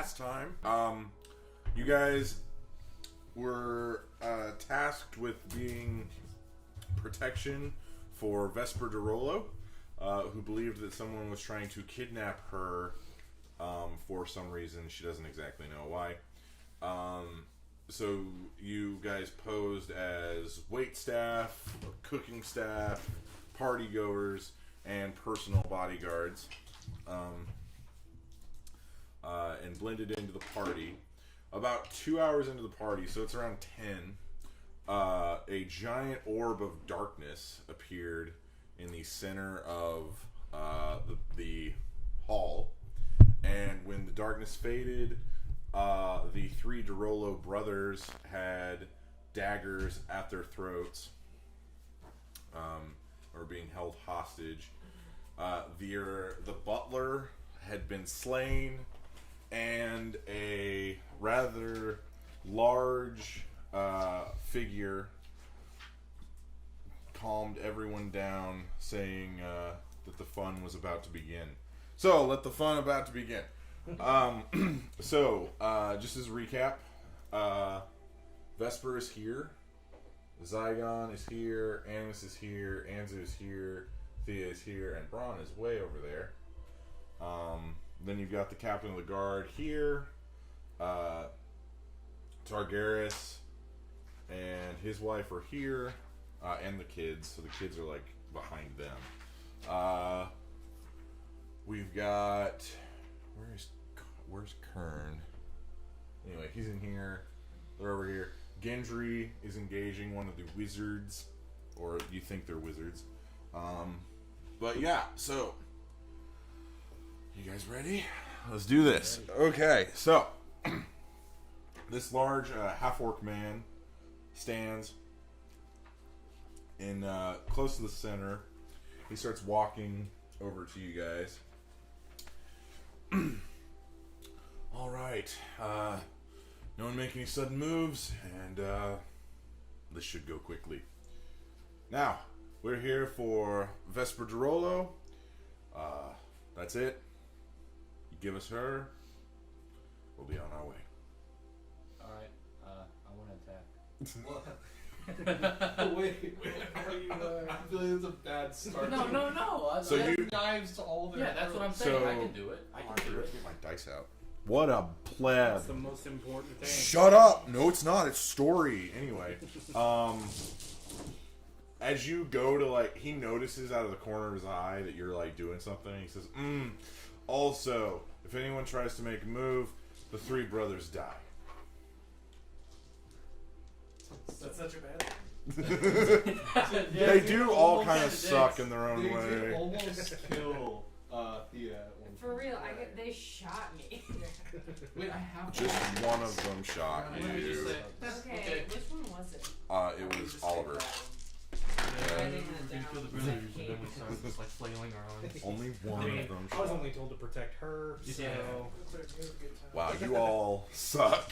last time, you guys were tasked with being protection for Vesper DeRollo, who believed that someone was trying to kidnap her for some reason. She doesn't exactly know why. So you guys posed as waitstaff, cooking staff, party goers, and personal bodyguards, and blended into the party. About 2 hours into the party, so it's around 10, a giant orb of darkness appeared in the center of the hall. And when the darkness faded, the three DeRollo brothers had daggers at their throats, or being held hostage. The butler had been slain, and a rather large figure calmed everyone down, saying that the fun was about to begin. So, let the fun about to begin. Just as a recap, Vesper is here, Zygon is here, Animus is here, Anzu is here, Thea is here, and Braun is way over there. Then you've got the captain of the guard here, Targarus and his wife are here, and the kids, so the kids are like behind them. We've got, where's Kern? Anyway, he's in here. They're over here. Gendry is engaging one of the wizards, or you think they're wizards. But yeah, so you guys ready? Let's do this. Okay, so this large half-orc man stands in close to the center. He starts walking over to you guys. All right. No one make any sudden moves, and this should go quickly. Now, we're here for Vesper DeRollo. That's it. You give us her, we'll be on our way. Alright, I want Wait, to attack. how are you, I feel like it's a bad start. No. So They you have knives to all their Yeah, that's what I'm So- saying. I can do it. I I can do forgot it. to get my dice out. What a pleb. That's the most important thing. Shut up! No, it's not. It's story. Anyway, as you go to he notices out of the corner of his eye that you're doing something. He says, Also, if anyone tries to make a move, the three brothers die. That's such a bad thing. They do all kind of dicks. suck in their own They way. did almost kill Thea at one For point. real, they shot me. Wait, I have Just one of them shot What did you you. say? Okay, which one was it? It was Oliver. Writing that down. Kill the brothers, and then we start just flailing our arms. Only one of them I was shot. only told to protect her, so... Wow, you all suck.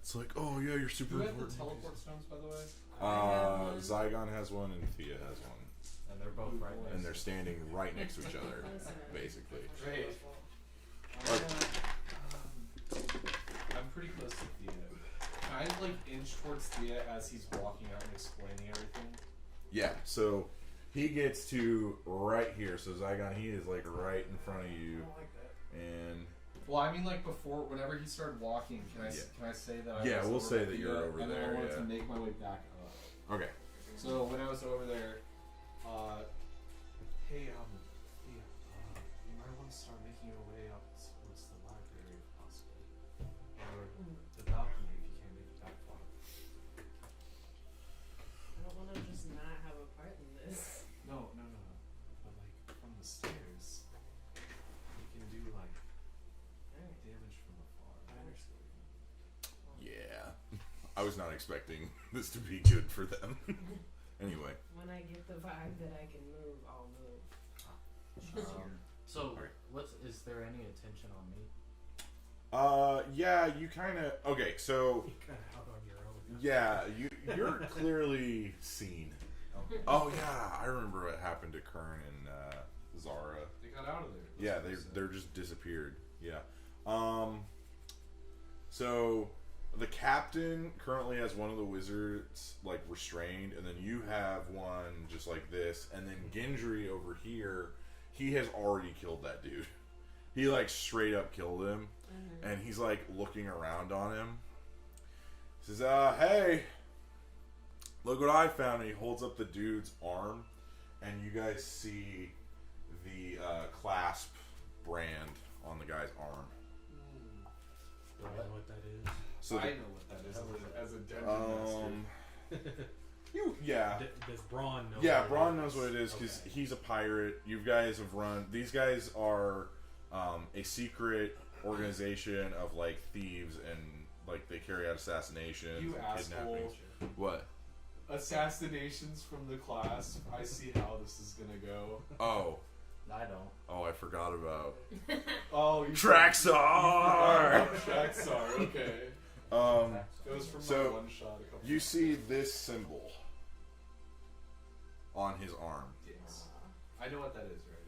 It's like, oh yeah, you're super Do you have the important. teleport stones, by the way? Zygon has one and Thea has one. And they're both right next. And they're standing right next to each other, basically. Great. I'm pretty close to Thea. Can I inch towards Thea as he's walking out and explaining everything? Yeah, so he gets to right here. So Zygon, he is right in front of you. And Well, I mean, before, whenever he started walking, can I say that I Yeah, was we'll over say at that Thea, you're over and there, then I wanted yeah. to make my way back up. okay. So when I was over there, hey, Thea, you might want to start making your way up towards the library if possible, or the balcony if you can't make it that far. I don't want to just not have a part in this. No. But from the stairs, you can do damage from afar. Yeah. I was not expecting this to be good for them. Anyway. When I get the vibe that I can move, I'll move. So, Okay. is there any attention on me? Yeah, you kind of. Okay, so You kind of out on your own. yeah, you're clearly seen. Okay. Oh yeah, I remember what happened to Kern and Zara. They got out of there. Yeah, they're just disappeared. Yeah. So the captain currently has one of the wizards like restrained, and then you have one just like this, and then Gendry over here, he has already killed that dude. He like straight up killed him, and he's like looking around on him. He says, hey, look what I found. And he holds up the dude's arm, and you guys see the clasp brand on the guy's arm. Do I know what that is? So I know what that is as a dungeon master. yeah. Does Braun know? Yeah, what it Braun is? knows what it is because Okay. he's a pirate. You guys have run. These guys are a secret organization of like thieves, and like they carry out assassinations You and asshole. kidnappings. What? Assassinations from the class. I see how this is gonna go. Oh, I don't. oh, I forgot about Oh, you Traxar. Traxar, okay. It was from So, my one shot a couple You see this symbol on his arm. Yes. I know what that is, right?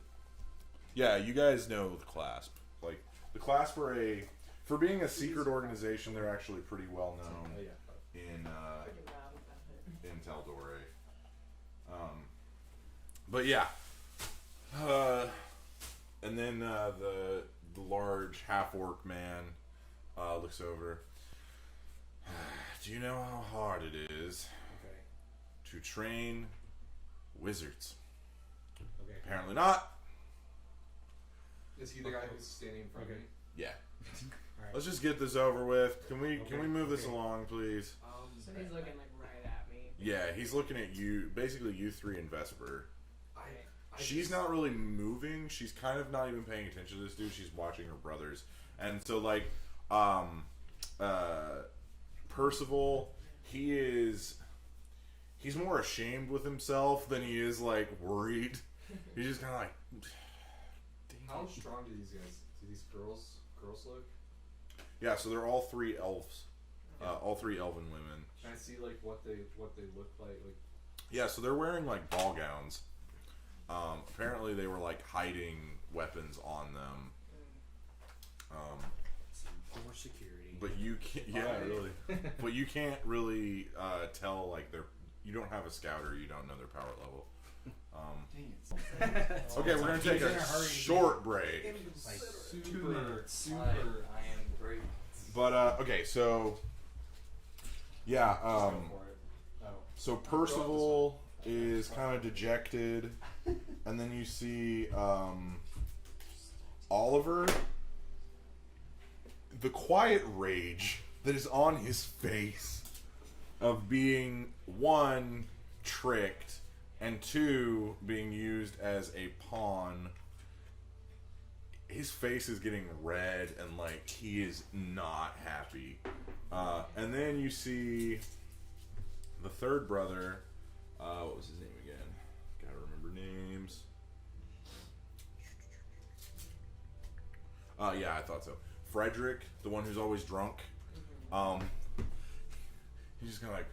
Yeah, you guys know the clasp. Like the clasp for being a secret organization, they're actually pretty well known Oh, yeah. in Pretty loud about it. in Taldore. But yeah, and then the large half orc man looks over. Do you know how hard it is Okay. to train wizards? Okay. Apparently not. Is he the guy who's standing in front of Okay. me? Yeah. All right. Let's just get this over with. Can we Okay, move this okay. along, please? So he's looking like right at me. Yeah, he's looking at you. Basically, you three and Vesper. I She's just- not really moving. She's kind of not even paying attention to this dude. She's watching her brothers. And so, like, Percival, he's more ashamed with himself than he is, like, worried. He's just kind of like, How strong do these guys? Do these girls look? yeah, so they're all three elves. All three elven women. Can I see like what they look like? Like Yeah, so they're wearing, like, ball gowns. Apparently they were, like, hiding weapons on them. For security. But you can't, yeah, really. But you can't really tell, like, you don't have a scouter, you don't know their power level. dang it. Okay, we're gonna take He's in a a hurry. short break. Like 2 Super, minutes. super. I am great. But okay, so yeah, Just go for it. Oh. so Percival is kind of dejected, and then you see Oliver, the quiet rage that is on his face of being, one, tricked, and two, being used as a pawn. His face is getting red, and like he is not happy. And then you see the third brother. What was his name again? Gotta remember names. Yeah, I thought so. Frederick, the one who's always drunk. He's just kind of like,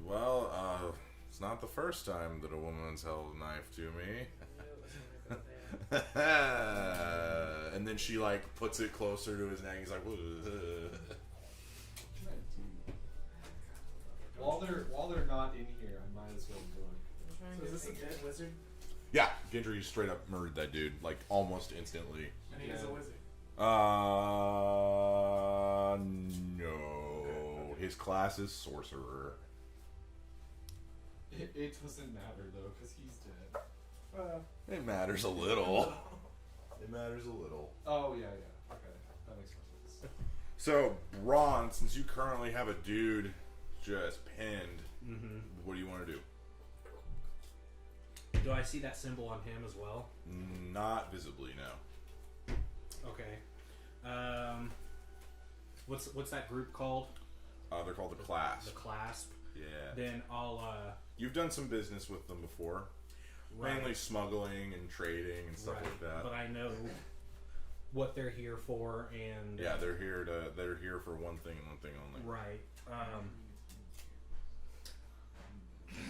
well, it's not the first time that a woman's held a knife to me. And then she like puts it closer to his neck. He's like, While they're not in here, I might as well join. So is this a dead wizard? yeah. Gendry straight up murdered that dude like almost instantly. And he is a wizard. No. His class is sorcerer. It doesn't matter though, because he's dead. It matters a little. It matters a little. Oh yeah. Okay, that makes more sense. So, Ron, since you currently have a dude just pinned, what do you want to do? Do I see that symbol on him as well? Not visibly, no. Okay. What's that group called? They're called the Class. The Clasp. Yeah. Then I'll You've done some business with them before. right, Mainly smuggling and trading and stuff right, like that. but I know what they're here for, and Yeah, they're here for one thing and one thing only. right.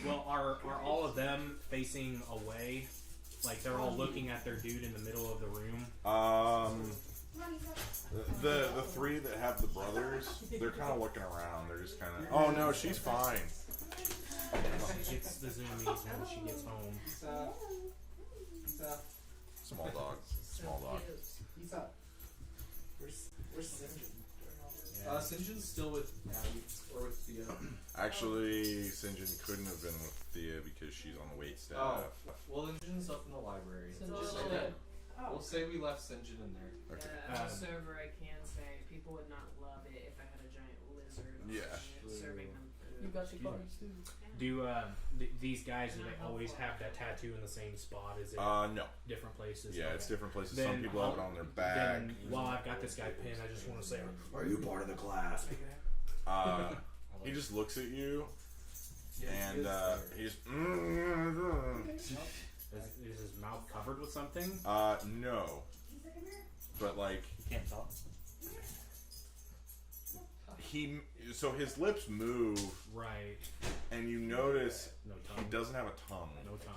Well, are all of them facing away Like they're all looking at their dude in the middle of the room. The three that have the brothers, they're kind of looking around. They're just kind of. Oh no, she's fine. It's the zoomies when she gets home. Small dog. Small dog. Pizza. Where's St. John? Yeah. St. John's still with Abby, or with Thea. Actually, St. John couldn't have been with Thea because she's on the wait staff. Oh, well, St. John's up in the library. St. We'll John's say up that- Oh. We'll say we left St. John in there. Okay. On the server, I can say people would not love it if I had a giant lizard on Yeah. it serving them food. You got your cards too. Do these guys, do they always have that tattoo in the same spot? Is it No. different places? Yeah, Okay. it's different places. Then Some people have it on their back. Then, while I've got this guy pinned, I just want to say, Are you part of the class? He just looks at you, Yeah, and he just. is his mouth covered with something? No. But like You can't talk. so his lips move, Right. and you notice No he tongue. doesn't have a tongue. No tongue.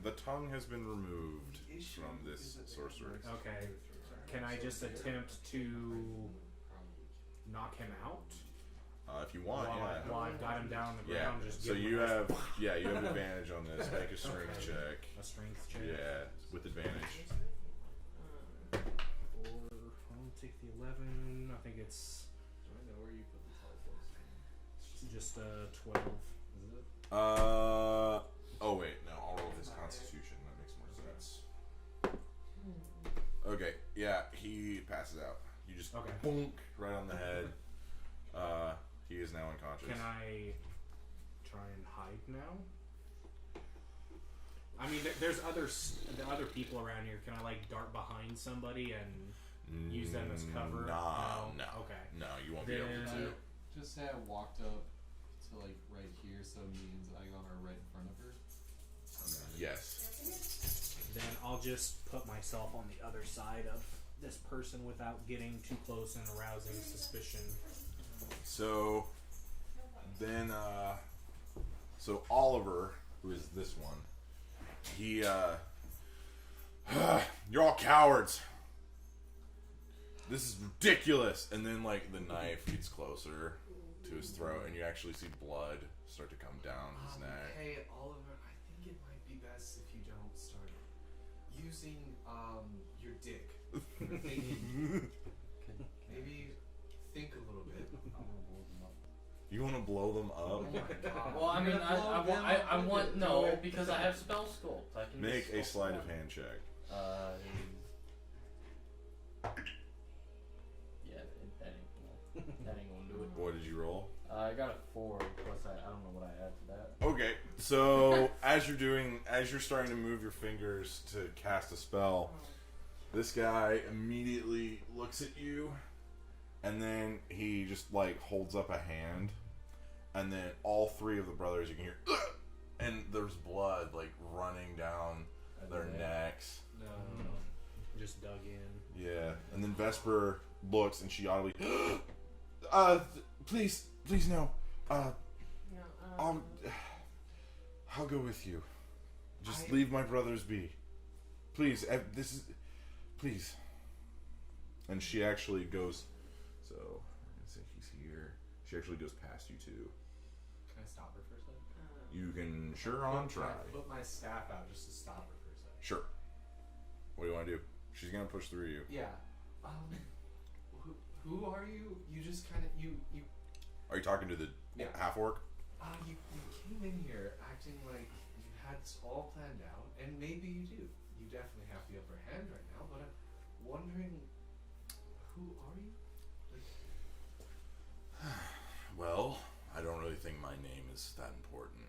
The tongue has been removed from this sorcerer. Okay. Can I just attempt to knock him out? If you want, yeah. While I've got him down on the Yeah. ground, just So give him you a have advantage on this. Make a strength check. strength check. Yeah, with advantage. Or I'll take the 11. I think it's Do I know where you put the teleports? just 12. Is it? Oh wait, no. I'll roll his Constitution. That makes more sense. Okay. Yeah, he passes out. You just Okay. bonk right on the head. He is now unconscious. Can I try and hide now? I mean, there's other people around here. Can I like dart behind somebody and use them as cover? No. Okay. No, you won't be able Then- to. Just say I walked up to like right here, so me and Zygon are right in front of her. Yes. Then I'll just put myself on the other side of this person without getting too close and arousing suspicion. So then, so Oliver, who is this one, he, you're all cowards. This is ridiculous. And then, like, the knife gets closer to his throat, and you actually see blood start to come down his neck. Hey, Oliver, I think it might be best if you don't start using your dick. for thinking. Maybe think a little bit. You want to blow them up? Oh my god. Well, I mean, I want no because I have spell sculpt. I can Make just a sleight of hand check. Yeah, that ain't gonna do it. What did you roll? I got a 4 plus I don't know what I add to that. Okay, so as you're starting to move your fingers to cast a spell, this guy immediately looks at you, and then he just like holds up a hand, and then all three of the brothers you can hear, "Ugh!" and there's blood like running down their necks. No. Just dug in. Yeah, and then Vesper looks and she audibly, please no, No, I'll go with you. Just leave my brothers be. Please, please. And she actually goes, so, we're going to say he's here. She actually goes past you two. Can I stop her for a second? You can sure on try. Can I put my staff out just to stop her for a second? Sure. What do you want to do? She's going to push through you. Yeah. Who are you? You just kind of, you Are you talking to the Yeah. half-orc? you came in here acting like you had this all planned out, and maybe you do. You definitely have the upper hand right now, but I'm wondering, who are you? Well, I don't really think my name is that important.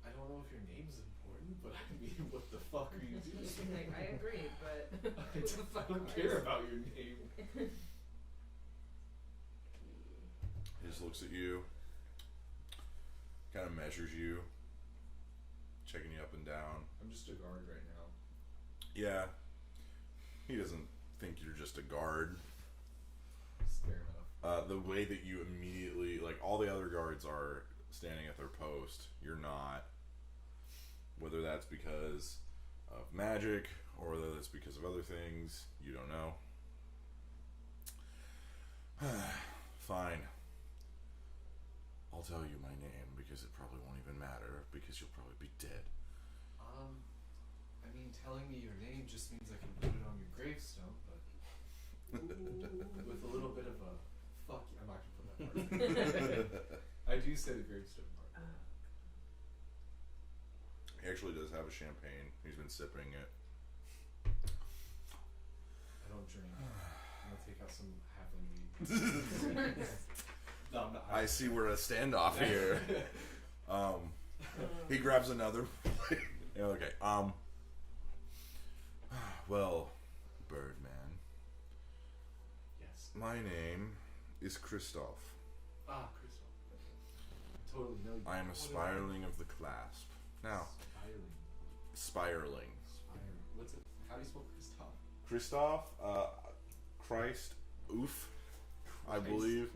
I don't know if your name's important, but I mean, what the fuck are you doing? like, I agree, but who the I fuck don't are care you? about your name. He just looks at you, kind of measures you, checking you up and down. I'm just a guard right now. Yeah. He doesn't think you're just a guard. Fair enough. The way that you immediately, like, all the other guards are standing at their post. You're not. Whether that's because of magic or whether that's because of other things, you don't know. Fine. I'll tell you my name because it probably won't even matter because you'll probably be dead. I mean, telling me your name just means I can put it on your gravestone, but with a little bit of a fuck you. I'm not gonna put that part. I do say the gravestone part. He actually does have a champagne. He's been sipping it. I don't drink. I'm gonna take out some halfling weed. No, I'm not. I see we're a standoff here. He grabs another. Okay. Well, Birdman. Yes. My name is Kristoff. Ah, Crystal. Totally know you. I am a spiraling of the clasp. Now, spiraling. What's it? How do you spell Kristoff? Kristoff, Christ, oof, I believe.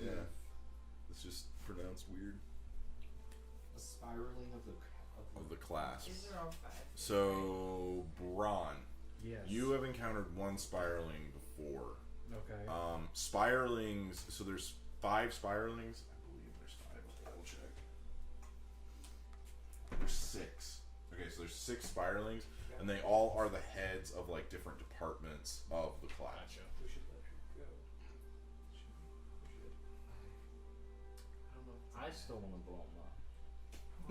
Yeah, it's just pronounced weird. A spiraling of the Clasp. These are all 5. So, Braun, Yes. you have encountered one spiraling before. Okay. Spiralings. So there's 5 spiralings. I believe there's 5. I'll double check. There's 6. Okay, so there's 6 spiralings, and they all are the heads of like different departments of the class. Gotcha. We should let her go. I don't know. I still want to blow them up.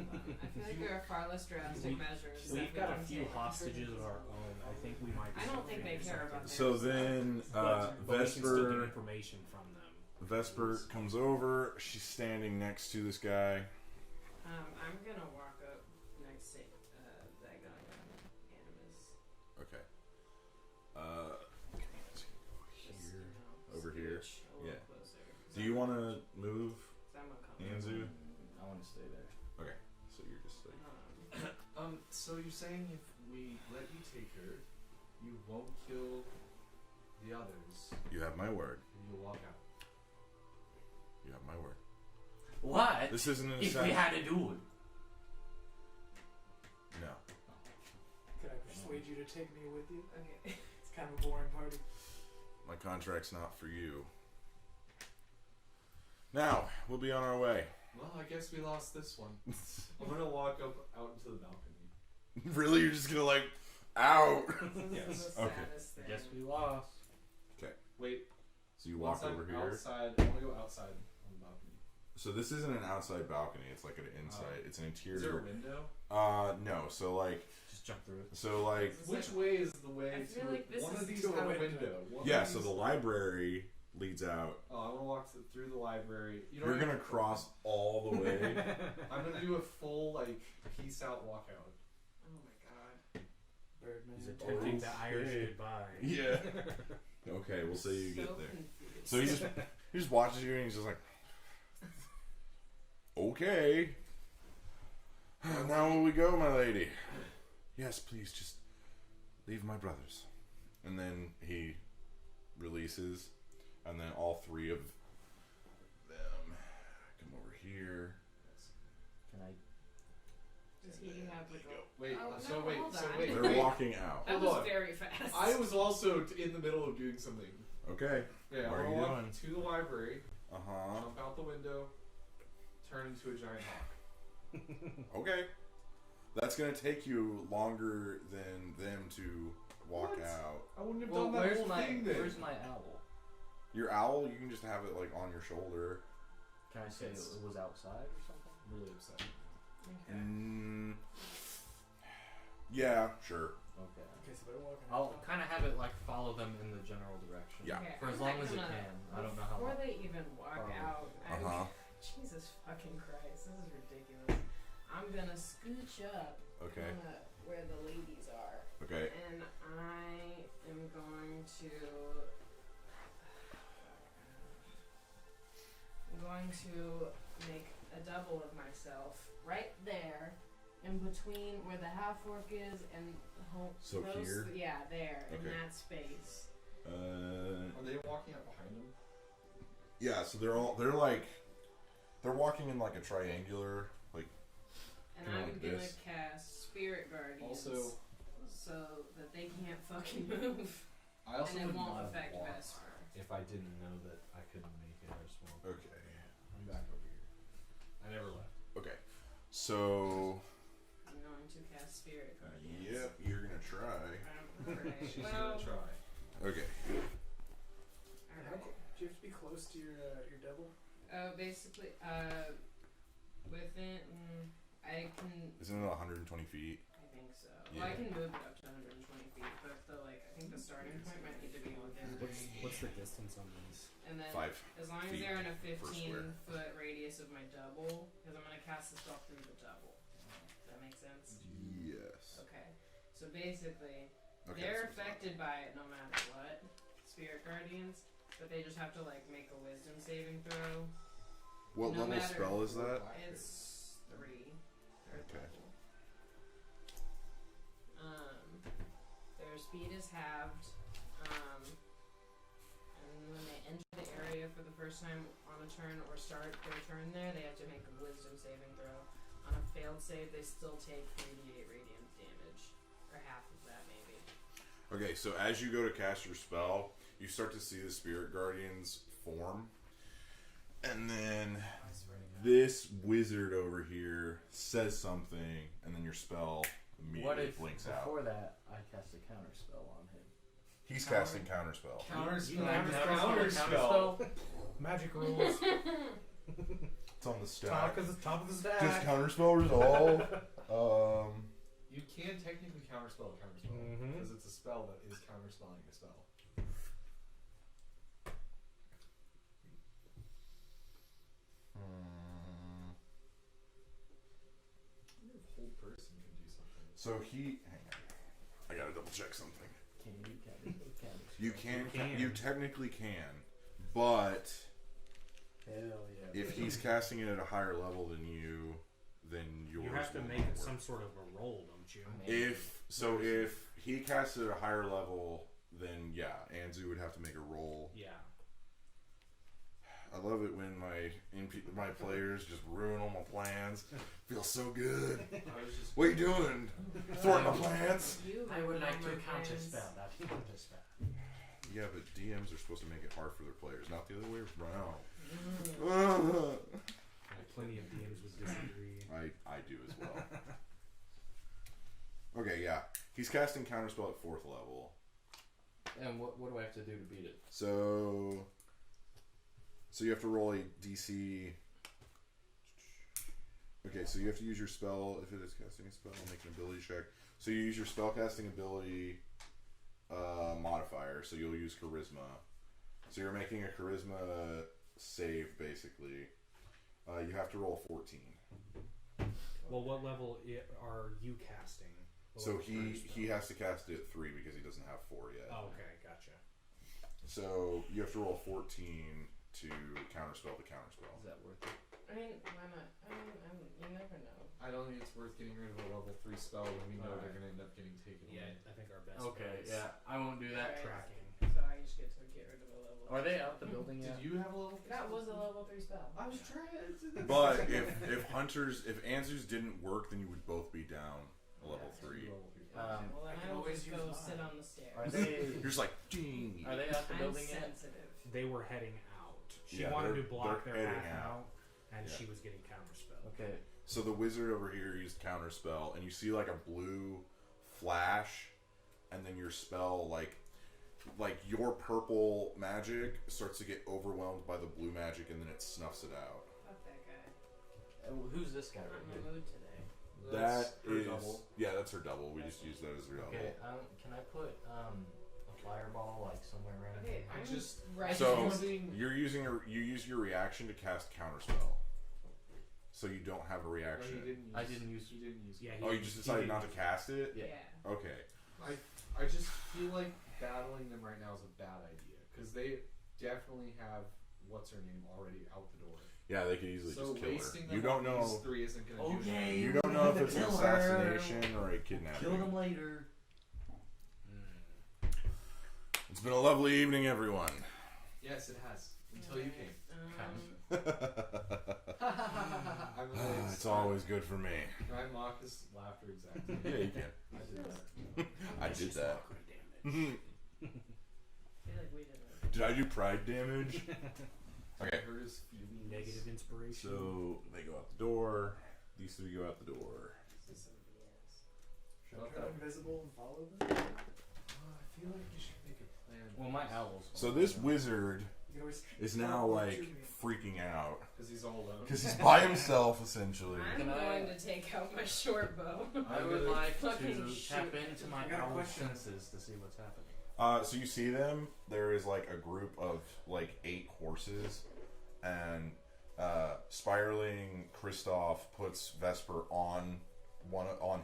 I feel like there are far less drastic measures. that We've we got a can few take. hostages of our own. I think we might. I don't think they care about that. So then, but we can still get Vesper. information from them. Vesper comes over. She's standing next to this guy. I'm gonna walk up next to that guy on Animus. Okay. Just, Here. you know, Over here. scooch a little Yeah. closer. Do you want to move, I'm gonna come. Anzu? I want to stay there. Okay. So you're just like. So you're saying if we let you take her, you won't kill the others, You have my word. and you'll walk out. You have my word. What? This isn't an If we assassin. had to do it. No. Could I persuade you to take me with you? Okay. It's kind of a boring party. My contract's not for you. Now, we'll be on our way. Well, I guess we lost this one. I'm gonna walk up out into the balcony. Really? You're just gonna like, out? This is the Okay. saddest thing. Guess we lost. Wait. So you walk once I'm over here. outside, I want to go outside on the balcony. So this isn't an outside balcony. It's like an inside. It's an Is there a interior. window? No. So like, Just jump through it. so like, It's Which like- way is the way I to feel like this one is of these to a had a window. window? One yeah. of So these- the library leads out. Oh, I want to walk through the library. You know You're what I gonna mean? cross all the way. I'm gonna do a full like peace out walkout. Oh my god. Birdman. He's attempting the Irish Okay. goodbye. Yeah. Okay. We'll say you so get there. confused. So he just watches you and he's just like, okay. Now will we go, my lady? Yes, please, just leave my brothers. And then he releases, and then all 3 of them come over here. Can I? Does he have like a... Wait, Oh, so no, wait, hold so on. wait. They're walking out. That Hold was on. very fast. I was also in the middle of doing something. Okay. Yeah, What are I you want to walk doing? to the library, Uh-huh. jump out the window, turn into a giant hawk. Okay. That's gonna take you longer than them to walk What? out. I wouldn't have Well, done that where's whole my thing then. where's my owl? Your owl, you can just have it like on your shoulder. Can I say it was outside or something? I'm really upset. Okay. Mm, yeah, sure. Okay. Okay, so they're walking. I'll kind of have it like follow them in the general direction. Yeah. Okay, For as I'm long not as it gonna- can. I don't know how Before long. they even walk Probably. out, Uh-huh. Jesus fucking Christ, this is ridiculous. I'm gonna scooch up Okay. kinda where the ladies are, Okay. and I am going to. I'm going to make a double of myself right there, in between where the half orc is and home. So here? Yeah, there in Okay. that space. Are they walking out behind him? Yeah, so they're walking in like a triangular, like And Kinda I'm like gonna this. can move, I also and it would won't not have affect walked Vesper. if I didn't know that I couldn't make it as well. Okay. I'm back over here. I never left. Okay. So. I'm going to cast Spirit Guardians. Yep, you're gonna try. Alright. She's Well, gonna try. Okay. alright. Do you have to be close to your double? Basically, within, I can, Isn't it 120 feet? I think so. Well, I Yeah. can move it up to 120 feet, but I think the starting point might need to be within What's the distance on these? And then, 5 as long as feet they're in a per square. 15-foot radius of my double, because I'm going to cast the spell through the double. Does that make sense? Yes. Okay. So basically, Okay. they're so it's not- affected by it no matter what, Spirit Guardians, but they just have to make a Wisdom saving throw. What no level matter- spell is that? It's 3. Third Okay. level. Their speed is halved. And when they enter the area for the first time on a turn or start their turn there, they have to make a Wisdom saving throw. On a failed save, they still take 3d8 radiant damage, or half of that maybe. Okay, so as you go to cast your spell, you start to see the Spirit Guardians form. And then this wizard over here says something, and then your spell What immediately if blinks out. before that I cast a counter spell on him? He's casting counterspell. Counterspell. Magic rules. It's on the stack. Top of the stack. Just counterspell resolve. You can technically counterspell a counterspell Mhm. because it's a spell that is counterspelling a spell. Your whole person can do something. So he. Hang on. I gotta double check something. Can you counter? You can. You can. You technically can, but Hell yeah. if he's casting it at a higher level than you, then yours You have to will make not it work. some sort of a roll, don't you? If he casts it at a higher level, then yeah, Anzu would have to make a roll. Yeah. I love it when my players just ruin all my plans. Feels so good. I was just. What are you doing? Throwing my plans? You I would like to remember counter things. spell that counter spell. Yeah, but DMs are supposed to make it hard for their players, not the other way around. Plenty of DMs would disagree. I do as well. Okay, yeah. He's casting counterspell at 4th level. And what do I have to do to beat it? So you have to roll a DC. Okay, so you have to use your spell. If it is casting a spell, make an ability check. So you use your spell casting ability modifier. So you'll use charisma. So you're making a charisma save, basically. You have to roll 14. Well, what level are you casting? What So level he first, though? has to cast it at 3 because he doesn't have 4 yet. Oh, okay, gotcha. So you have to roll 14 to counterspell the counterspell. Is that worth it? I mean, why not? You never know. I don't think it's worth getting rid of a level 3 spell when we know they're going to end up getting taken Yeah, away. I think our best Okay, bet is yeah, I won't do that. Right. tracking. So I just get to get rid of a level. Are they out the building Did yet? you have a level 3 That spell? was a level 3 spell. I was trying to. But if Anzu's didn't work, then you would both be down a level 3. Well, then I can I will always just use go mine. sit on the stairs. Are they? You're just like, ding. Are they out the I'm building yet? sensitive. They were heading out. She Yeah, wanted to they're block their heading path out. out, and Yeah. she was getting counterspell. Okay. So the wizard over here used counterspell, and you see like a blue flash, and then your spell like your purple magic starts to get overwhelmed by the blue magic, and then it snuffs it out. Fuck that guy. Who's this guy I'm right not in here? the mood today. That her is double. yeah, that's her double. We just use that as her double. Okay. Can I put a fireball like somewhere around? Okay, I I'm just- right. So using- you use your reaction to cast counterspell, so you don't have a No, reaction. he didn't use. I didn't use- He didn't use. Yeah, Oh, you just decided not to cast it? Yeah. Okay. I just feel like battling them right now is a bad idea because they definitely have what's her name already out the door. Yeah, they could easily So just kill wasting her. them You don't on these know. 3 isn't going to do Okay. You we're don't gonna know if have it's to an kill her. assassination or a kidnapping. Kill them later. It's been a lovely evening, everyone. Yes, it has until you came. Um, I'm hilarious. It's always good for me. Can I mock his laughter exactly? Yeah, you can. I did that. I did that. I feel like we did Did I do pride damage? Okay. Hurt his feelings. Negative inspiration. So they go out the door. These three go out the door. Should I turn invisible and follow them? I feel like we should make a plan. Well, my owl's. So this wizard You can always is now like freaking out Because he's all alone. because he's by himself essentially. I'm going to take out my short bow. I would like to Fucking tap shoot. into my I got a owl's question. senses to see what's happening. So you see them. There is like a group of like 8 horses, and spiraling Kristoff puts Vesper on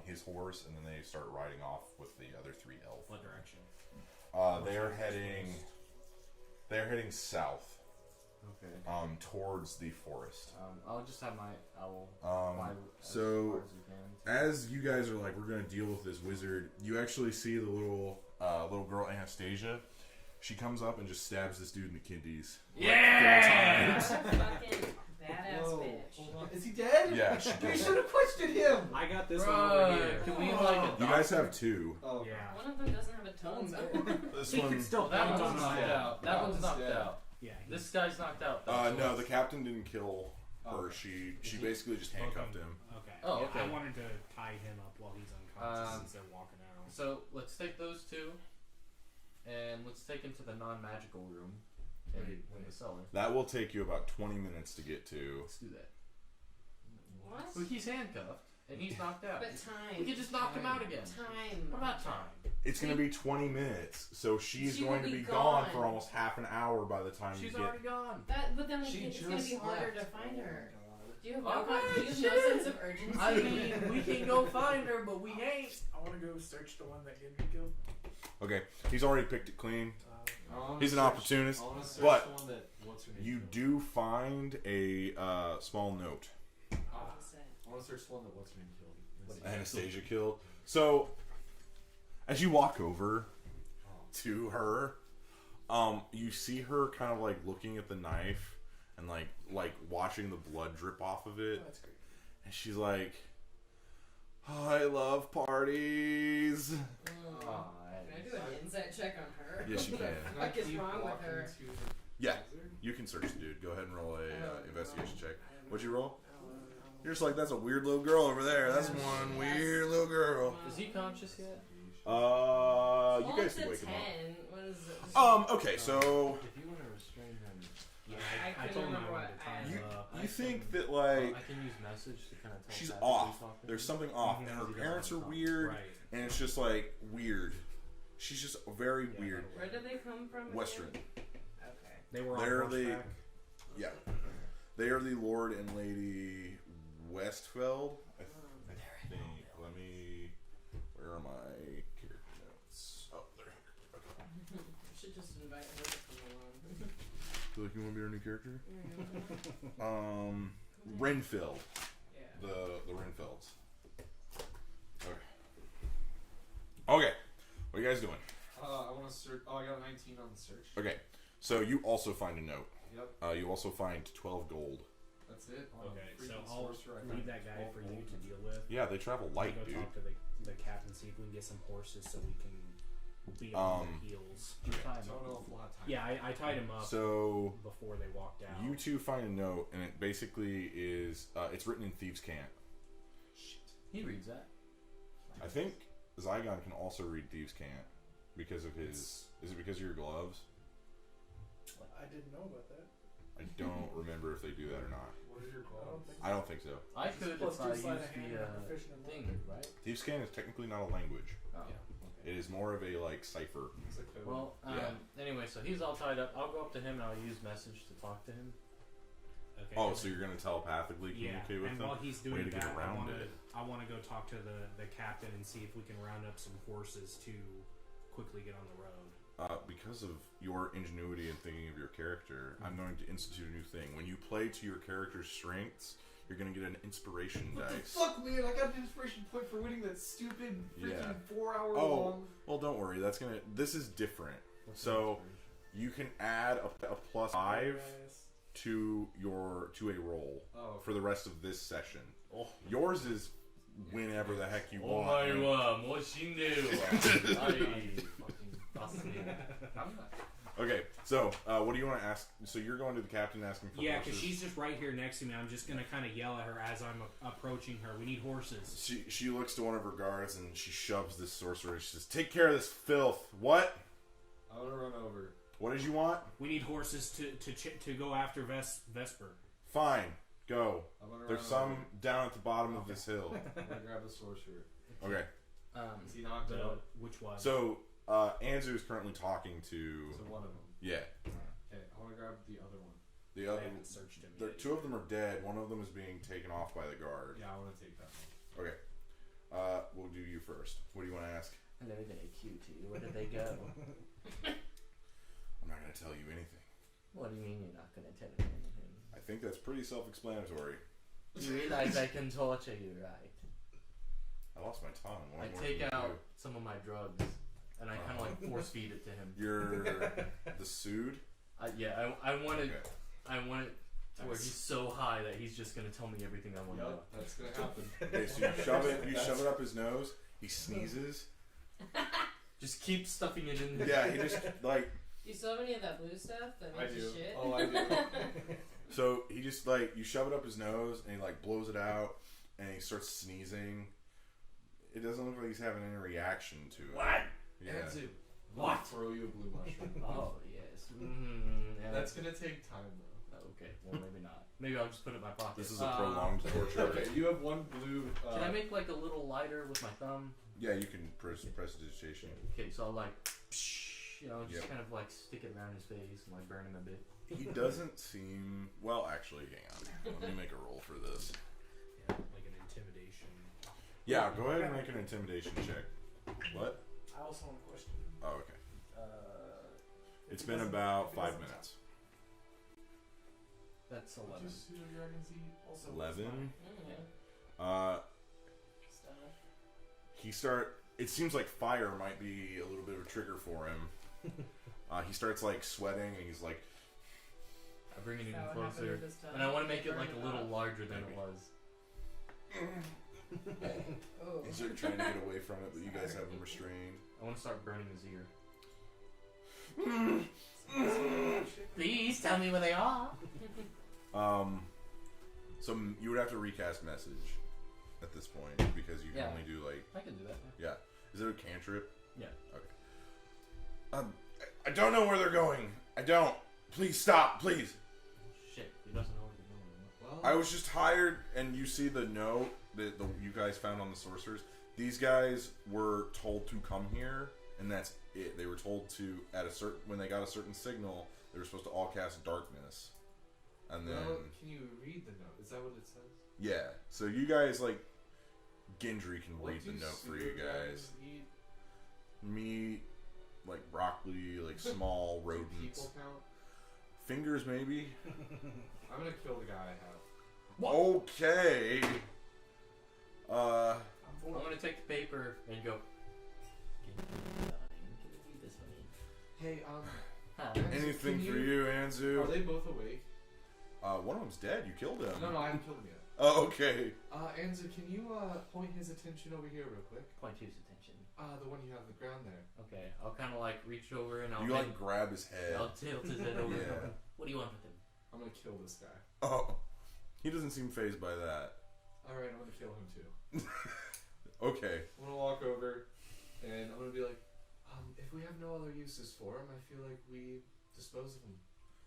his horse, and then they start riding off with the other 3 elves. What direction? They are heading south, Okay. towards the forest. I'll just have my owl fly as so far as he can. as you guys are like, we're gonna deal with this wizard, you actually see the little girl Anastasia. She comes up and just stabs this dude in the kidneys. Yeah! Fucking badass Whoa, bitch. hold on. Is he dead? Yeah, she We kills should him. have questioned him! I got this Bro, one over here. can we like You guys have 2. Oh, Yeah. One of them doesn't have a tongue though. This He one. can still That punch one's on knocked his head. out. That one's knocked dead. out. Yeah. This guy's knocked out. Though, so No, the captain didn't kill her. Oh. She basically just handcuffed him. Okay. Oh, Yeah, okay. I wanted to tie him up while he's unconscious Um, since they're walking out. So let's take those 2, and let's take him to the non-magical room in the cellar. That will take you about 20 minutes to get to. Let's do that. What? Well, he's handcuffed and he's knocked out. But We time. could just knock him out again. Time. What about time? It's going to be 20 minutes, so she's She going will to be be gone gone. for almost half an hour by the time She's you get. already gone. But then She it's gonna just be harder left. to find her. Do you have Alright, do you have no shit. sense of urgency? I mean, we can go find her, but we ain't. I want to go search the one that did me killed. Okay, he's already picked it clean. I wanna He's an search- opportunist, I wanna search but the one that, what's her name You killed. do find a small note. Ah, What's that? I want to search the one that what's her name killed. Anastasia killed. So, as you walk over to her, you see her kind of like looking at the knife and like watching the blood drip off of it, That's great. and she's like, oh, "I love parties." Aw, Can I do an insight check on her? Yes, you can. What the fuck is wrong with her? Yeah, you can search the dude. Go ahead and roll a investigation check. What'd you roll? I don't know. You're just like, that's a weird little girl over there. That's one weird little girl. Is he conscious yet? You Well, guys it's can a wake him 10. up. What is it? Okay, so If you want to restrain him, Yeah, I I couldn't told him I remember wanted what to tie I- him you up. you think that I like can use message to kind of tell. she's Pat off. to talk to There's him. something off, and her Because he parents are doesn't wanna weird, Right. and it's just like weird. She's just very Yeah, weird. Where did they come from? again? Western. Okay. They were on They're the horseback. yeah. They are the Lord and Lady Westfeld. I think. Let me. Where are my character notes? Oh, they're here. Okay. We should just invite her to come along. Feel like you want to be our new character? Yeah. Renfield. Yeah. The Renfelds. Okay. Okay. What are you guys doing? I want to search. Oh, I got 19 on the search. Okay. So you also find a note. Yep, You also find 12 gold. that's it. On a Okay, so freaking I'll sorcerer, I leave found that guy 12 for you gold. to deal with. Yeah, they travel light, I'll go dude. talk to the captain, see if we can get some horses so we can be on their heels. You tie him So I up. don't know if we'll have time. Yeah, I tied him up So before they walked out. you two find a note, and it basically is it's written in Thieves' Cant. He reads that. I think Zygon can also read Thieves' Cant because of his. Is it because of your gloves? I didn't know about that. I don't remember if they do that or not. What are your I don't goals? think I don't think so. I could Plus if I two used sleight of hand the and I'm proficient in thing, language. right? Thieves' Cant is technically not a language. Oh. It is more of a like cipher. It's a code. Well, anyway, so he's all tied up. I'll go up to him and I'll use message to talk to him. Okay. Oh, so you're gonna telepathically yeah, communicate with and them? while he's Way doing to get that, around it. I want to go talk to the captain and see if we can round up some horses to quickly get on the road. Because of your ingenuity and thinking of your character, I'm going to institute a new thing. When you play to your character's strengths, you're going to get an inspiration What the dice. fuck, man? I got an inspiration point for winning that stupid freaking Yeah. 4-hour Oh. long. Well, don't worry. That's gonna. This is different. What's So the you can add a plus 5 Guys. to a roll Oh, for the rest of this session. Oh. Yours is whenever the heck you Oh want. my wa, mo shinderu wa. Ai. I'm not. Okay, so what do you want to ask? So you're going to the captain asking for Yeah, horses? because she's just right here next to me. I'm just going to kind of yell at her as I'm approaching her. We need horses. She looks to one of her guards and she shoves this sorcerer. She says, "Take care of this filth." What? I want to run over. What did you want? We need horses to go after Vesper. Fine, go. I'm gonna There's run some over. down at the bottom of this hill. I'm gonna grab the sorcerer. Okay, Is he knocked out? Which one? so Anzu is currently talking to. So one of them. Yeah, Okay, I want to grab the other one. the I other. haven't searched him yet. Two of them are dead. One of them is being taken off by the guard. Yeah, I want to take that one. Okay, we'll do you first. What do you want to ask? Hello there, cutie. Where did they go? I'm not going to tell you anything. What do you mean you're not going to tell me anything? I think that's pretty self-explanatory. You realize I can torture you, right? I lost my tongue. What I more take can you out do? some of my drugs, and I kind of like force feed it to him. You're the sued. I want it. Okay. I want it to where he's so high that he's just gonna tell me everything I want to know. Yep, that's gonna happen. Okay, so you shove it. You shove it up his nose. He sneezes. Just keep stuffing it in there. Yeah, he just like. You still have any of that blue stuff that I makes you do. shit? Oh, I do. So he just like you shove it up his nose and he like blows it out and he starts sneezing. It doesn't look like he's having any reaction to it. What? Yeah. Anzu, What? Throw you a blue mushroom. Oh yes. Yeah. That's gonna take time though. Okay. Well, maybe not. Maybe I'll just put it in my pocket. This is a prolonged torture. Okay, you have one blue. Can I make like a little lighter with my thumb? Yeah, you can prestidigitation. Okay, so I'll like, you know, just Yep. kind of like stick it around his face and like burn him a bit. He doesn't seem well. Actually, hang on. Let me make a roll for this. Yeah, like an intimidation. Yeah, go ahead and make an intimidation check. What? I also want a question. Oh, okay. It's It been doesn't- about it 5 doesn't minutes. That's What 11. do dragons eat? Also, 11. Yeah. Stuff. It seems like fire might be a little bit of a trigger for him. He starts like sweating and he's like, I bring it in That what happened closer, with this time? and I want to make it Burn like a little up? larger than Maybe. it was. Oh. he's like trying to get away from it, but you guys have him restrained. I want to start burning his ear. Please tell me where they are. So you would have to recast message at this point because you can Yeah. only do like, I can do that. yeah. Is it a cantrip? Yeah. Okay. I don't know where they're going. I don't. Please stop, please. Shit, he doesn't know what he's doing. Well, I was just hired, and you see the note that you guys found on the sorcerers. These guys were told to come here, and that's it. They were told to when they got a certain signal, they were supposed to all cast darkness, and then well, can you read the note? Is that what it says? yeah. So you guys like Gendry can What read the do note for you pseudo-dragons guys. eat? Meat, like broccoli, like small Do rodents, people count? fingers maybe. I'm gonna kill the guy I have. Okay. I'm I'm for it. gonna take the paper and go. Can you read this for me? Hey, Huh. Anything Can for you, Anzu? Are they both awake? One of them's dead. You killed him. No, I haven't killed him yet. Oh, okay. Anzu, can you point his attention over here real quick? Point whose attention. The one you have on the ground there. Okay, I'll kind of like reach over and I'll You like grab his head. I'll tilt his head over. Yeah. What do you want with him? I'm gonna kill this guy. Oh, he doesn't seem phased by that. Alright, I'm gonna kill him too. Okay. I'm gonna walk over and I'm gonna be like, if we have no other uses for him, I feel like we dispose of him.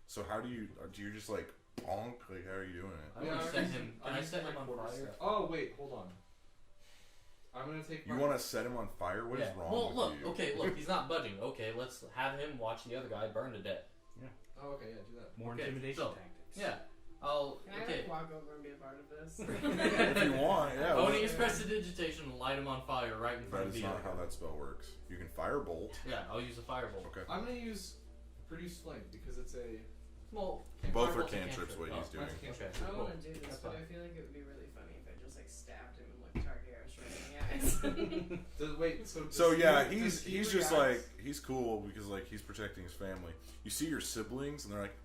So how do you just like bonk? Like how are you doing it? I'm gonna set him. Can I set him on fire? Oh wait, hold on. I'm gonna take. You want to set him on fire? What is wrong Well, with look. you? Okay, look. He's not budging. Okay, let's have him watch the other guy burn to death. Oh, okay, yeah, do that. More Okay, intimidation so- tactics. Yeah. I'll. Can I Okay. like walk over and be a part of this? If you want, yeah. Owning his prestidigitation and light him on fire right in front That of is the not other how guy. that spell works. You can firebolt. Yeah, I'll use a firebolt. Okay. I'm gonna use produce flame because it's a. Well, Both are firebolt's a cantrips. What he's doing. Mine's a cantrip. Okay. I Cool. want to do this, That's but fine. I feel like it would be really funny if I just like stabbed him and like Targaryen straight in the eyes. Wait, so. So does yeah, he- he's does he just react? like he's cool because like he's protecting his family. You see your siblings and they're like,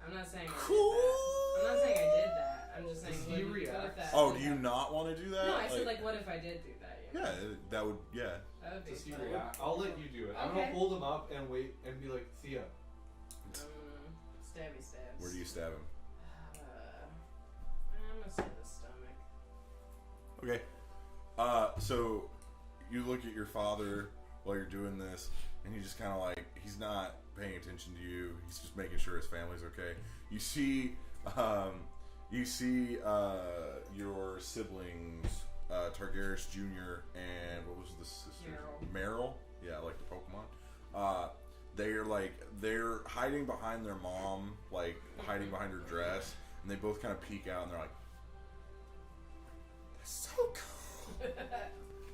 I'm not saying I did cool. that. I'm not saying I did that. I'm just saying. Does What he if react? that? Oh, do you not want to do that? No, I said like, what if I did do that? You know? Yeah, that would. Yeah. That would be Does he fun. react? I'll let you do it. I'm Okay. gonna hold him up and wait and be like, Thea. Stabby stabs. Where do you stab him? I'm gonna say the stomach. Okay. So you look at your father while you're doing this, and he just kind of like, he's not paying attention to you. He's just making sure his family's okay. You see, your siblings, Targaryen Jr. and what was the sister? Meryl. Yeah, like the Pokemon. They're hiding behind their mom, like hiding behind her dress, and they both kind of peek out, and they're like, "That's so cool."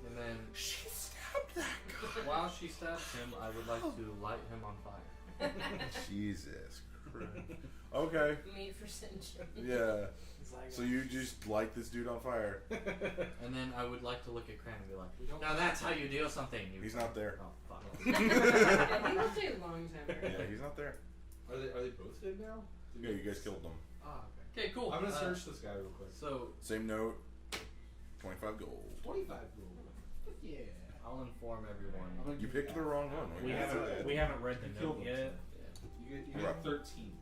And then She stabbed that guy. while she stabs him, I would like to light him on fire. Jesus Christ. Okay. Meat for Sinjin. Yeah. It's like So you just light this dude on fire. And then I would like to look at Cran and be We like, don't now that's how you deal something. You He's not there. Oh, fuck. Yeah, he lived a long time ago. Yeah, he's not there. Are they both dead now? Yeah, you guys killed him. Ah, okay. Okay, cool. I'm gonna search this guy real quick. So Same note. 25 gold. 25 gold. Yeah. I'll inform everyone. I'm gonna You give picked the wrong one. We haven't read the You note killed yet. him. You Right. get 13.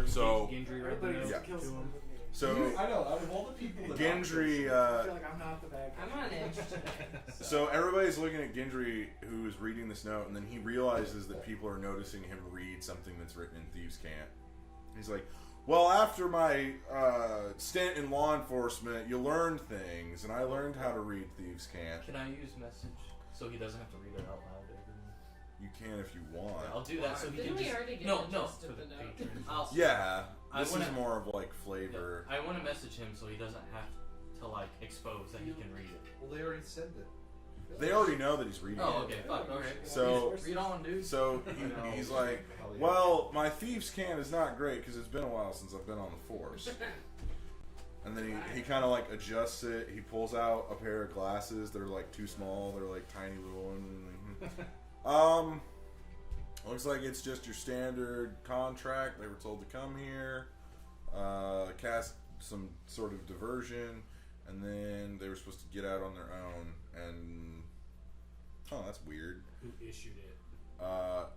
So- Gendry read the everybody note Yeah. kills to someone him. with me. So I know. Out of all the people that Gendry, I feel like I'm not the bad guy. I'm on edge today. so everybody's looking at Gendry, who is reading this note, and then he realizes that people are noticing him read something that's written in Thieves' Cant. He's like, "Well, after my stint in law enforcement, you learn things, and I learned how to read Thieves' Cant." Can I use message so he doesn't have to read it out loud? You can if you want. I'll do that so he Didn't can we just. already get No, the no. gist For of the the note? patrons. I'll, Yeah, I this wanna- is more of like flavor. I want to message him so he doesn't have to like expose that he can read it. Well, they already said that. They already know that he's reading Oh, it. okay, fuck, okay. So- Read on, dude. So No. he's like, Hell yeah. "Well, my Thieves' Cant is not great because it's been a while since I've been on the force." And then he kind of like adjusts it. He pulls out a pair of glasses that are like too small. They're like tiny little ones. Looks like it's just your standard contract. They were told to come here, cast some sort of diversion, and then they were supposed to get out on their own. And that's weird. Who issued it?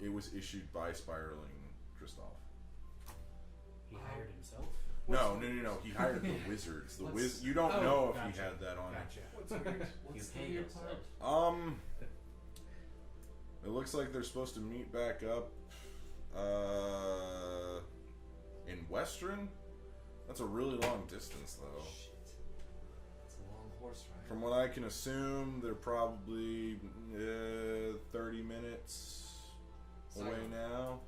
It was issued by Spiraling Kristoff. He hired himself. No. He hired the wizards. The What's- You don't Oh, know if gotcha. he had that on him. Gotcha. What's weird? You What's the pay weird part? yourself. It looks like they're supposed to meet back up in Western. That's a really long distance, though. Shit. It's a long horse ride. From what I can assume, they're probably 30 minutes away now.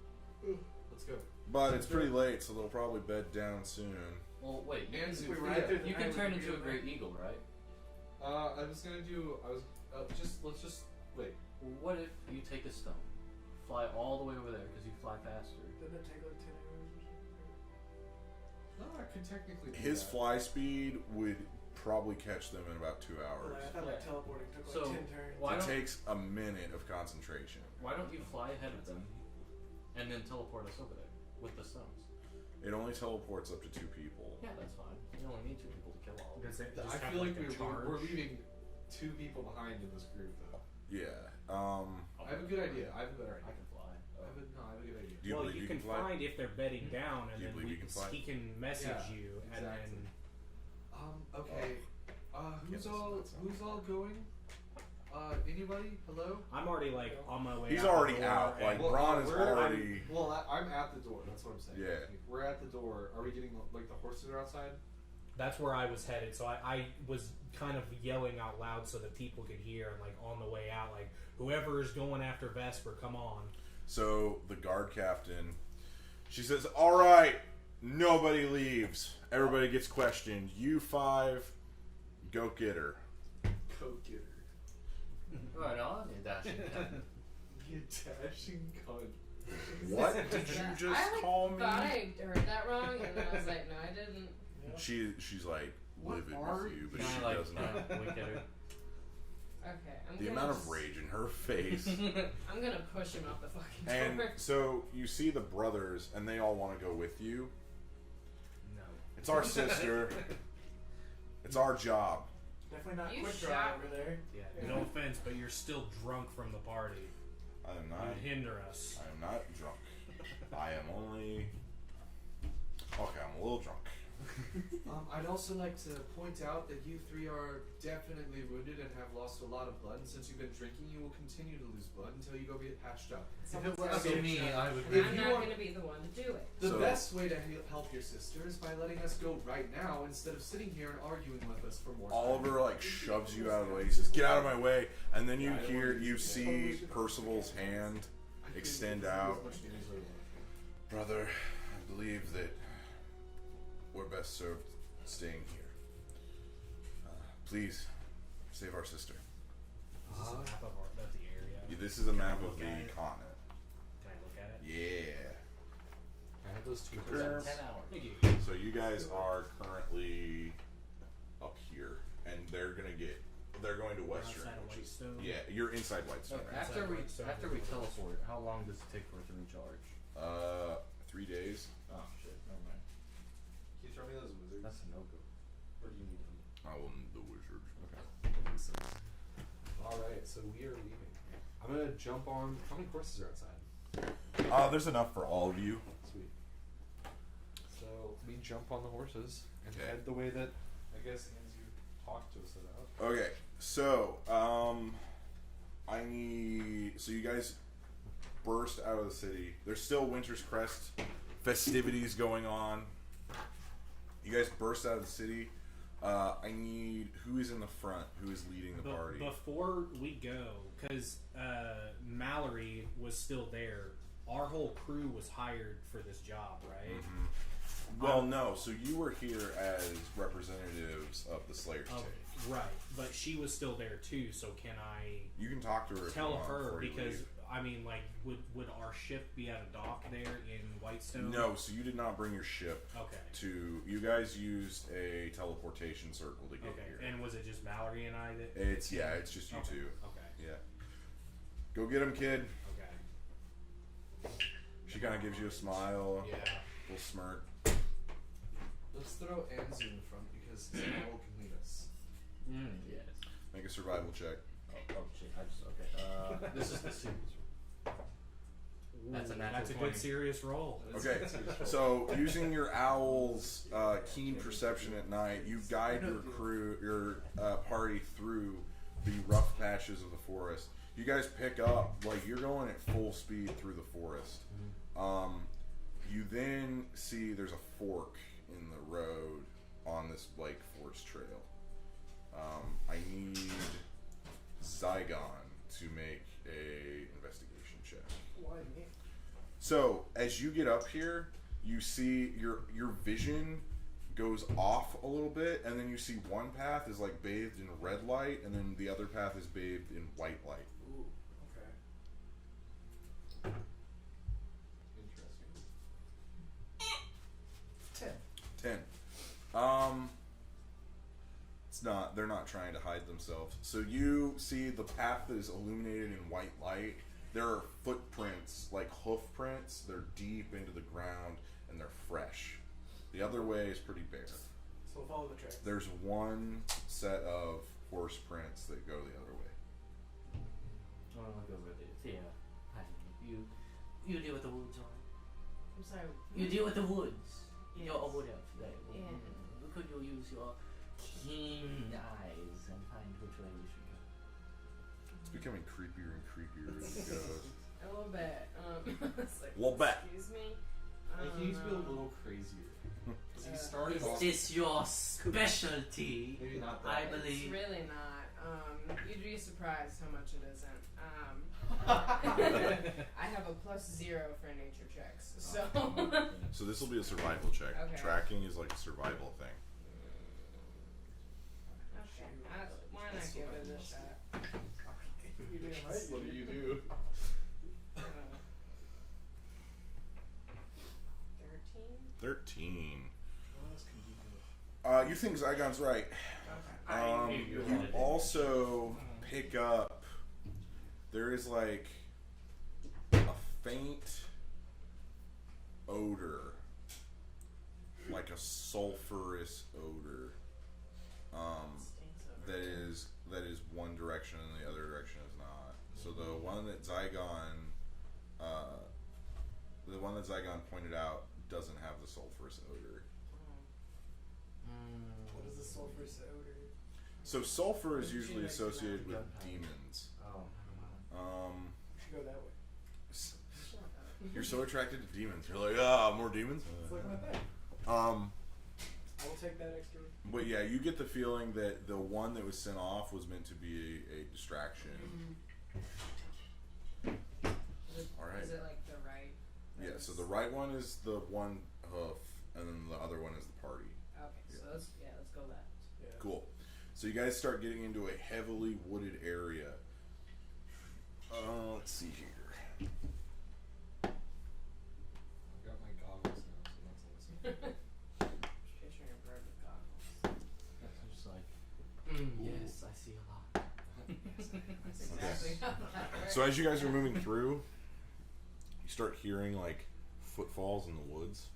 Let's go. But it's pretty late, so they'll probably bed down soon. Well, wait. You And can, we ride through the you can night turn with into a you, great right? eagle, right? I was gonna do. Let's just wait. Well, what if you take a stone, fly all the way over there because you fly faster? Didn't it take like 10 hours or something? No, I could technically. Do His that. fly speed would probably catch them in about 2 hours. Like, I thought like Yeah. teleporting took like So, 10 turns. why It don't- takes a minute of concentration. Why don't you fly ahead of them, and then teleport us over there with the stones? It only teleports up to 2 people. Yeah, that's fine. You only need 2 people to kill all of them. Does it I just have, feel like a charge? we're leaving 2 people behind in this group, though. Yeah. I have a good idea. I have a better I idea. can fly. I have a good idea. Do you well, believe you you can can fly? find if they're bedding down, and Do you then believe you can fly? he can message Yeah, you, exactly. and then Okay. Who's all going? Anybody? Hello? I'm already like on my way. He's out the already door, out. and- Like Well, Braun is we're- already. I'm at the door. That's what I'm saying. Yeah. We're at the door. Are we getting like the horses are outside? that's where I was headed. So I was kind of yelling out loud so that people could hear, and like on the way out, like whoever is going after Vesper, come on. So the guard captain, she says, "All right, nobody leaves. Everybody gets questioned. You 5, go get her." Go get her. Right on, you dashing cat. You dashing cunt. What did you just I call me? thought I heard that wrong, and then I was like, no, I didn't. She's like What livid are with you, but Can she I like doesn't know. wink at her? Okay, I'm The gonna amount of just- rage in her face. I'm gonna push him out the fucking And door. so you see the brothers, and they all want to go with you. No. It's our sister. It's our job. Definitely not You quick shot- draw over there. Yeah, no offense, but you're still drunk from the party. I am not. You hinder us. I am not drunk. I am only. Okay, I'm a little drunk. I'd also like to point out that you three are definitely wounded and have lost a lot of blood. And since you've been drinking, you will continue to lose blood until you go get patched up. If it was up to me, I would. If I'm you not want- going to be the one to do it. The So- best way to help your sister is by letting us go right now instead of sitting here and arguing with us for more time. Oliver like shoves you out of the way. He says, "Get out of my way!" And then you see Percival's hand extend out. Brother, I believe that we're best served staying here. Please save our sister. Is this a map of the area? This is a map of look the at it? continent. Can I look at it? Yeah. I have those two. Sure. 10 hours. Thank you. So you guys are currently up here, and they're going to Western. Outside of Which is, Whitestone? yeah, you're inside Whitestone. So Right? after we teleport, how long does it take for it to recharge? 3 days. Oh shit, never mind. Can you throw me those wizards? That's a no go. Or do you need them? I will need the wizard. Alright, so we are leaving. I'm gonna jump on. How many horses are outside? There's enough for all of you. Sweet. So we jump on the horses and Okay. head the way that I guess Andrew talked to us about. Okay, so so you guys burst out of the city. There's still Winter's Crest festivities going on. You guys burst out of the city. I need who is in the front, who is leading the party. Before we go, because Mallory was still there, our whole crew was hired for this job, right? Mm-hmm. Well, no. So you were here as representatives of the Slayer's Oh, Take. right, but she was still there too. So can I You can talk to her. If you tell want her? before you Because leave. I mean, like, would our ship be at a dock there in Whitestone? No. So you did not bring your ship. Okay. You guys used a teleportation circle to get Okay. here. And was it just Mallory and I that? It's just you Okay. two. Okay. Yeah. Go get him, kid. Okay. She kind of gives you a smile, Yeah. little smirk. Let's throw Anzu in front because his owl can lead us. Yes. Make a survival check. Oh shit, I just, okay. This is the series. That's a natural That's a 20. good serious roll. Okay, so using your owl's keen perception at night, you guide your party through the rough patches of the forest. You guys pick up, like, you're going at full speed through the forest. You then see there's a fork in the road on this, like, forest trail. I need Zygon to make a investigation check. Why me? So as you get up here, you see your vision goes off a little bit, and then you see one path is like bathed in red light, and then the other path is bathed in white light. Ooh, okay. Interesting. 10. 10. It's not. They're not trying to hide themselves. So you see the path that is illuminated in white light. There are footprints, like hoof prints. They're deep into the ground and they're fresh. The other way is pretty bare. So we'll follow the trail. There's one set of horse prints that go the other way. Oh, I'll go with it. Yeah. I don't know. You deal with the woods, alright? I'm sorry. You deal with the woods. Yes. You're a wood elf. Like, Yeah. could you use your keen eyes and find which way we should go? It's becoming creepier and creepier as it goes. A little bit. It's like, Little bit. Excuse me. Like, he needs to be a little crazier. Because he started Is off. this your specialty? Maybe not that. I It's believe. really not. You'd be surprised how much it isn't. I have a +0 for nature checks, so. So this will be a survival check. Okay. Tracking is like a survival thing. Okay, why not give it a shot? You doing right? What do you do? 13. What else can you do? You think Zygon's right. Okay. You also pick up, there is like a faint odor like a sulfurous odor. That is one direction and the other direction is not. So the one that Zygon pointed out doesn't have the sulfurous odor. What is the sulfurous odor? So sulfur is What did you usually make associated with gunpowder? demons. Oh, We should go that way. You're so attracted to demons. You're like, ah, more demons. It's like my thing. I will take that extra. But yeah, you get the feeling that the one that was sent off was meant to be a distraction. All right. Is it like the right? Yeah. So the right one is the one hoof, and then the other one is the party. Okay, so let's go left. Yeah. Cool. So you guys start getting into a heavily wooded area. Let's see here. I've got my goggles now, so that's awesome. Picturing a bird with goggles. I'm just like, yes, I see a lot. Yes, Exactly. So as you guys are moving through, you start hearing like footfalls in the woods,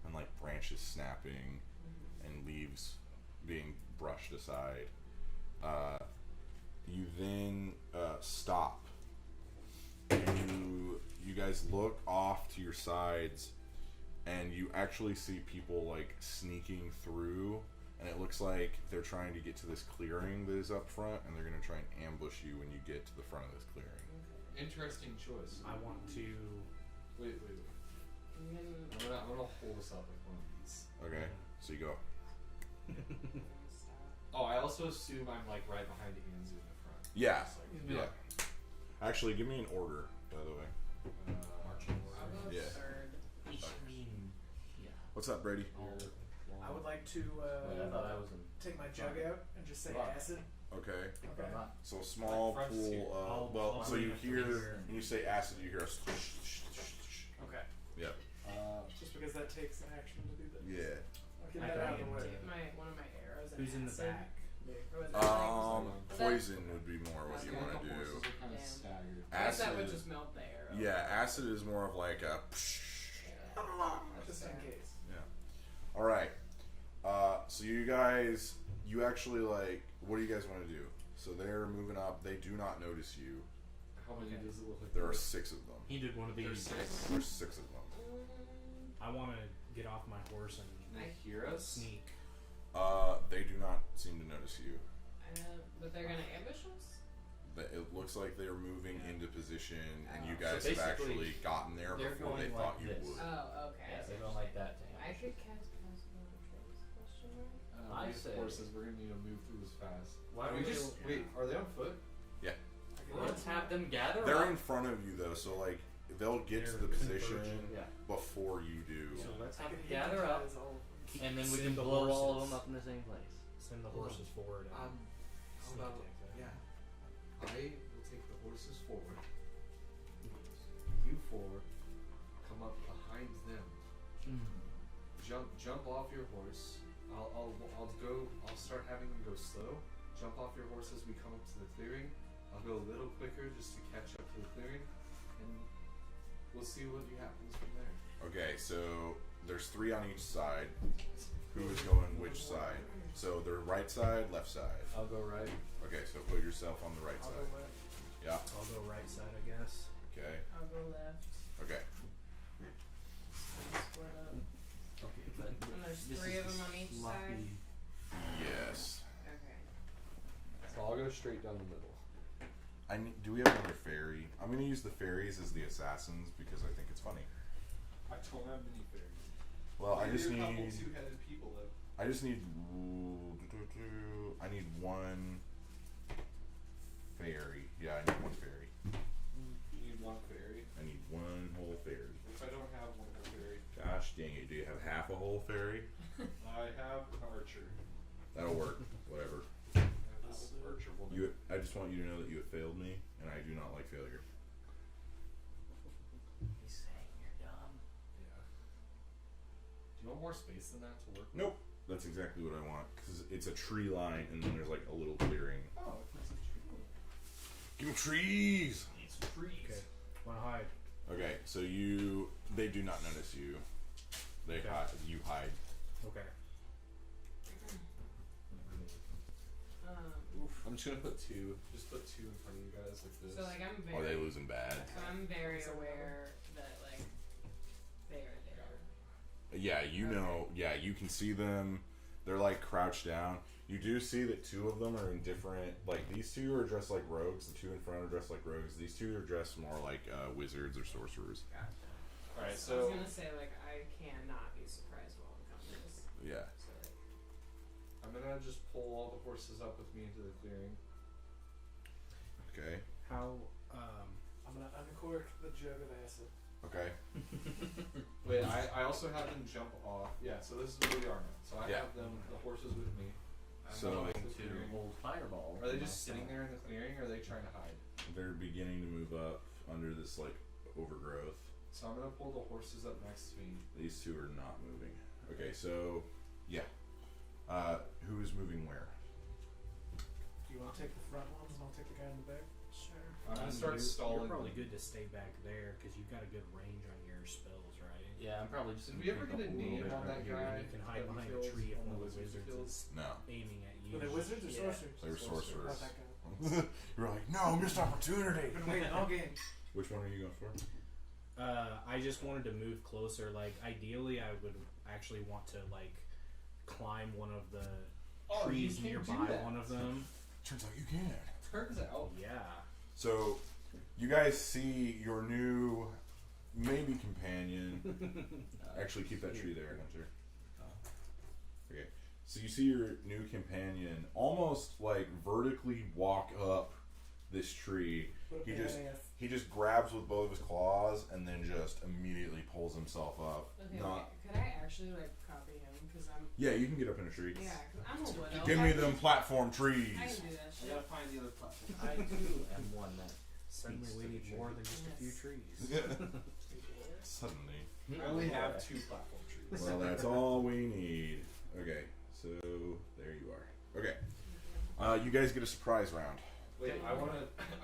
and like branches snapping, and leaves being brushed aside. You then stop, and you guys look off to your sides, and you actually see people like sneaking through, and it looks like they're trying to get to this clearing that is up front, and they're going to try and ambush you when you get to the front of this clearing. Interesting choice. I want to. Wait. I'm gonna hold us up with one of these. Okay, so you go. Oh, I also assume I'm like right behind Anzu in the front. Yeah. Just like, Yeah. Actually, give me an order, by the way. marching I'll go Yeah. third. Yeah. What's up, Brady? I would like to Wait, I thought I was in. take my jug out and just say Right. acid. Okay. Okay. So a small Like front seat. pool. I'll So you bring it hear here. when you say acid, you hear a. Okay. Yeah. Just because that takes an action to do that. Yeah. I'll get I that out of the can way. Dip one of my arrows. Who's in the acid. back? Me. Or was that like, Poison would be more what you The want to do. horses are kind of Yeah. staggered. I guess that would Acid. just melt the arrow. Yeah, acid is more of like a. Just in case. All right. So you actually like. What do you guys want to do? So they're moving up. They do not notice you. How many does it look like? There are 6 of them. He did one of There's these. 6. There's 6 of them. I want to get off my horse and They hear us. sneak. They do not seem to notice you. But they're gonna ambush us? It looks like they're moving into position, and you Oh. guys So have basically, actually gotten there they're before they going thought like you this. would. Oh, okay. Yeah, they don't like that to I happen. could cast Possible Trace? Question mark? I We have say- horses. We're gonna need to move through this fast. Why Are don't we we just wait? Are they on foot? Let's have them gather They're up. in front of you though, so like they'll get to the They're position converging. Yeah. before you do. So let's I have could them gather up, hypnotize all of them. and then we Send can the blow all of horses. them up in the same place. Send the Hold on. horses forward. And How sneak about attack them. yeah? I will take the horses forward. You 4 come up behind them. Jump off your horse. I'll start having them go slow. Jump off your horse as we come up to the clearing. I'll go a little quicker just to catch up to the clearing, and we'll see what happens from there. Okay, so there's 3 on each side. Who is going which side? So the right side, left side. I'll go right. Okay, so put yourself on the right I'll side. go left. Yeah. I'll go right side, I guess. Okay. I'll go left. Okay. Split up. Okay, but And there's this 3 is of them on each side? Yes. Okay. So I'll go straight down the middle. Do we have another fairy? I'm gonna use the fairies as the assassins because I think it's funny. I don't have many fairies. Well, I just Maybe a couple need. two-headed people though. I just need. I need 1 fairy. Yeah, I need 1 fairy. You need 1 fairy. I need 1 whole fairy. If I don't have 1 whole fairy, Gosh dang it! Do you have half a whole fairy? I have an archer. That'll work. Whatever. I have this archer woman. I just want you to know that you have failed me, and I do not like failure. he's saying you're dumb. Yeah. Do you want more space than that to work with? Nope. That's exactly what I want because it's a tree line, and then there's like a little clearing. Oh, if it's a tree. Give me trees. It's trees. Okay. Want to hide? Okay, so they do not notice you. They Okay. hide. You hide. Okay. I'm just gonna put 2. Just put 2 in front of you guys like this. So like I'm Are very. they losing bad? So I'm very aware that like they are there. Yeah, you know. Yeah, you can see them. They're like crouched down. You do see that 2 of them are in different. Like these 2 are dressed like rogues. The 2 in front are dressed like rogues. These 2 are dressed more like wizards or sorcerers. Gotcha. Alright, I was so gonna say like I cannot be surprised while I'm coming to this. Yeah. So like, I'm gonna just pull all the horses up with me into the clearing. Okay. How? I'm gonna uncork the jug of acid. Okay. Wait, I also have them jump off. Yeah, so this is where we are now. So I Yeah. have them, the horses with me. I'm So- going To to the clearing. hold fireball. Are they just sitting there in the clearing, or are they trying to hide? They're beginning to move up under this like overgrowth. So I'm gonna pull the horses up next to me. These 2 are not moving. Okay, so yeah. Who is moving where? Do you want to take the front ones and I'll take the guy in the back? sure. I'm gonna start You're stalling. probably them. good to stay back there because you've got a good range on your spells, right? Yeah, I'm probably just. Did we ever gonna get a make name little on bit that right here. guy? And you can hide that we behind a killed tree if on one the of the wizards wizards is No. aiming at you. Were they wizards or Yeah. sorcerers? They're Not sorcerers. that guy. You're like, no, missed opportunity. Been waiting all game. Which one are you going for? I just wanted to move closer. Like, ideally, I would actually want to like climb one of the Oh, you trees can't do nearby. that. One of them. Turns out you can. Turns out. Yeah. So, you guys see your new, maybe companion. Actually, keep that tree there, Hunter. Okay. So you see your new companion almost like vertically walk up this tree. Put a He pin just- in AF. He just grabs with both of his claws and then just immediately pulls himself up. Okay, Not. wait, could I actually like copy him? Cause I'm Yeah, you can get up in a tree. yeah, cause I'm a wood elf. Give me them platform trees. I can do that I shit. gotta find the other platform. I too am one that. Suddenly, speaks we to need the more tree. than just a few Yes. trees. Suddenly. I only have 2 platform trees. Well, that's all we need. Okay, so there you are. Okay, you guys get a surprise round. Wait, I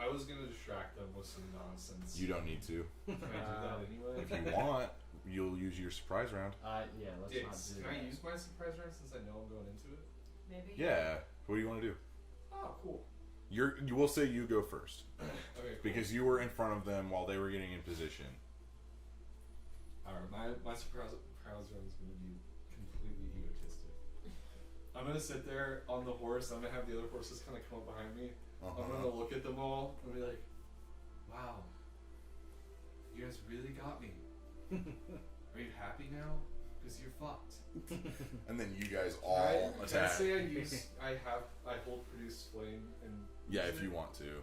was gonna distract them with some nonsense. You don't need to. Can I do that anyway? If you want, you'll use your surprise round. Yeah, let's Dicks, not do can that. I use my surprise round since I know I'm going into it? Maybe. Yeah. What do you want to do? Oh, cool. You will say you go first Okay, cool. because you were in front of them while they were getting in position. Alright, my surprise round is gonna be completely egotistic. I'm gonna sit there on the horse. I'm gonna have the other horses kind of come up behind me. I'm gonna look at them all and be like, "Wow, you guys really got me. Are you happy now? Because you're fucked." And then you guys Can all I attack. say I hold produce flame and Yeah, if you want to,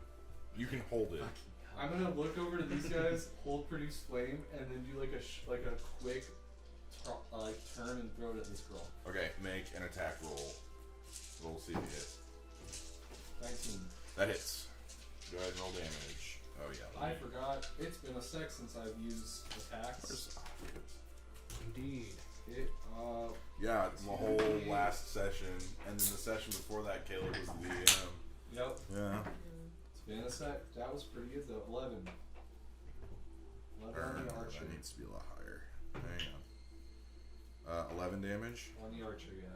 you can hold it. I'm gonna look over to these guys, hold produce flame, and then do like a quick turn and throw it at this girl. Okay, make an attack roll. Roll see if you hit. 19. That hits. Go ahead and roll damage. Oh yeah. I forgot. It's been a sec since I've used attacks. Indeed. Yeah, the whole last session, and then the session before that, Caleb was the DM. Yep. Yeah. It's been a sec. That was pretty good though. 11. 11 on the archer. That needs to be a lot higher. Hang on. 11 damage. On the archer, yeah.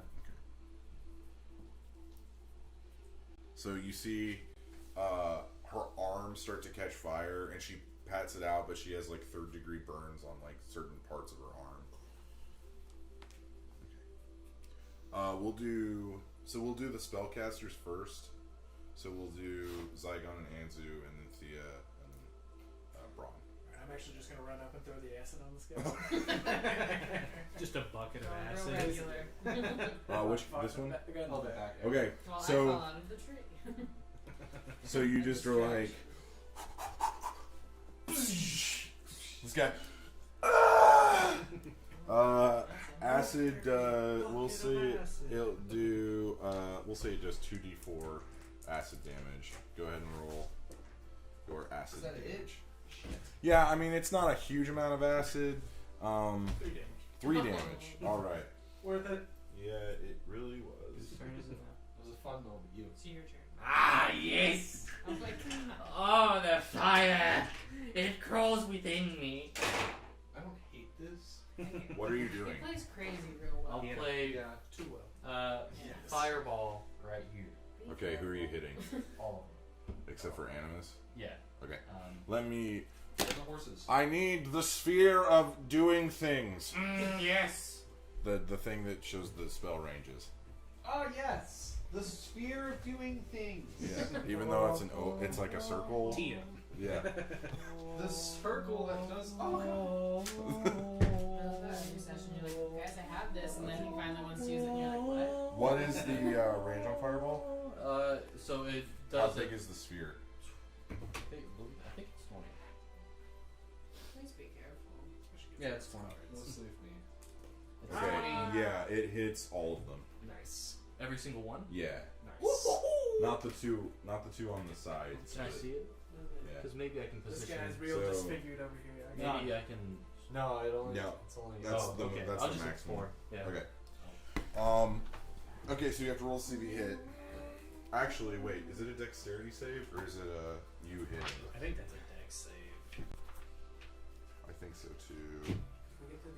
So you see her arms start to catch fire, and she pats it out, but she has like 3rd-degree burns on like certain parts of her arm. Okay. We'll do the spellcasters first. So we'll do Zygon and Anzu, and then Thea and Braun. I'm actually just gonna run up and throw the acid on this guy. Just a bucket of Real acid. regular. This one? The guy in the Oh, the back. back. Okay, Well, I so fell out of the tree. so you just are like this guy. Acid. We'll say it'll do. We'll say it does 2d4 acid damage. Go ahead and roll your acid. Is that damage. it? Yeah, I mean it's not a huge amount of acid. 3 damage. 3 damage. All right. Worth it. Yeah, it really was. Whose turn is it now? It was a fun moment. You. It's your turn. Ah, yes! I was like, Oh, the fire! It crawls within me. I don't hate this. What are you doing? He plays crazy real well. I'll play Except for animus. Yeah. Okay. Um, Let me. And the horses. I need the sphere of doing things. Yes. The thing that shows the spell ranges. Oh yes, the sphere of doing things. Yeah. Even though it's it's like a circle. Tia. Yeah. The circle that does. Oh, Every session, you're like, guys, I have this, and then he finally wants to use it, and you're like, what? What is the range on fireball? so it How does. big is the sphere? I think it's 20. Please be careful. Yeah, it's 20. mostly with me. It's Okay. 20. Yeah, it hits all of them. Nice. Every single one. Yeah. Nice. Not the two on the sides. Can I but- see it? Yeah. Because maybe I can This position. guy's real So- disfigured over here. Maybe I can. No, it only. No. It's only. That's oh, the okay. that's I'll the just hit maximum. 4. Yeah. Okay. Okay, so you have to roll see if you hit. Actually, wait, is it a dexterity save or is it a you hit? I think that's a dex save. I think so too. Can we get to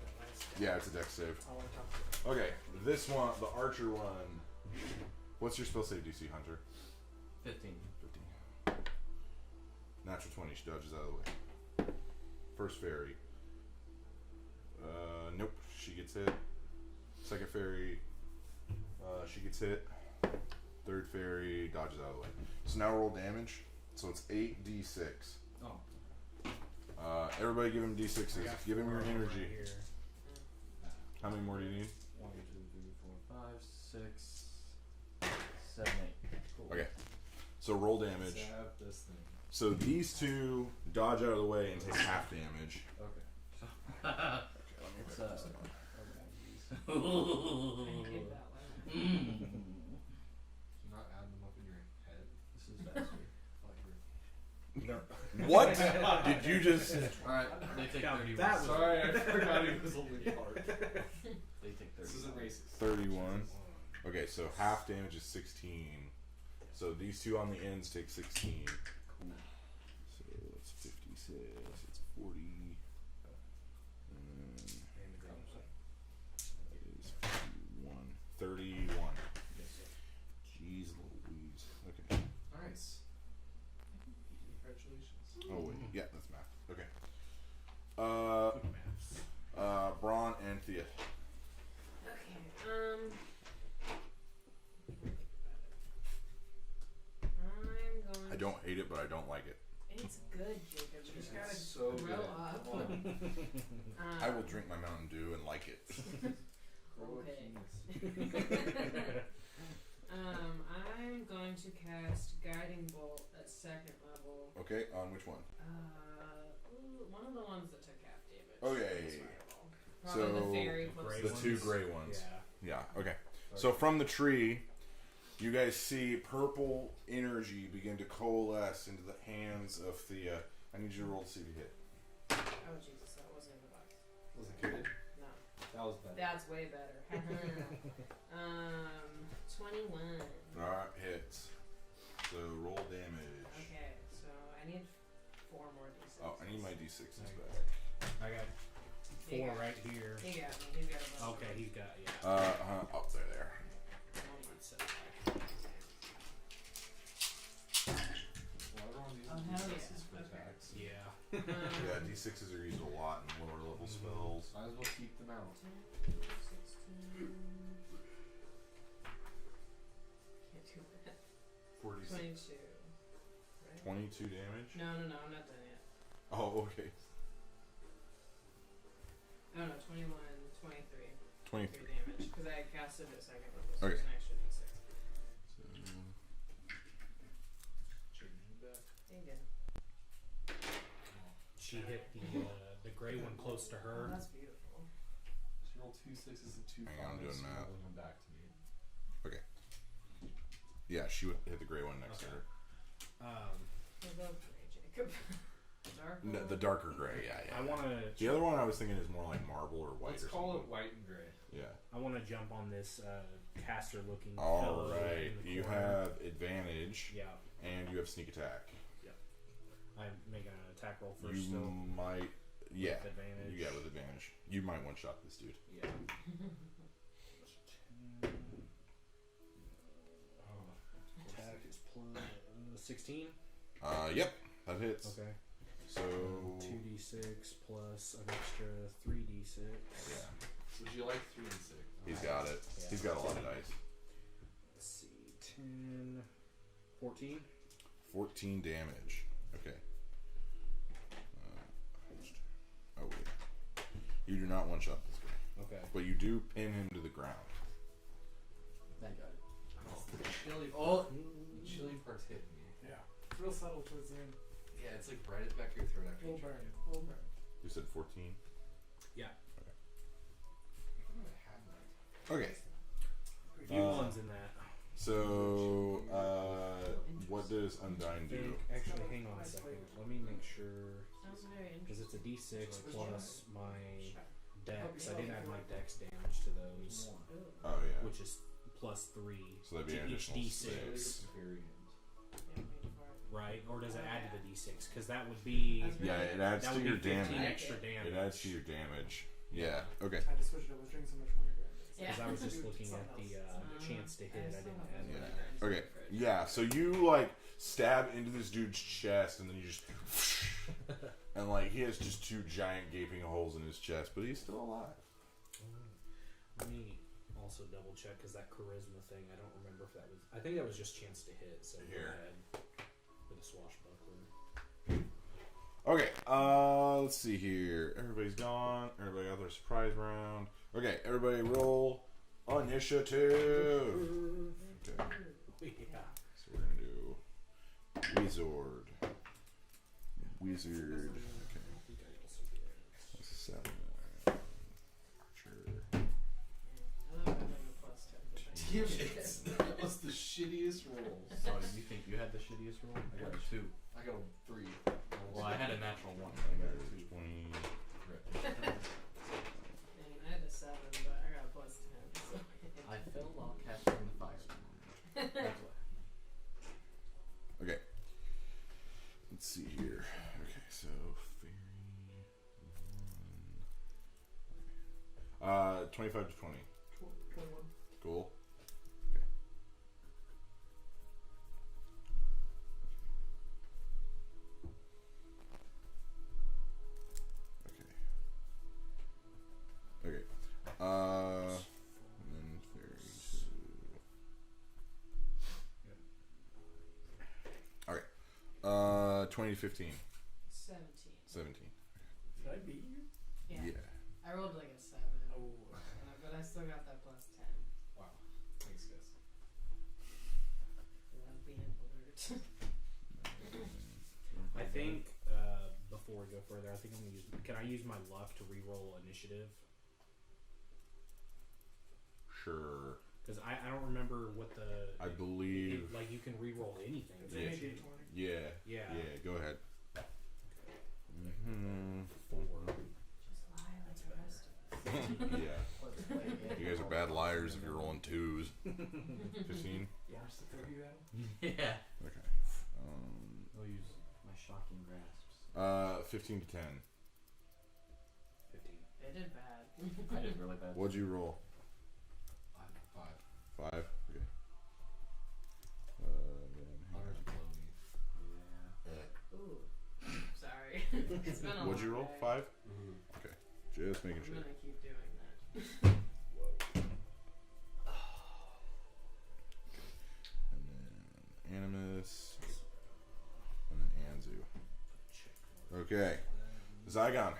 that last guy? Yeah, it's a dex save. I want to talk to him. Okay, this one, the archer one. What's your spell save DC, Hunter? 15. 15. Natural 20, she dodges out of the way. First fairy. Nope, she gets hit. Second fairy, she gets hit. Third fairy dodges out of the way. So now roll damage. So it's 8d6. Oh. Everybody give him d6s. I got Give him your 4 energy. right here. How many more do you need? 1, 2, 3, 4, 5, 6, 7, 8. Cool. Okay. So roll Let's damage. have this thing. So these two dodge out of the way and take half damage. Okay. So. It's I hate that one. Did you not add them up in your head? This is faster. What? Did you just? Alright, they take Now 31. that was- Sorry, I forgot it was only part. They take 31. This isn't racist. 31. Okay, so half damage is 16. So these two on the ends take 16. Cool. So it's 56. It's 40. And that is 51. 31. Jeez Louise. Okay. Nice. Congratulations. Oh wait, yeah, that's math. Okay. Good maths. Braun and Thea. Okay, I'm going. I don't hate it, but I don't like it. It's good, Jacob. You just gotta It's so grow good. up. Come on. I will drink my Mountain Dew and like it. Grow a Okay. penis. I'm going to cast Guiding Bolt at 2nd level. Okay, on which one? One of the ones that took half damage. Okay. This fireball. Probably So, the fairy the closest. gray The two ones? gray ones. Yeah. Yeah, okay. So from the tree, you guys see purple energy begin to coalesce into the hands of Thea. I need you to roll to see if you hit. Oh Jesus, that wasn't in the box. Was it good? No, That was better. that's way better. 21. Alright, hits. So roll damage. Okay, so I need 4 more d6. Oh, I need my d6s back. I got You 4 got it. right here. He got me. He's got a bunch. Okay, he's got, yeah. Up there. Well, everyone uses Oh, hell D6s yeah. for Okay. attacks. Yeah. Yeah, d6s are used a lot in lower level spells. Might as well keep them out. 16. Can't do that. 46. 22. Right? 22 damage? No, I'm not done yet. Oh, okay. Oh no, 21, 23. 23. Damage. Because I casted it 2nd level, so Okay. it's an extra d6. There you go. She hit the gray one close to Oh, her. that's beautiful. She rolled 2 6s and 2 Hang on, I'm 5s. doing math. Rolling them back to me. Yeah, she would hit the gray one next to Okay. her. I love gray, Jacob. Dark. No, the darker gray, yeah. I want The to. other one I was thinking is more like marble or white Let's or call something. it white and gray. Yeah. I want to jump on this caster-looking. All fellow right. in the You corner. have advantage, Yeah, and you have sneak attack. I'm making an attack roll first. You Still might, yeah, with advantage. yeah, with advantage. You might one shot this dude. Yeah. Oh. Attack is plus 16. Yep, that hits. Okay. So 2d6 plus an extra 3d6. yeah, Would you like 3 and 6? he's got it. Yeah. He's got a lot of dice. Let's see, 10, 14. 14 damage. Okay. Oh wait, you do not one shot this guy, Okay. but you do pin him to the ground. Thank God. Oh, the chili. Oh. The chili part's hitting me. Yeah. Real subtle towards the end. Yeah, it's like right at the back of your throat after you Full chew burn. it. Full burn. You said 14. Yeah. I think I had that. Okay. A few ones in that. So, what does Undyne do? Actually, hang on a second. Let me make sure. Sounds very Because interesting. it's a d6 plus my dex. I didn't add my dex damage to those, Oh yeah. which is plus 3 So that'd be to an each additional d6, six. right? Or does it add to the d6? Because that would be Yeah, it adds that to would your be 15 damage. extra damage. It adds to your damage. Yeah. Okay. I had to switch it. I was drinking so much water. Because I was just looking at the chance to hit. I didn't add Yeah. that. Okay. Yeah. So you like stab into this dude's chest, and then you just and like he has just 2 giant gaping holes in his chest, but he's still alive. Let me also double check because that charisma thing. I don't remember if that was. I think that was just chance to hit. So go Here. ahead with a swashbuckler. Okay, let's see here. Everybody's gone. Everybody got their surprise round. Okay, everybody roll initiative. Okay, Yeah. so we're gonna do Wizard. Wizard. Okay, I think I also did. that's a 7. Archer. I love having a plus 10 for Damn it! That was the shittiest roll. So you think you had the shittiest roll? I got a 2. I got a 3. Well, I had a natural 1. So I got a 2. 20. And I had a 7, but I got a plus 10. So I fell while casting the fire. That's why. Okay. Let's see here. Okay, so fairy 1. 25 to 20. 21. Cool. Okay. Okay. Okay. And then fairy 2. Okay. 20 to 15. 17. 17. Did I beat you? Yeah. Yeah. I rolled like a 7. Oh. But I still got that plus 10. Wow. Thanks, guys. Love being alert. I think before we go further, I think I'm gonna use. Can I use my luck to re-roll initiative? Sure. Because I don't remember what the. I believe. Like you can re-roll anything. It's Yeah. any D20. Yeah. Yeah. Yeah. Go ahead. Mm-hmm. 4. Just lie like the rest of us. Yeah. Let's play a game. You guys are bad liars if you're rolling 2s. 15. Yeah. Just the 3 of you then. Yeah. Okay. I'll use my shocking grasps. 15 to 10. 15. They did bad. I did really bad. What'd you roll? 5. 5. Okay. Ours below me. Yeah. Ooh. Sorry. It's been a What'd you long roll? day. 5. Mm-hmm. Okay. Just making I'm sure. gonna keep doing that. And then Animus. And then Anzu. Okay. Zygon,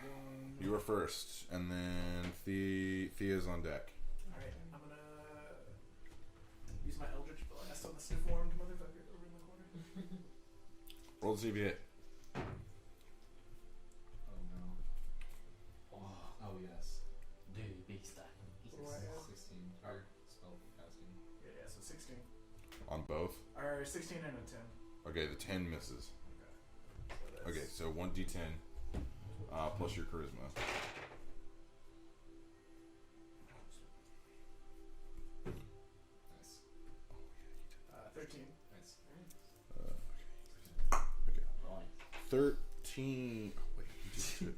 you were first, and then Thea's on deck. Alright, I'm gonna use my Eldritch Blast on this deformed motherfucker over in the corner. Roll to see if you hit. Oh no. Oh yes. Dude, big stuff. What do I have? 16 for spell casting. Yeah, so 16. On both? Or 16 and a 10. Okay, the 10 misses. So that's Okay, so 1d10 plus your charisma. Nice. 13. Nice. Okay. Right. 13. Oh, wait, you just did. Okay.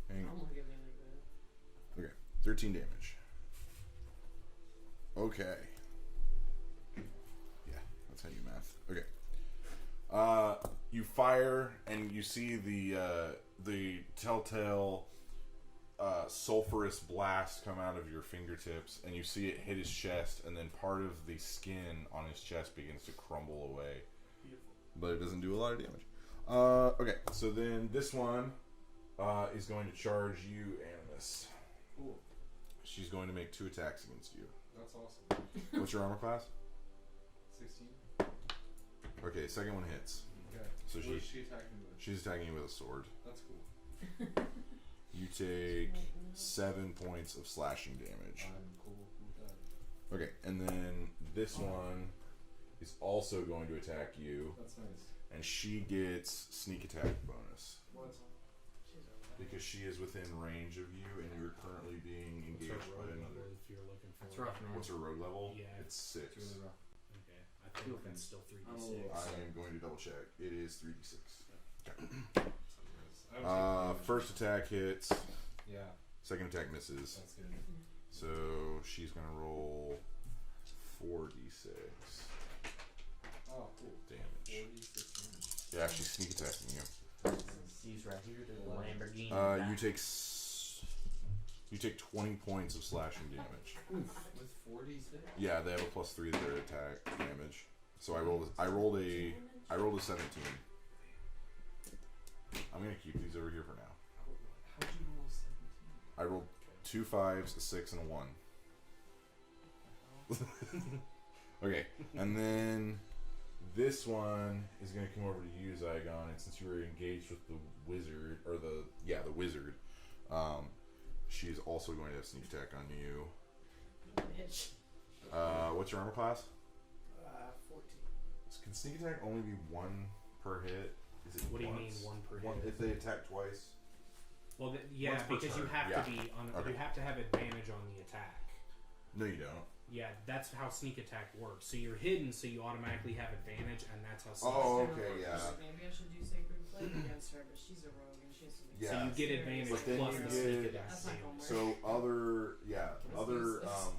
Hang I'm on. gonna give me like that. Okay, 13 damage. Okay. Yeah, that's how you math. Okay. You fire, and you see the telltale sulfurous blast come out of your fingertips, and you see it hit his chest, and then part of the skin on his chest begins to crumble away. Beautiful. But it doesn't do a lot of damage. Okay, so then this one is going to charge you, Animus. Cool. She's going to make 2 attacks against you. That's awesome. What's your armor class? 16. Okay, second one hits. Okay. So What is she attacking with? she's attacking you with a sword. That's cool. You take 7 points of slashing damage. I'm cool with that. Okay, and then this one is also going to attack you, That's nice. and she gets sneak attack bonus What? because she is within range of you, and you're currently being What's her engaged by rogue another. level if you're looking for? That's rough, man. What's her rogue level? Yeah. It's 6. It's really rough. Okay, I think that's still 3d6. I am going to double check. It is 3d6. I First attack hits. Yeah, Second attack misses. that's good. So she's gonna roll 4d6 Oh, cool. damage. 46 damage. Yeah, she's sneak attacking you. These right here, the Lamborghini. You take 20 points of slashing damage. With 46? Yeah, they have a +3 to their attack damage. So I rolled a 17. I'm gonna keep these over here for now. How'd you roll 17? I rolled 2 5s, a 6, and a 1. Okay, and then this one is gonna come over to you, Zygon, and since you were engaged with the wizard, or the wizard, she's also going to have sneak attack on you. Bitch. What's your armor class? 14. Can sneak attack only be 1 per hit? Is it What do you once? mean 1 per hit? If they attack twice? Well, yeah, Once per because you turn. have Yeah. to be on. Okay. You have to have advantage on the attack. No, you don't. Yeah, that's how sneak attack works. So you're hidden, so you automatically have advantage, and that's how. Sneak Oh, attack okay, works. yeah. Maybe I should do Sacred Flame against her, but she's a rogue and she has to be. Yeah. So you get advantage But then plus you the get- sneak attack. That's not gonna work. So other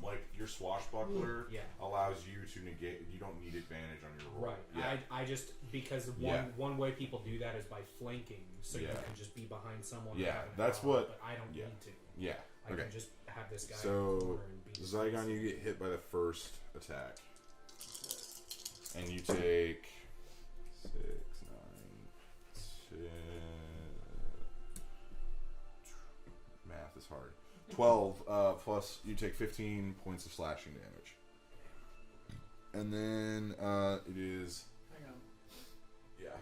like your swashbuckler Yeah. allows you to negate. You don't need advantage on your roll. Right. Yeah. I just because Yeah. one way people do that is by flanking, so you Yeah. can just be behind someone. Yeah, and have an that's ally, what- But I don't yeah. need to. Yeah. I Okay. can just have this guy. So, in the corner and beat his Zygon, face. you get hit by the first attack, and you take 6, 9, 10. Math is hard. 12 plus you take 15 points of slashing damage, and then it is Hang on. yeah.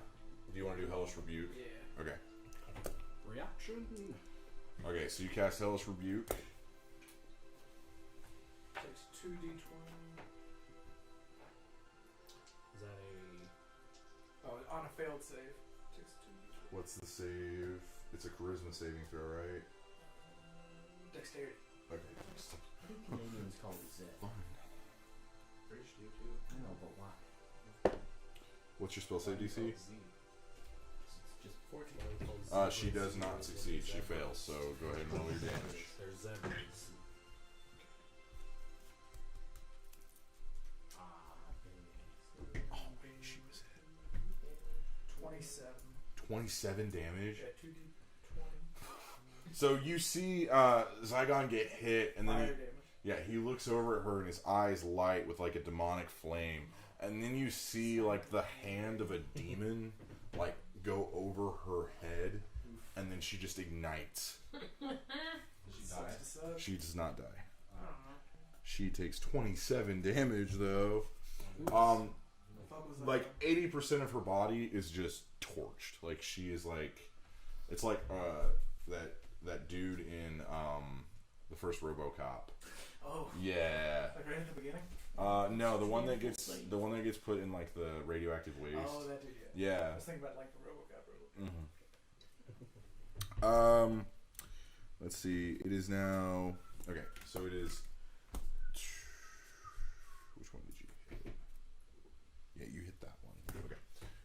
Do you want to do Hellish Rebuke? Yeah. Okay. Reaction. Okay, so you cast Hellish Rebuke. Takes 2d20. Is that a? Oh, on a failed save. Takes 2d20. What's the save? It's a Charisma saving throw, right? Dexterity. Okay. Canadians call it Zed. British do too. I know, but why? What's your spell save DC? It's just 14. She does not succeed. She fails. So go ahead and roll your damage. There's zebras. She was 27. 27 damage. Yeah, 2d20. So you see Zygon get hit, and then Fire he, damage. yeah, he looks over at her, and his eyes light with like a demonic flame, and then you see like the hand of a demon like go over her head, and then she just ignites. She died. She does not die. Aw. She takes 27 damage though. Fuck was that? Like 80% of her body is just torched. Like she is like, it's like that dude in the first RoboCop. Oh, Yeah. like right at the beginning? No, the one that gets put in like the radioactive waste. Oh, that dude, yeah. Yeah. I was thinking about like the RoboCop. Mm-hmm. Let's see. It is now. Okay, so it is. Which one did you hit? Yeah, you hit that one. Okay.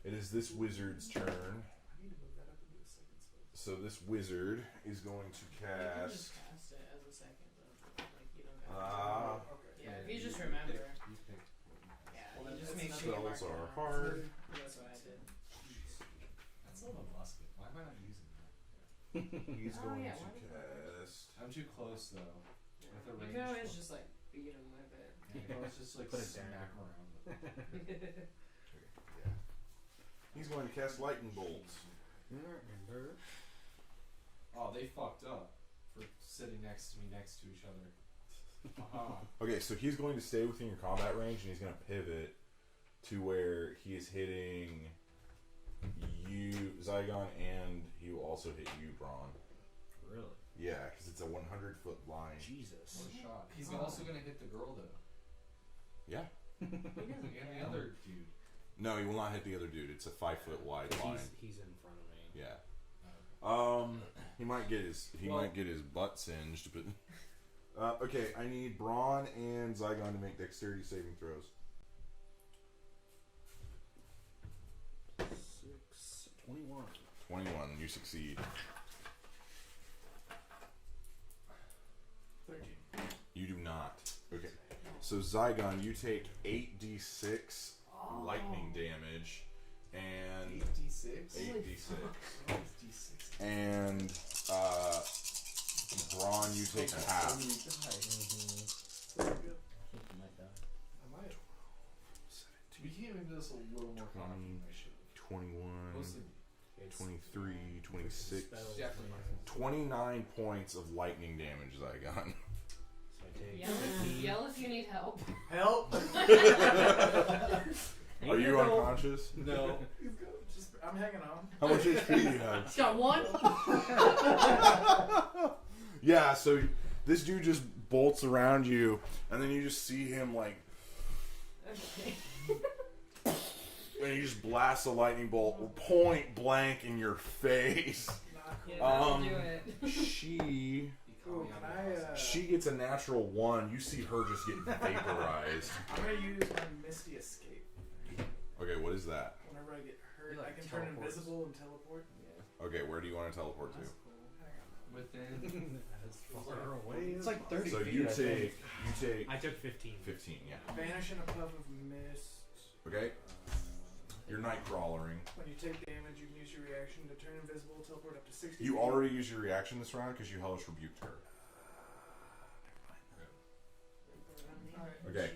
It is this wizard's turn. I need to move that up into a second spell. So this wizard is going to You can cast. just cast it as a second, though. Like, you don't gotta. Okay. Yeah, if you just remember. You picked. Yeah, Well, you then just that's make not sure you mark spells it are down. hard. That's what I did. still have a musket. Why am I not using that? He's Oh, going yeah, to why not? cast. I'm too close though. Yeah. With a You range. can always just like beat him with it. Yeah, let's just like Put it smack down. around. Yeah. He's going to cast lightning bolts. Oh, they fucked up for sitting next to me next to each other. Aha. Okay, so he's going to stay within your combat range, and he's going to pivot to where he is hitting you, Zygon, and he will also hit you, Braun. Really? Yeah, because it's a 100-foot line. Jesus. What a shot. He's also gonna hit the girl though. Yeah. And the other dude. No, he will not hit the other dude. It's a 5-foot wide line. He's in front of me. Yeah. Oh. He might get his butt singed, but okay. I need Braun and Zygon to make dexterity saving throws. 6, 21. 21. You succeed. 13. You do not. Okay. So Zygon, you take 8d6 lightning damage, and 8d6. 8d6, 8d6. and Braun, you take half. Pretty good. I might. We can't make this a little more cocky than I should. 21, Mostly. 23, 26, Definitely. 29 points of lightning damage, Zygon. So I take Yell, 15. yell if you need help. Help! Are you unconscious? No. He's good. Just, I'm hanging on. How much HP do you have? He's got one. Yeah, so this dude just bolts around you, and then you just see him like, Okay. and he just blasts a lightning bolt point blank in your face. Not cool. Yeah, that'll do it. She Ooh, can I, she gets a natural 1. You see her just get vaporized. I'm gonna use my Misty Escape. Okay, what is that? Whenever I get hurt, You, like, I can turn teleport. invisible and teleport. Okay, where do you want to teleport to? That's cool. Hang on. Within. As far away. It's like 30 So feet. you I think. take I took 15. 15, yeah. Vanish in a puff of mist. Okay, you're night crawling. When you take damage, you can use your reaction to turn invisible, teleport up to 60 You feet. already used your reaction this round because you hellish rebuked her. Okay.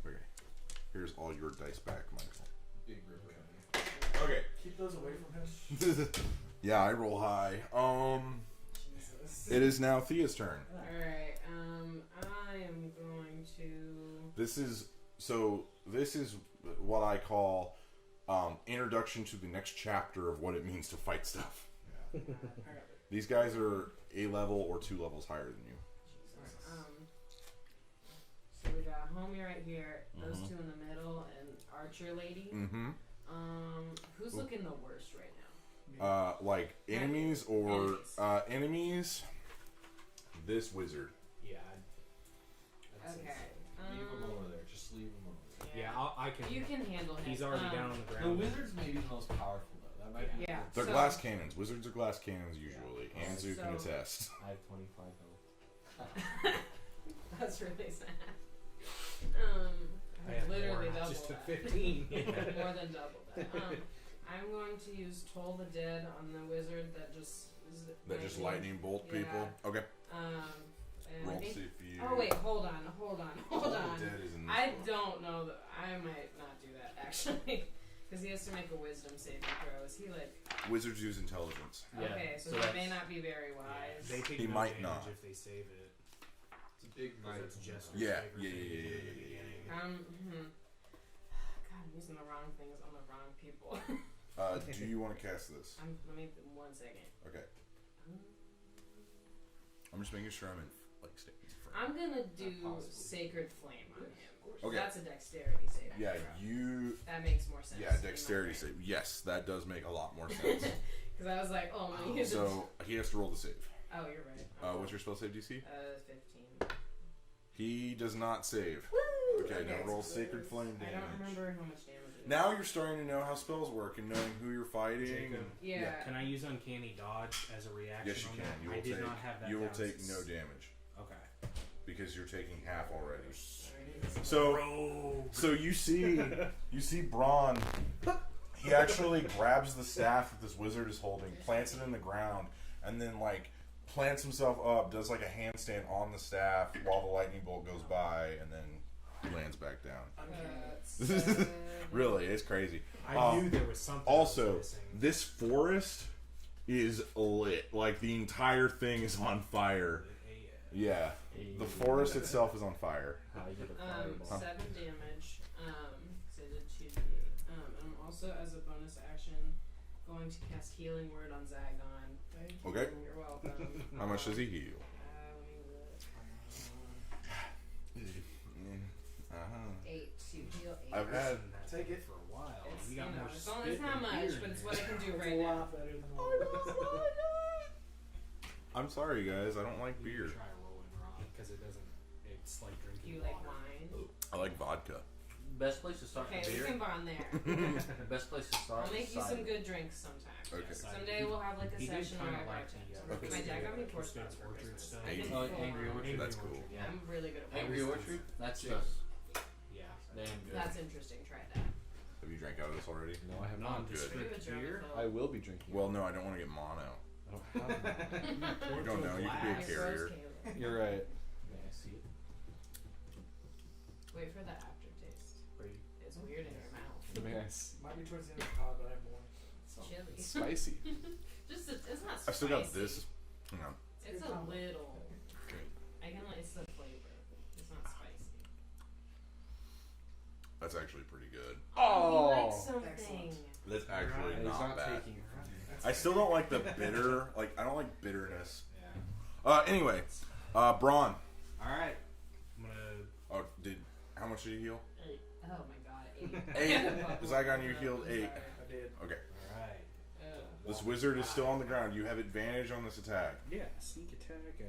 Okay. Here's all your dice back, Michael. Big river. Okay. Keep those away from him. Yeah, I roll high. Jesus. It is now Thea's turn. Alright, I am going to. This is what I call introduction to the next chapter of what it means to fight stuff. I got it. These guys are a level or 2 levels higher than you. So we got Homie right here, those Mhm. two in the middle, and Archer lady. Mm-hmm. Who's looking the worst right now? Like enemies or Enemies. enemies. This wizard. Yeah. Okay. Leave him over there. Just leave him over there. Yeah, I can. You can handle him. He's already down on the The ground. wizard's maybe the most powerful though. That might be. Yeah. They're So- glass cannons. Wizards are glass cannons usually. Anzu can So- attest. I have 25 health. That's really sad. I have literally more. I double just took that. 15. More than double that. I'm going to use Toll the Dead on the wizard that just is That just lightning bolt Yeah. people. Okay. And I Roll think, see if you. oh wait, hold on. Toll the I Dead is in this book. don't know that I might not do that actually, because he has to make a wisdom saving throw. Is he like Wizards use intelligence. Yeah, okay? So, so he that's- may not be very wise. They take He no might damage not. if they save it. It's a big Because it's just Yeah, favor yeah, thing yeah, from yeah, the yeah, beginning. God, I'm using the wrong things on the wrong people. Do you want to cast this? Let me 1 second. Okay. I'm just making sure I'm in like state. I'm gonna do possibly. Sacred Flame on him. Okay. That's a dexterity save. Yeah, you. That makes more sense. Yeah, dexterity save. Yes, that does make a lot more sense. Because I was like, oh, I'm gonna use it. So he has to roll the save. Oh, you're right. What's your spell save DC? 15. He does not save. Woo! Okay, now roll Sacred Flame I damage. don't remember how much damage it is. Now you're starting to know how spells work and knowing who you're fighting. Jacob, Yeah. Can I use Uncanny Dodge as a reaction Yes, you on can. that? You I will did take. not have that You will down. take no damage Okay. because you're taking half already. I need So Bro. So you see Braun. He actually grabs the staff that this wizard is holding, plants it in the ground, and then like plants himself up, does like a handstand on the staff while the lightning bolt goes by, and then lands back down. Really, it's crazy. I knew there was something. Also, missing. this forest is lit. Like the entire thing is on fire. Yeah, the forest itself is on fire. 7 damage. So I did 2d8. I'm also, as a bonus action, going to cast Healing Word on Zagon. Okay. You're welcome. How much does he heal? Let me look. 8 to heal 8. I've had. Take it. for a while. It's, You got more it's spit not than much, beer but in it's there. what I can do It's right a now. lot better than I'm sorry, guys. I don't like You beer. can try Rolling Rock because it doesn't. It's like Do drinking you like water. wine? I like vodka. Best place to start Okay, with we beer. can bond there. Best place to start. I'll make is you some cider. good drinks sometime. Okay. Someday we'll have like a He did session kind where I of like bartend. the Okay. My dad got me Twisted Torch Spots for Orchard Christmas. stuff. I did Oh, full Angry on. Orchard. That's cool. Yeah. I'm really good at Angry wine. Orchard. That's Yeah. just Yeah. damn good. That's interesting. Try that. Have you drank out of this already? No, I have not. Good. Maybe a drum beer? with I will be drinking. Well, no, I don't want to get mono. I don't have one. You don't know. You could be a Your carrier. rose Caleb. You're right. Yeah, I see it. Wait for the aftertaste. Pretty. It's weird in your mouth. Let me guess. Might be towards the end of the pod, but I have more. So. Chili. Spicy. Just it's not spicy. I still got this. Hang on. It's a little. Okay. I can like it's the flavor. It's not spicy. That's actually pretty good. Oh, you like Oh, something. excellent. That's actually He's not not bad. taking it. I still don't like the bitter. Like I don't like bitterness. Yeah. Anyway, Braun. All right. I'm gonna. Oh, how much did you heal? 8. Oh my god, 8. 8. Zygon, you healed 8. I did. Okay. All right. This wizard is still on the ground. You have advantage on this attack. Yeah, sneak attack and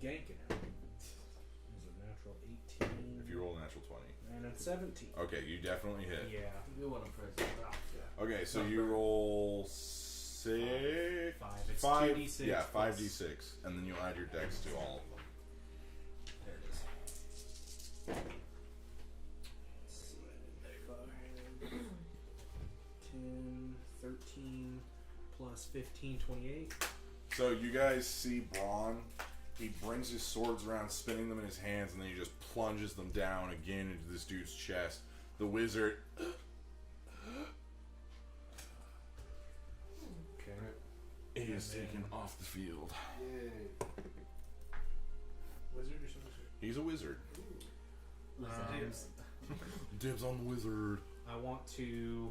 ganking him. Is a natural 18. If you roll a natural 20. And a 17. Okay, you definitely hit. Yeah. You want to press it. Okay, so you roll 6. 5. It's 5. 2d6 Yeah, plus- 5d6, and then you'll add your dex to all of them. There it is. Let's see. 5, 10, 13, plus 15, 28. So you guys see Braun. He brings his swords around, spinning them in his hands, and then he just plunges them down again into this dude's chest. The wizard. Okay. Is taken off the field. Yay. Wizard or sorcerer? He's a wizard. Dibs. Dibs on the wizard. I want to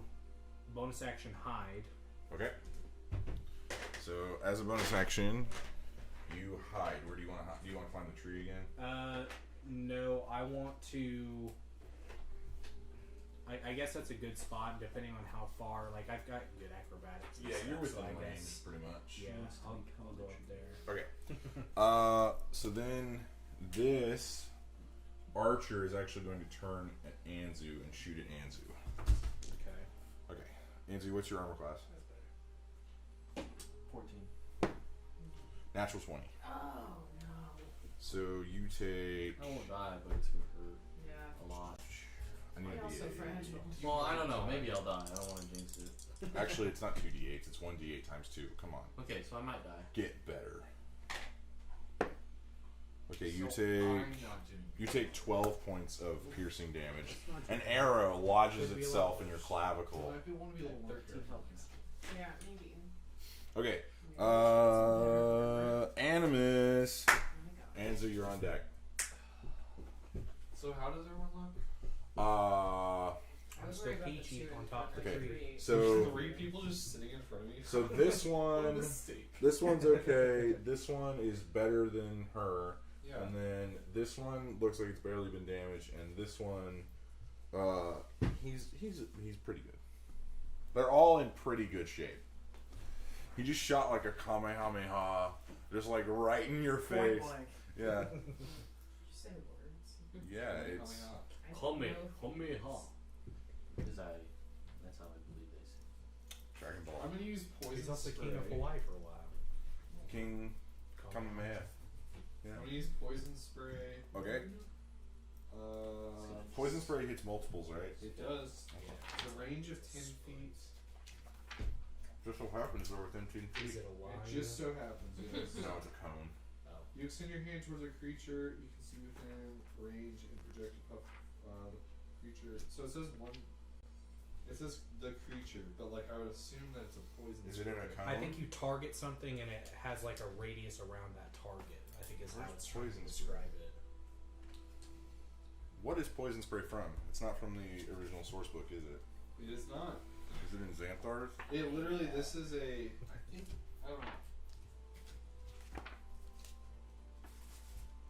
bonus action hide. Okay. So as a bonus action, you hide. Where do you want to hide? Do you want to find the tree again? No, I want to. I guess that's a good spot depending on how far. Like I've got good acrobatics. and Yeah, stuff, you're so within I range, guess- pretty much. Yeah, I'll go up there. Okay. So then this archer is actually going to turn at Anzu and shoot at Anzu. Okay. Okay. Anzu, what's your armor class? That's better. 14. Natural 20. Oh no. So you take. I won't die, but it's gonna hurt Yeah. a lot. I need You're a also D8. fragile. Well, I don't know. Maybe I'll die. I don't want to jinx it. Actually, it's not 2d8s. It's 1d8 times 2. Come on. Okay, so I might die. Get better. Okay, you So take. I'm not doing You take 12 points of piercing damage. An arrow lodges itself in your clavicle. I want to be a little more 13 health. Yeah, maybe. Okay. Animus. Oh my god. Anzu, you're on deck. So how does everyone look? I was Still worried about the peachy 2 on top of Okay. 3. So 3 people just sitting in front of me. so this What a one mistake. this one's okay. This one is better than her. Yeah. And then this one looks like it's barely been damaged, and this one he's pretty good. They're all in pretty good shape. He just shot like a Kamehameha, just like right in your Point face. blank. Yeah. Did you say words? Yeah, it's I Home don't know. Because that's how I believe they say. Dragon I'm Ball. gonna use poison He's also spray. king of Hawaii for a while. King Kamehameha. Yeah. I'm gonna use poison spray. Okay. Poison spray hits multiples, right? It does. It's a range of 10 feet. Just so happens they're within 10 Is feet. it a line? It just so happens, yes. No, it's a cone. You extend your hand towards a creature you can see within range and project a puff the creature. So it says one. It says the creature, but like I would assume that it's a poison. Is it in a spray. cone? I think you target something and it has like a radius around that target. I think is how Where's it's trying to poison describe it. What is poison spray from? It's not from the original source book, is it? It is not. Is it in Xanthar's? It literally. This is a. I think. I don't know.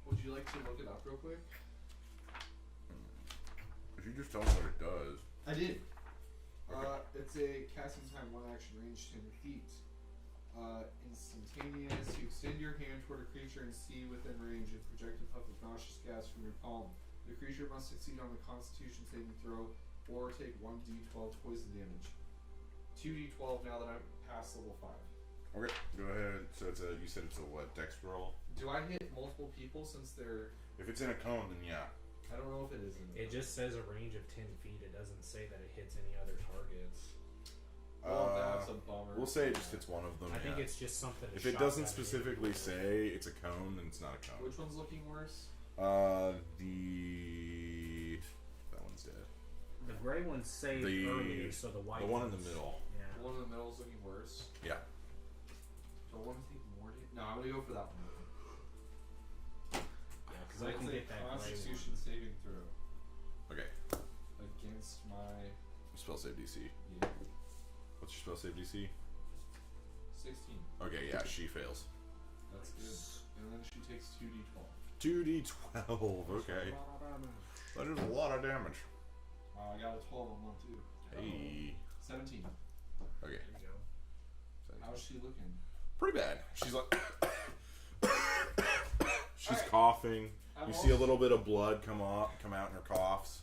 Would you like to look it up real quick? If you just tell me what it does. I did. Okay. It's a casting time, 1 action, range 10 feet. Instantaneous. You extend your hand toward a creature and see within range and project a puff of nauseous gas from your palm. The creature must succeed on the Constitution saving throw or take 1d12 poison damage. 2d12 now that I'm past level 5. Okay, go ahead. So it's a. You said it's a what? Dex roll. Do I hit multiple people since they're? If it's in a cone, then yeah. I don't know if it is. It just says a range of 10 feet. It doesn't say that it hits any other targets. Well, that's a bummer. We'll say it just hits one of them. I think yeah. it's just something. If it doesn't specifically say it's a cone, then it's not a cone. Which one's looking worse? That one's dead. The gray one saved The- earlier, so the white. The one in the one's- middle. Yeah. The one in the middle is looking worse. Yeah. Do I want to take more damage? No, I'm gonna go for that one. Yeah, because I can It's a get that gray Constitution one. saving throw Okay. against my Spell save DC. What's your spell save DC? 16. Okay, yeah, she fails. That's good. And then she takes 2d12. 2d12. Okay. That is a lot of damage. I got a 12 on one too. Hey. 17. Okay. There you go. How's she looking? Pretty bad. She's like. She's Alright. coughing. I'm You see a also- little bit of blood come out in her coughs.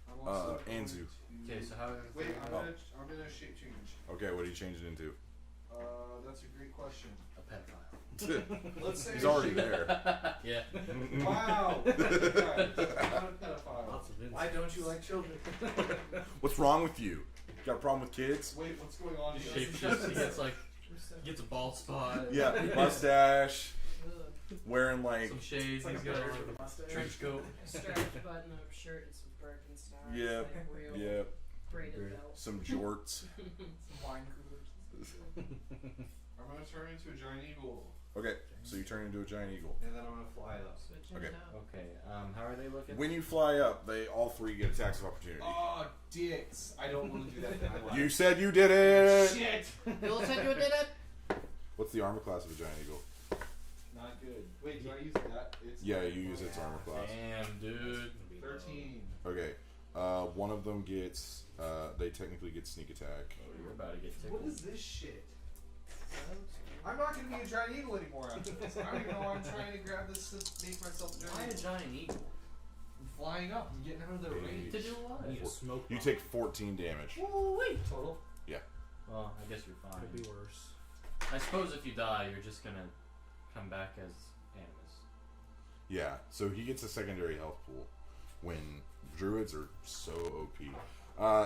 I'm also going Anzu. to- Okay, so how? Wait, I'm Oh. gonna shape change. Okay, what do you change it into? That's a great question. A pedophile. Let's say He's already there. Yeah. Wow. Guys, I'm not a pedophile. Lots of Why don't you like children? What's wrong with you? Got a problem with kids? Wait, what's going on? He here? shapeshifts. He gets like gets a bald spot. Yeah, mustache, Ugh. wearing like Some shades. It's like a He's got bird on with a mustache. trench coat. A striped button-up shirt and some Birkenstocks. Yeah, Like real yeah, braided belt. some jorts. Some wine coolers. I'm gonna turn into a giant eagle, Okay, so you turn into a giant eagle. and then I'm gonna fly up. Switching Okay. it up. Okay. How are they looking? When you fly up, they all three get attacks of opportunity. Oh, dicks! I don't want to do that in my life. You said you did it. Shit! Bill said you did it. What's the armor class of a giant eagle? Not good. Wait, do I use that? It's Yeah, you use its armor class. Damn, dude. 13. Okay, one of them gets. They technically get sneak attack. Oh, you're about to get What tickled. is this shit? I'm not gonna be a giant eagle anymore after this. I don't even know why I'm trying to grab this to make myself a Why giant a eagle. giant eagle? I'm flying up. I'm getting out of the range. To do what? You smoke You bomb. take 14 damage. Woo-wee. Total. Well, I guess you're fine. Could be worse. I suppose if you die, you're just gonna come back as Animus. Yeah, so he gets a secondary health pool when druids are so OP.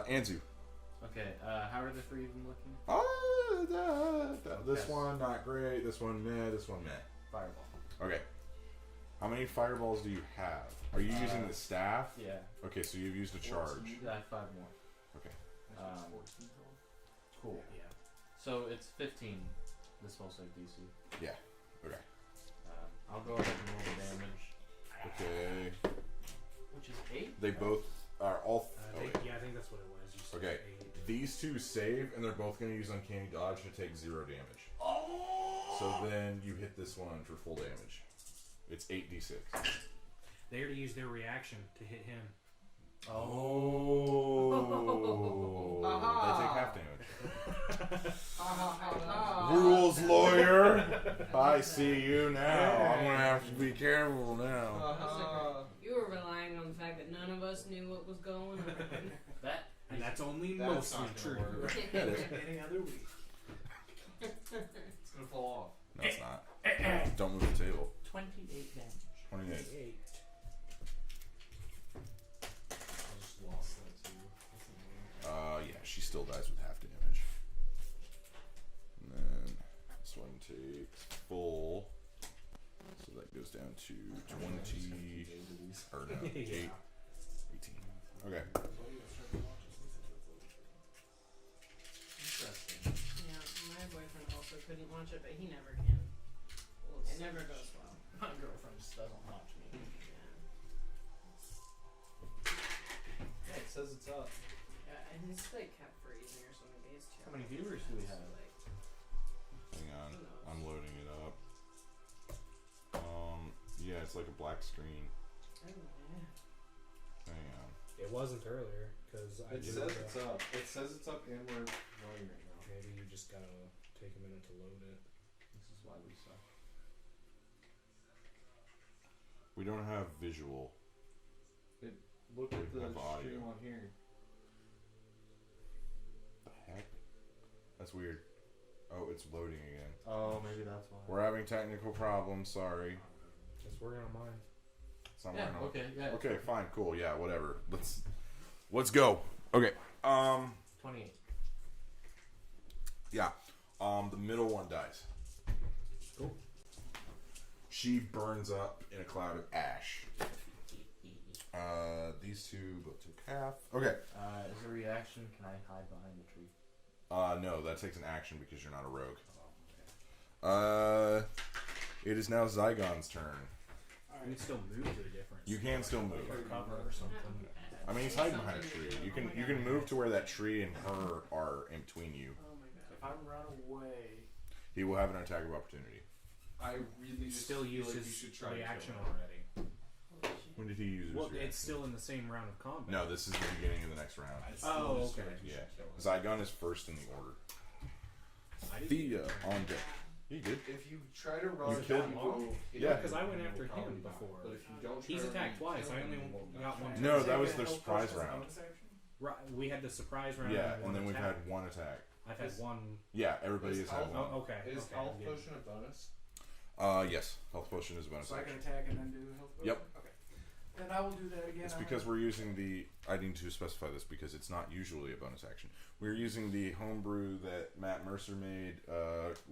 Anzu. Okay, how are the three of them looking? This Yes. one not great. This one meh. This one meh. Fireball. Okay. How many fireballs do you have? Are you using the staff? Yeah. Okay, so you've used a charge. I have 5 more. Okay. Cool. Yeah. So it's 15. This will save DC. Yeah. Okay. I'll go ahead and roll the damage, Okay. which is 8. They both are all. Oh, wait. Yeah, I think that's what it was. You said Okay. 8. These two save, and they're both going to use Uncanny Dodge to take 0 damage. Oh! So then you hit this one for full damage. It's 8d6. They already used their reaction to hit him. Oh. They take half damage. Rules lawyer. I see you now. I'm going to have to be careful now. You were relying on the fact that none of us knew what was going on. That And that's only That's mostly not true. gonna work. Yeah, it is. Any other week. It's gonna fall No, it's not. Don't move the table. 28 damage. 28. 8. to 20. Or no, 8. 18. Okay. Interesting. Yeah, my boyfriend also couldn't watch it, but he never can. Well, It never goes well. My girlfriend just doesn't watch me. Yeah, it says it's up. Yeah, and it's like kept freezing or something. These two. How many viewers do we have? Like, Hang on. who knows? I'm loading it up. Yeah, it's like a black screen. Oh, yeah. Hang on. It wasn't earlier because I It did says it's up. It says it's up and we're running right now. Maybe you just gotta take a minute to load it. This is why we suck. We don't have visual. Look at We the have audio. stream on here. The heck? That's weird. Oh, it's loading again. Oh, maybe that's why. We're having technical problems. Sorry. It's working on mine. It's not Yeah, working on- okay, yeah. Okay, fine, cool, yeah, whatever. Let's go. Okay. 28. Yeah. The middle one dies. Cool. She burns up in a cloud of ash. These two both took half. Okay. As a reaction, can I hide behind the tree? No, that takes an action because you're not a rogue. It is now Zygon's turn. You can still move to a different. You can still move. Or cover or something. I mean, he's hiding behind a tree. You can move to where that tree and her are in between you. Oh my god. If I run away. He will have an attack of opportunity. I really just Still feel like you uses should try reaction to kill him. already. When did he use his Well, reaction? it's still in the same round of combat. No, this is the beginning of the next round. I still Oh, just feel okay. like you Yeah. should kill him. Zygon is first in the order. I didn't Thea on deck. You good? If you try to run, You killed he him? will hit Yeah. you, because I went and after you'll probably him die. before. But if you don't, He's try to attacked twice. kill I him, only you won't got die. one. No, Take that was a the health surprise potion as a round. bonus action? Right, we had the surprise round. Yeah, and and then we've attack. had one attack. I've had one. Yeah, everybody Is has had health- one. Oh, okay. Is okay, health good. potion a bonus? Yes. Health potion is a bonus So I can action. attack and then do health potion? Yep. Okay. Then I will do that again. It's because we're using the. I need to specify this because it's not usually a bonus action. We're using the homebrew that Matt Mercer made,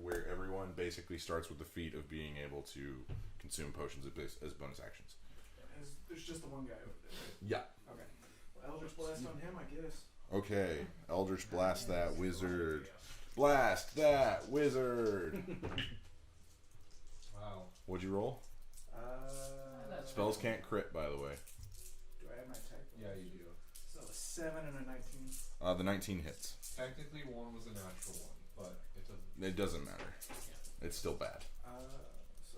where everyone basically starts with the feat of being able to consume potions as bonus actions. There's just the one guy over there. Yeah. Okay. Well, Eldritch Blast on him, I guess. Okay. Eldritch blast that wizard. Blast that wizard. Wow. What'd you roll? That's Spells can't crit, by the way. Do I have my attack? Yeah, you do. So a 7 and a 19. The 19 hits. Technically, one was a natural one, but it doesn't. It doesn't matter. It's still bad. So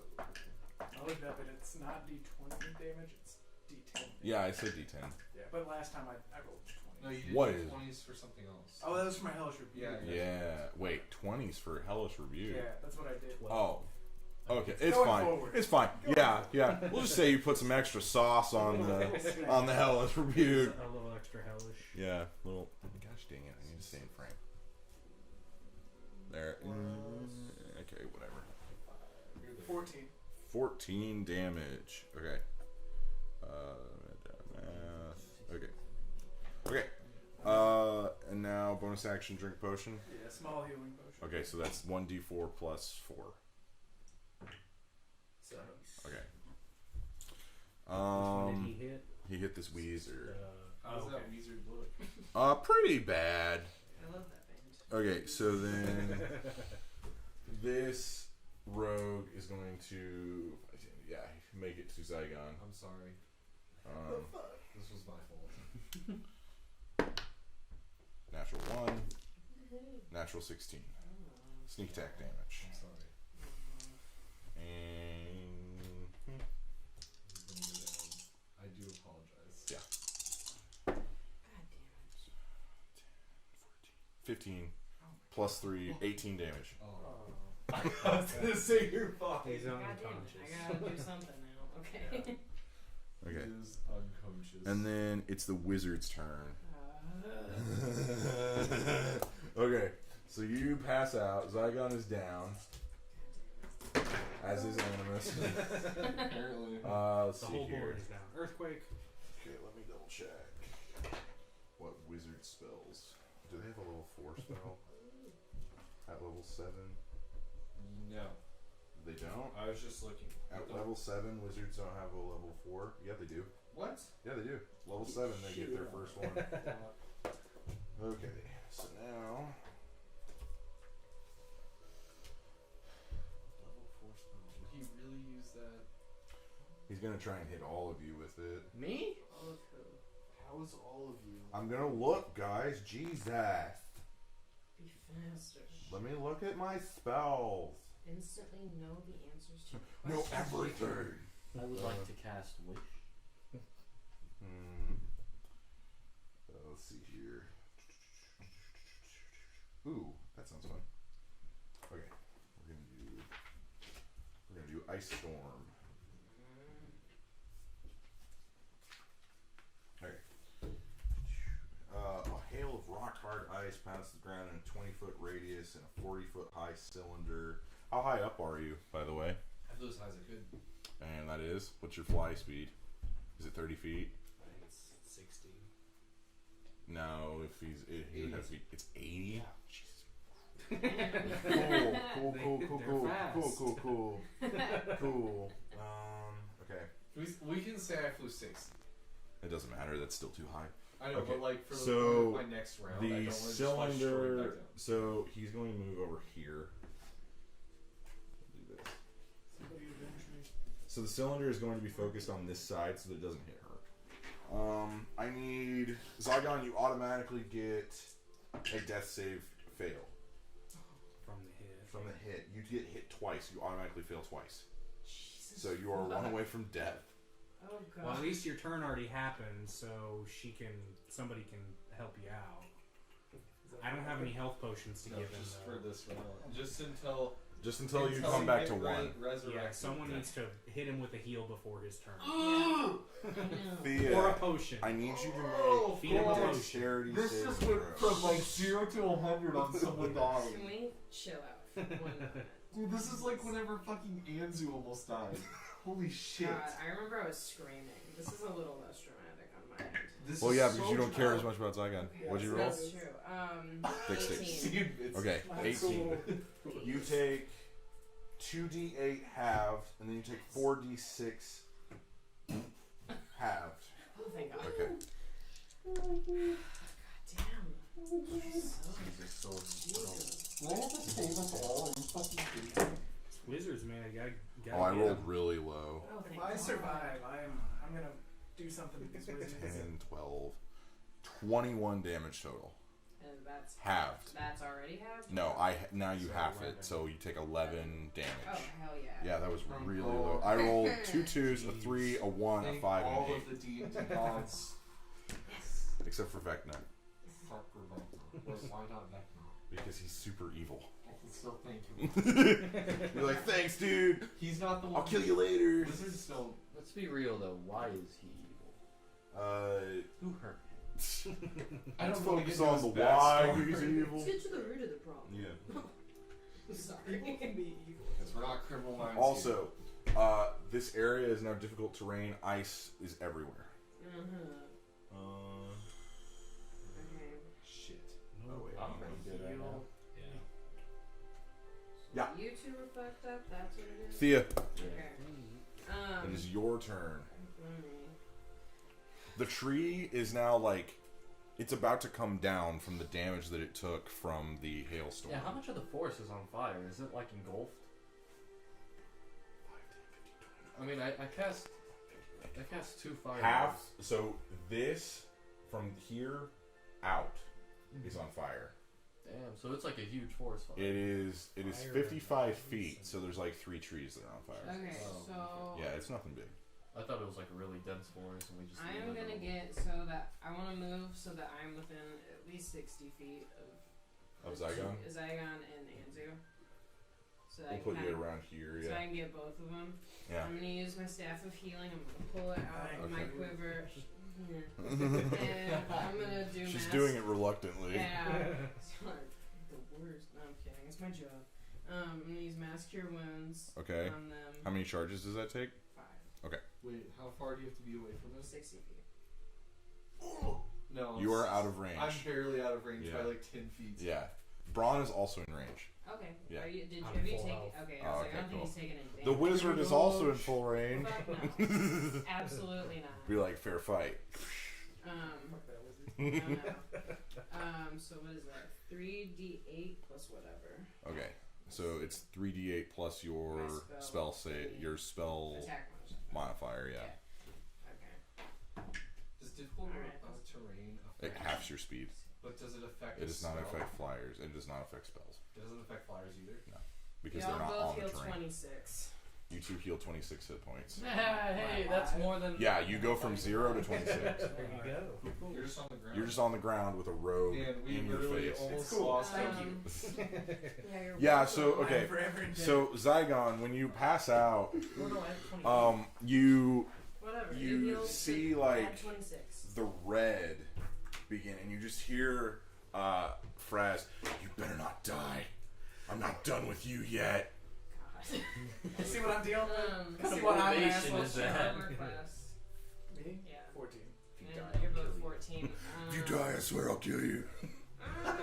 I looked up and it's not D20 damage, it's D10. Yeah, I said D10. Yeah, but last time I rolled 20. No, you did What is- 20s for something else. Oh, that was for my Hellish Rebuke. Yeah. Yeah. Wait, 20s for Hellish Rebuke. Yeah, that's what I did. Oh. Okay, it's Going fine. forward. It's fine. Yeah, yeah. We'll just say you put some extra sauce on the Hellish Rebuke. A little extra hellish. Yeah, little. Gosh dang it! I need to stay in frame. There. Okay, whatever. 14. 14 damage. Okay. Math. Okay. Okay. And now bonus action drink potion. Yeah, small healing potion. Okay, so that's 1d4 plus 4. 7. Okay. Which one did he hit? He hit this wizard. How does okay. that wizard look? Pretty bad. I love that band. Okay, so then this rogue is going to, make it to Zygon. I'm sorry. Um, This was my fault. natural 1, natural 16. Sneak attack damage. I'm sorry. And I do apologize. yeah, God damn it. 15 plus 3, 18 damage. Oh. I was gonna say you're fine. He's God damn it. unconscious. I gotta do something now. Okay. Okay. He is unconscious. And then it's the wizard's turn. Okay, so you pass out. Zygon is down, as is Animus. Apparently. Let's The see whole here. board is down. Earthquake. Okay, let me double check. What wizard spells? Do they have a level 4 spell? At level 7? No. They don't? I was just looking. At level 7, wizards don't have a level 4. Yeah, they do. What? Yeah, they do. Level 7, they get their first one. Okay, so now. Level 4 spell. Would he really use that? He's gonna try and hit all of you with it. Me? All of who? How is all of you? I'm gonna look, guys. Jesus. Be faster. Let me look at my spells. Instantly know the answers to Know questions. everything. I would like to cast Wish. Let's see here. Ooh, that sounds fun. Okay, we're gonna do Ice Storm. Okay. A hail of rock hard ice pounds the ground in a 20-foot radius and a 40-foot high cylinder. How high up are you, by the way? I flew as high as I could. And that is, what's your fly speed? Is it 30 feet? I think it's 60. No, if he would have to be, it's 80. Yeah. Cool. Okay. We can say I flew 60. It doesn't matter. That's still too high. I know, Okay, but like for so my next round, I don't The want to just fly straight back cylinder. down. So he's going to move over here. Do this. So the cylinder is going to be focused on this side, so that it doesn't hit her. I need Zygon. You automatically get a death save fail From the hit. from the hit. You get hit twice. You automatically fail twice. Jesus. So you are one away from death. Oh god. Well, at least your turn already happened, so somebody can help you out. I don't have any health potions to No, give him. just though. for this round. Just until You come back to get 1. resurrected. Yeah, someone needs to hit him with a heal before his turn. I know. Or a potion. I need you to Oh, Feed him a God. potion. dexterity This saving just went throw. from like 0 to 100 on someone dying. Can we chill out for 1 moment? Dude, this is like whenever fucking Anzu almost died. Holy shit. God, I remember I was screaming. This is a little less dramatic on my end. This Well, is yeah, so because you don't care as dramatic. much about Zygon. Okay, What'd you roll? That's true. Dex 18. Dude, it's Okay, that's 18. so- You take 2d8 halved, and then you take 4d6 halved. Oh, thank God. Okay. God damn. Wizards, man, you gotta Oh, I get rolled 'em. really low. Oh, If thank I God. survive, I'm gonna do something with these wizards. 10, 12, 21 damage total. And that's Halved. That's already halved? No, now you half it, so you take 11 Oh, damage. hell yeah. Yeah, that was really low. I rolled 2 2s, a 3, a 1, a Thank 5, and all an of 8. the D&D gods. Yes. Except for Vecna, Fuck Rebecca. Why not Vecna? because he's super evil. So thank you. You're like, thanks, dude. He's not the one. I'll kill you later. Wizards don't. Let's be real though. Why is he evil? Who hurt him? I Let's don't want to focus get on into the his why backstory. he's evil. Let's get to the root of the problem. Yeah. Sorry. People can be evil. Because we're not criminal minds. Also, this area is now difficult terrain. Ice is everywhere. Uh-huh. Okay. Shit. Oh wait. I'm pretty good right now. Yeah. You two were fucked up, that's what it is? Thea, Okay. it is your turn. alright. The tree is now like, it's about to come down from the damage that it took from the hailstorm. Yeah, how much of the forest is on fire? Is it like engulfed? I mean, I cast 2 fire. Half. So this from here out is on fire. Damn, so it's like a huge forest fire. It is Fire 55 and feet. So there's like 3 trees that are on fire. Okay, Oh. so Yeah, it's nothing big. I thought it was like a really dense forest, and we just. I leave am it gonna alone. get so that I want to move so that I'm within at least 60 feet Of Zygon? Zygon and Anzu. So that I We'll put can you kinda- around here. So Yeah. I can get both of them. Yeah. I'm gonna use my staff of healing. I'm gonna pull it out of my Okay. quiver, and I'm gonna do. She's mass- doing it reluctantly. Yeah. Sorry. The worst. No, I'm kidding. It's my job. I'm gonna use mass cure wounds Okay. on them. How many charges does that take? 5, Wait, how far do you have to be away from this? 60 feet. No. You are out of range. I'm barely out of range by Yeah. like 10 feet. Yeah. Braun is also in range. Okay. Yeah. Have you I'm taken? full health. Okay, I Oh, was like, okay, I don't cool. think he's taken anything. The wizard is also in full range. Fuck no. Absolutely not. Be like, fair fight. Fuck that wizard. No. So what is that? 3d8 plus whatever. Okay, so it's 3d8 plus your My spell spell save, thingy. your spell Attack modifier. Yeah, Okay. Does difficult Alright. terrain it affect? halves your speed. But does it affect? It does not spell? affect flyers. It does not affect spells It doesn't affect flyers either. because Y'all they're not both on the heal terrain. 26. You two heal 26 hit points. Hey, that's more than. Yeah, you go from 0 to 26. There you go. You're just on the ground. You're just on the ground with a robe Man, we in your literally face. almost It's cool. lost Thank him. Yeah, you're Yeah, welcome. so okay, I'm forever indebted. so Zygon, when you pass out, Oh, no, I have 20. you Whatever. you heal see, to like, add 26. the red begin, and you just hear Fraz, "You better not die. I'm not done with you yet." God. You see what I'm dealing with? What kind See of what I'm motivation asshole is shit. that? Armor class. Me? Yeah. 14. And you're both 14. If you die, I swear I'll kill you. I'm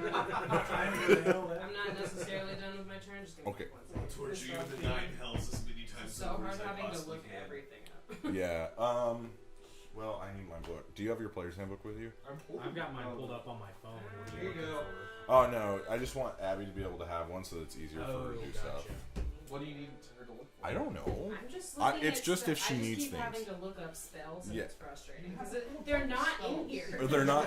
trying to get the hell out. I'm not necessarily done with my turn. Just gonna Okay. take 1 second. Torture you with the 9 hells as many times So over hard as I having to possibly look can. everything up. Yeah. Well, I need my book. Do you have your player's handbook with you? I've got mine pulled up on my phone. What are Here you looking go. for? Oh no, I just want Abby to be able to have one so that it's easier for her Oh, to do gotcha. stuff. What do you need her to look for? I don't know. I'm just I- looking it's at just stuff. if she I just needs keep things. having to look up spells and Yeah. it's frustrating because they're not in here. Or they're not.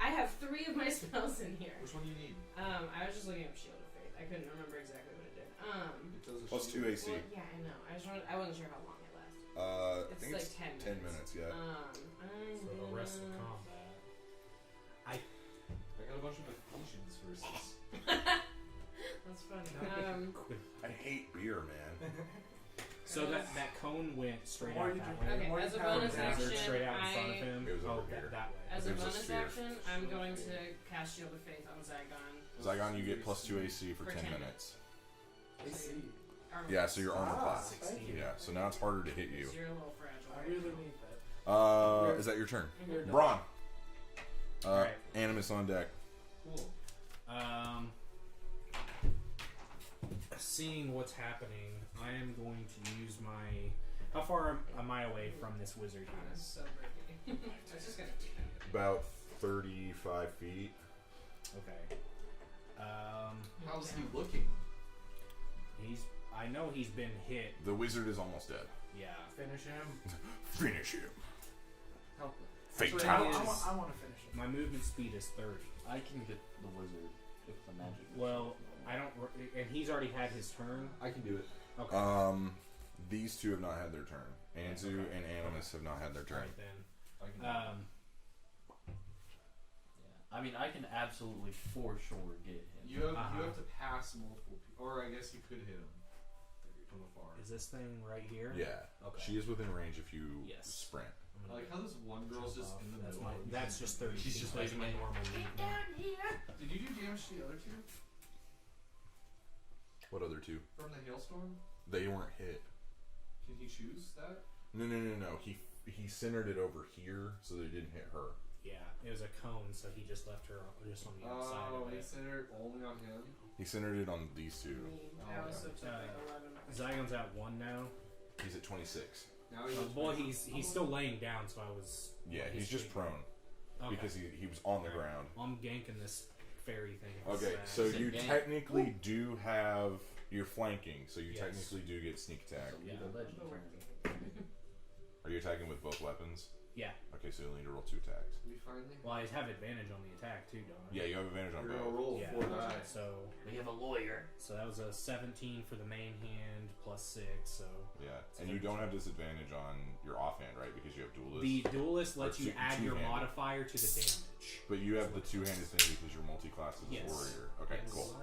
I have 3 of my spells in here. Which one do you need? I was just looking up Shield of Faith. I couldn't remember exactly what it did. It does a Plus shield. 2 AC. Well, yeah, I know. I wasn't sure how long it lasted. I It's think like it's 10 10 minutes. Yeah. I'm So the rest of gonna- combat. I got a bunch of Ephesians verses. That's funny. I hate beer, man. So that cone went straight Or out you that can- way. Okay, More as a power bonus than Is action, it straight out in front of I- him? It was Oh, over here. that way. As a There's a bonus sphere. action, I'm going to cast Shield of Faith on Zygon. Zygon, you get plus 2 AC for For 10 10 minutes. I see. Yeah, so your armor class. Thank you. Yeah, so now it's harder to hit you. 'Cause you're a little fragile. I really need that. Is that your turn? You're done. Braun. Alright. Animus on deck. Cool. Seeing what's happening, I am going to use my. How far am I away from this wizard That's here? so pretty. I was just gonna keep it. About 35 feet. Okay. How's he looking? I know he's been hit. The wizard is almost dead. Yeah. Finish him. Finish him. Help. Fatality. I want to finish him. My movement speed is 30. I can get the wizard with the magic. Well, I don't. And he's already had his turn. I can do it. Okay. These two have not had their turn. Anzu Okay. and Animus have not had their turn. Alright then. I can do it. Yeah. I mean, I can absolutely for sure get him. You have Uh-huh. you have to pass multiple people, or I guess you could hit him from afar. Is this thing right here? Yeah. Okay. She is within range if you Yes. sprint. I'm I gonna like how this one girl's jump just off. in the That's middle. my- That's just 30. She's just That's my waiting. normal movement. Did you do damage to the other two What other two? from the hailstorm? They weren't hit. Can he choose that? No. He centered it over here so that it didn't hit her. Yeah, it was a cone, so he just left her just on the outside Oh, of he it. centered only on him. He centered it on these two. I also yeah. took like 11. Zygon's at 1 now. He's at 26. Now he's Well, he's still laying down, so I was. Yeah, he's just prone Okay. because he was on the ground. I'm ganking this fairy thing. Okay, It's, so Is it you gang? technically do have you're flanking, so you Yes. technically do get sneak attack. Yeah. The legend turn. Are you attacking with both weapons? Yeah. Okay, so you'll need to roll 2 attacks. We finally. Well, I have advantage on the attack too, don't I? Yeah, you have advantage on We're gonna both. roll Yeah. 4 die. So We have a lawyer. that was a 17 for the main hand plus 6. So Yeah, and you don't have disadvantage on your offhand, right? Because you have duelist. the duelist lets Or you add your two-handed. modifier to the damage. But you have the two-handed thing because you're multi-class as Yes. a warrior. Okay, Yes. cool.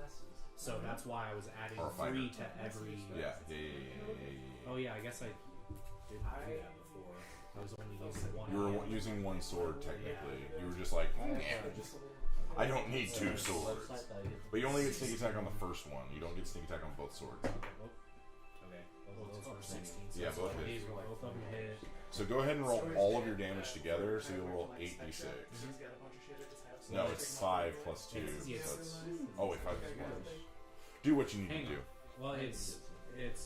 So that's why I was adding Or a fighter. 3 to every. Yeah. Oh yeah, I guess I didn't do that before. I was only using one. You were hand. using one sword technically. You were just like, I don't need 2 swords. But you only get sneak attack on the first one. You don't get sneak attack on both swords. Okay, both of those were 16. So Yeah, that's both what hit. these were. Both of them hit. So go ahead and roll all of your damage together. So you'll roll 8d6. He's got a bunch of shit at his house. No, it's 5 plus 2. Yes. So it's, oh wait, 5 plus 1. Do what you need Hang to do. on. Well, it's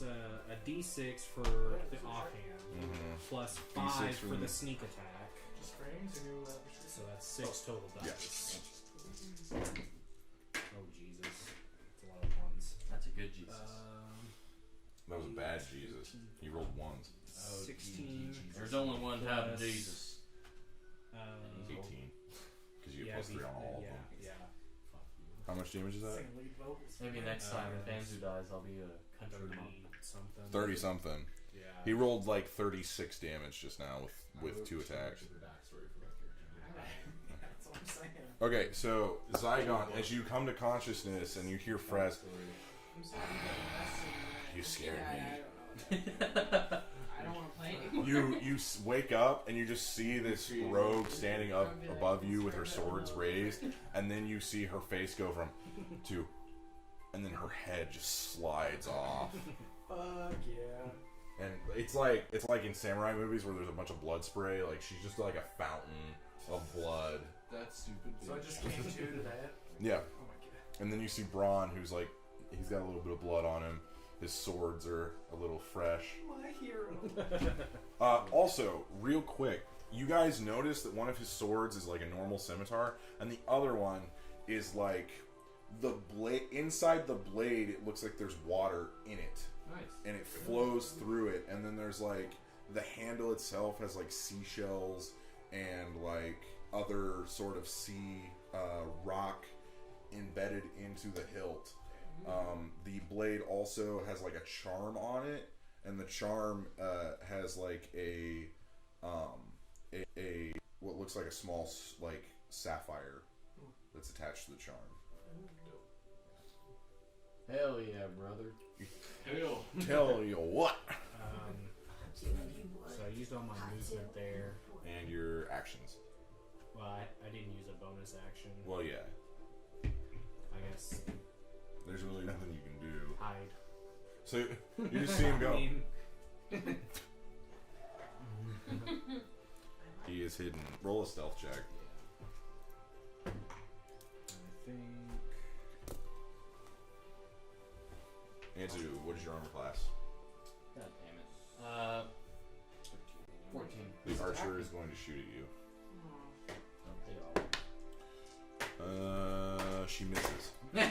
a D6 for the offhand, plus 5 D6 for for the the- sneak attack. Just frames or new So that's 6 total dice. Oh Jesus, that's a lot of ones. That's a good Jesus. That was a bad Jesus. He rolled 1s. 16. There's only one type of plus, Jesus. 18. Because you get Yeah, plus 3 on all of yeah, them. yeah. How much damage is that? singing lead vocals. Maybe next time if Anzu dies, I'll be a country 30 monk. something. 30 something. Yeah. He rolled like 36 damage just now with 2 attacks. That's what I'm saying. Okay, so Zygon, as you come to consciousness and you hear Frez, I'm sorry, but you scared I don't know. I don't want to play anymore. you wake up and you just see this rogue standing up above you with her swords raised, and then you see her face go from 2, and then her head just slides off. Fuck yeah. And it's like in samurai movies where there's a bunch of blood spray. Like she's just like a fountain of blood. That's stupid. So I just came to that. Yeah. Oh my god. And then you see Braun, who's like, he's got a little bit of blood on him. His swords are a little fresh. My hero. Also, real quick, you guys notice that one of his swords is like a normal scimitar, and the other one is like the blade. Inside the blade, it looks like there's water in it, Nice. and it flows through it. And then there's like the handle itself has like seashells and like other sort of sea rock embedded into the hilt. The blade also has like a charm on it, and the charm has like a what looks like a small like sapphire that's attached to the charm. Hell yeah, brother. Hell. Tell you what. So I used all my movement there. And your actions. Well, I didn't use a bonus action. Well, yeah. I guess There's really nothing you can do. hide. So you just see him go. I mean, He is hidden. Roll a stealth check. I think. Anzu, what is your armor class? God damn it. 14. The archer is going to shoot at you. She misses. As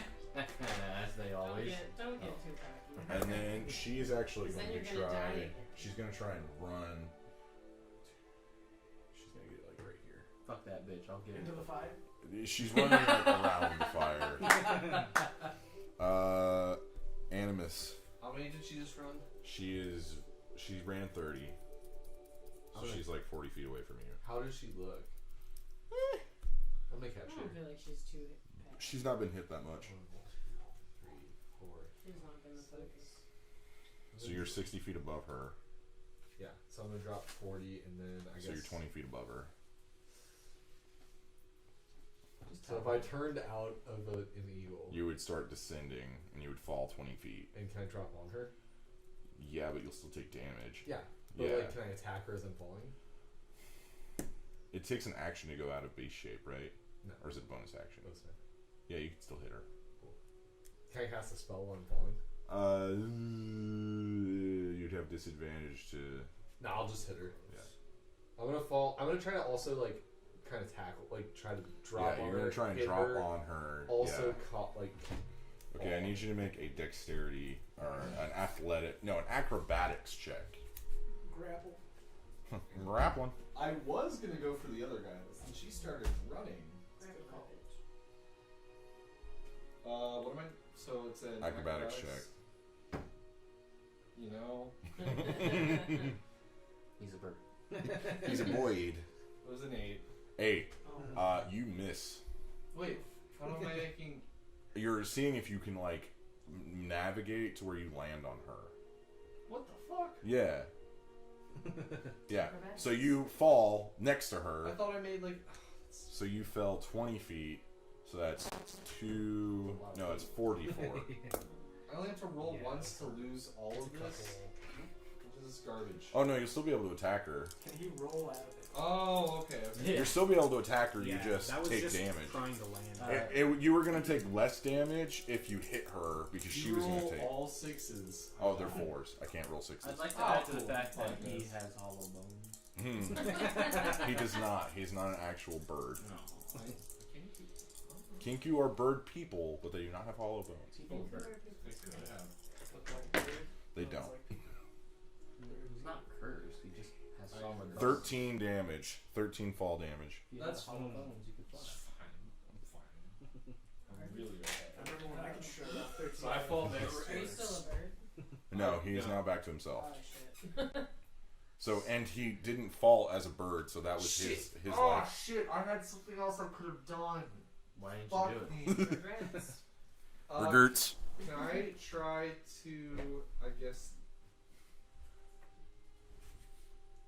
they always. Don't get too cocky. And then she's actually 'Cause then going to you're gonna try. die. She's going to try and run. She's going to get like right here. Fuck that bitch. I'll get Into it. the fire. She's running like around the fire. Animus. How many did she just run? She ran 30. So Okay. she's like 40 feet away from you. How does she look? I'll make I that don't feel like she's too bad. She's not been hit that much. 3, 4. She's not been the focus. So you're 60 feet above her. Yeah, so I'm gonna drop 40 and then I guess. So you're 20 feet above her. So if I turned out of an eagle, You would start descending and you would fall 20 feet. and can I drop on her? Yeah, but you'll still take damage. Yeah. But Yeah. like, can I attack her as I'm falling? It takes an action to go out of base shape, right? No. Or is it bonus action? Bonus action. Yeah, you can still hit her. Can I cast a spell while I'm falling? You'd have disadvantage to. No, I'll just hit her. Yeah. I'm gonna fall. I'm gonna try to also like kind of tackle, like try to drop Yeah, on you're her. gonna try and hit drop her, on her. Also, Yeah. caught like. Okay, I need you to make a dexterity or an acrobatics check. Grapple. Grappling. I was gonna go for the other guy, but since she started running. What am I? So it's an Acrobatics check. You know, He's a bird. He's a Boyd. it was an 8. 8. Oh. You miss. Wait, how am I making? You're seeing if you can like navigate to where you land on her. What the fuck? Yeah. Yeah. So you fall next to I her. thought I made like. So you fell 20 feet. So that's 2. No, it's 44. I only have to roll Yeah. once to lose all of this. Which is garbage. Oh no, you'll still be able to attack her. Can he roll out of it? Oh, okay. Okay. You'll still be able to attack her. Yeah, you just that was take just damage. trying to land. You were gonna take less damage if you hit her because she was gonna roll take. all sixes. Oh, they're 4s. I can't roll 6s. I'd like to Oh, add to the cool. fact that Fine, he yes. has hollow bones. He does not. He's not an actual bird. No. Kinku are bird people, but they do not have hollow bones. They don't. He's not cursed. He just has solid bones. 13 damage. 13 fall damage. If you That's had hollow fine. bones, you could fly. I'm fine. I'm really okay. I remember when I could show up 13. So I fall next Are you to still a bird? No, he is now back to himself. Oh shit. So, and he didn't fall as a bird, so that was his life. shit! I had something else I could have done. Why didn't Fuck you do it? me. Regrets. Regrets. Can I try to? I guess.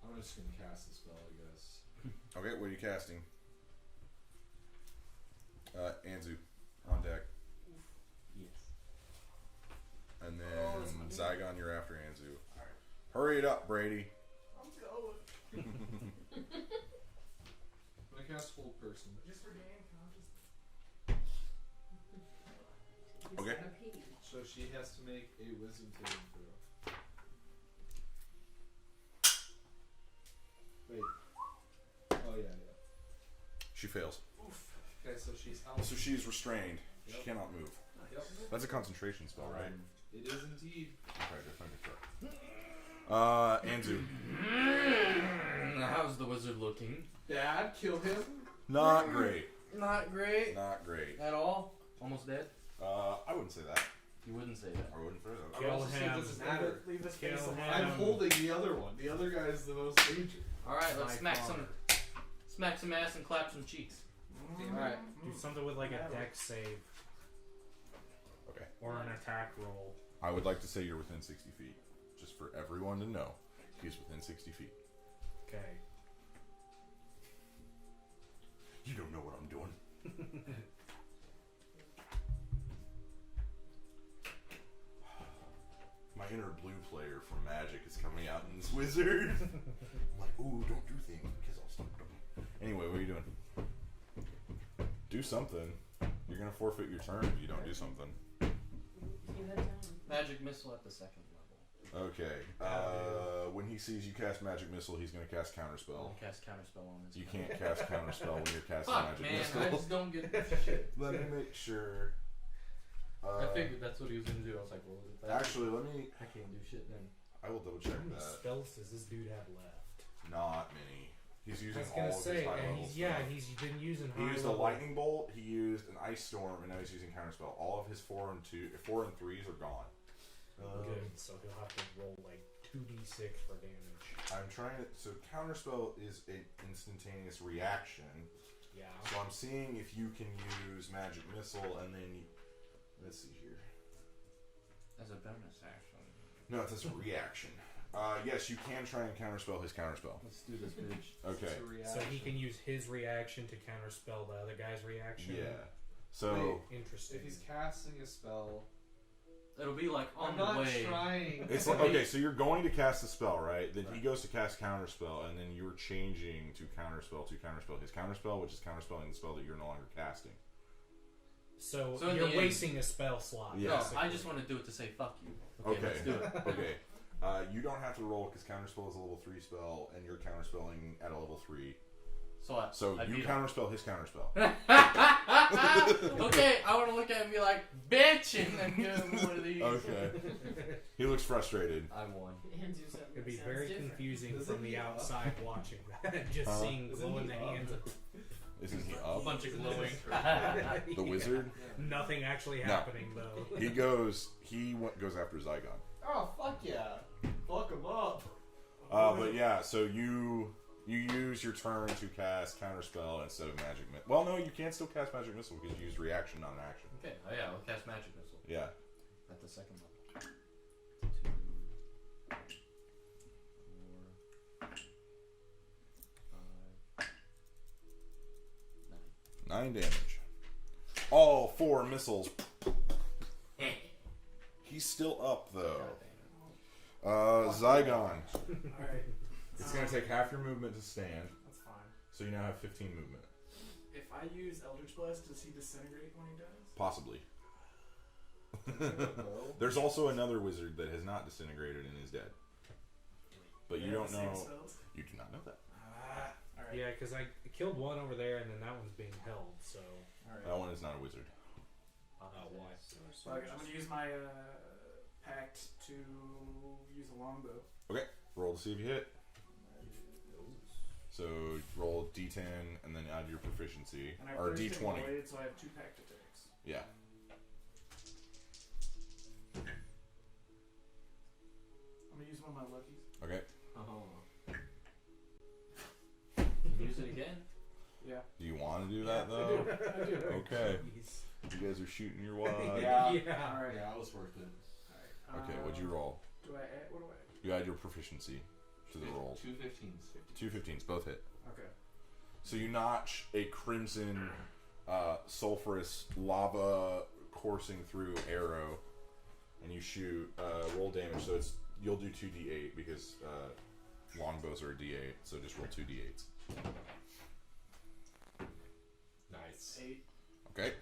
I'm just gonna cast a spell. I guess. Okay, what are you casting? Anzu on deck. Yes. And then Oh, that's my Zygon, you're after Anzu. Hurry it up, Brady. I'm going. I'm gonna cast Hold Person. Just for Dan, can I just... He's Okay. got a pee. So she has to make a Wisdom saving throw. Wait. Oh yeah. She fails. Okay, so she's out. So she's restrained. She Yep. cannot move. Yep. That's a concentration spell, right? It is indeed. Okay, definitely correct. Anzu. How's the wizard looking? Bad. Kill him. Not great. Not great. Not great. At all? Almost dead? I wouldn't say that. You wouldn't say that. I wouldn't say that. Kill also say it him. doesn't matter. Leave this Kill face alone. him. I'm holding the other one. The other guy is the most danger. Alright, let's My smack some ass and clap some cheeks. Alright. Do something with like a dex save Okay. or an attack roll. I would like to say you're within 60 feet. Just for everyone to know. He's within 60 feet. Okay. You don't know what I'm doing. My inner blue player from Magic is coming out in this wizard. I'm like, ooh, don't do things because I'll stop them. Anyway, what are you doing? Do something. You're gonna forfeit your turn if you don't do something. You head down. Magic missile at the second level. Okay. When he sees you cast Magic Missile, he's gonna cast Counterspell. I'll cast counterspell on this. You guy. can't cast Counterspell when you're casting Fuck, Magic man. Missile. I just don't get shit. Let me make sure. I figured that's what he was gonna do. I was like, well, if I, Actually, let me. I can't do shit then. I will double check How many that. spells does this dude have left? Not many. He's I using was all gonna of say, his high and level he's stuff. been using. He high used a level. lightning bolt. He used an ice storm, and now he's using counterspell. All of his 4 and 3s are gone. Good. So he'll have to roll like 2d6 for damage. I'm trying to. So counterspell is an instantaneous reaction. Yeah. So I'm seeing if you can use magic missile, and then let's see here. As a bonus action. No, it's a reaction. Yes, you can try and counterspell his counterspell. Let's do this, bitch. Okay. It's a So he reaction. can use his reaction to counterspell the other guy's reaction. Yeah. So Wait, Interesting. if he's casting a spell, It'll be like on I'm the not way. trying. it's like, okay. So you're going to cast a spell, right? Then he goes to cast counterspell, and then you're changing to counterspell his counterspell, which is counterspelling the spell that you're no longer casting. So So in you're the end- wasting a spell slot. Yeah. No, basically. I just want to do it to say fuck you. Okay. Let's do it. Okay. You don't have to roll because counterspell is a level 3 spell, and you're counterspelling at a level 3. So I you beat counterspell his counterspell. him. Okay, I want to look at him and be like, bitch, and then give him one of these. Okay. He looks frustrated. I won. And do something It'd be that very sounds different. confusing Does from it the heat up? outside watching that, just seeing Does it glow in the heat up? hands. Isn't he A up? bunch of glowing. The wizard? Nothing actually No. happening though. He goes after Zygon. Oh fuck yeah! Fuck him up. But yeah, so you use your turn to cast counterspell instead of magic missile. Well, no, you can still cast magic missile because you used reaction, not an action. Okay, oh yeah, I'll cast magic missile Yeah. at the second level. 2, 4, 5, 9. 9 damage. All 4 missiles. He's still up though. Zygon. Alright. It's gonna take half your movement to stand. That's So you now have 15 movement. If I use Eldritch Blast, does he disintegrate when he dies? Possibly. bow? There's also another wizard that has not disintegrated and is dead. But They you have don't the same know. spells? You do not know that. Alright. Yeah, because I killed one over there, and then that one's being held. So Alright. That one is not a wizard. why? So I'm going to use my pact to use a longbow. Roll to see if you hit. So roll D10 and then add your proficiency. And I have Or Thursday D20. Blade, so I have 2 pact attacks. Yeah. I'm going to use one of my luckies. Okay. Use it again. Yeah. Do you want to do Yeah, that though? I do. Okay. Jeez. You guys are shooting your wad. Yeah. Alright. Yeah, I was worth it. Alright. Okay, what'd you roll? Do I add? What do I add? You add your proficiency to the roll. 2 15s. 2 15s, both hit. Okay. So you notch a crimson, sulfurous lava coursing through arrow, and you shoot. Roll damage. So you'll do 2d8 because longbows are a d8. So just roll 2d8s. Nice. 8. Okay.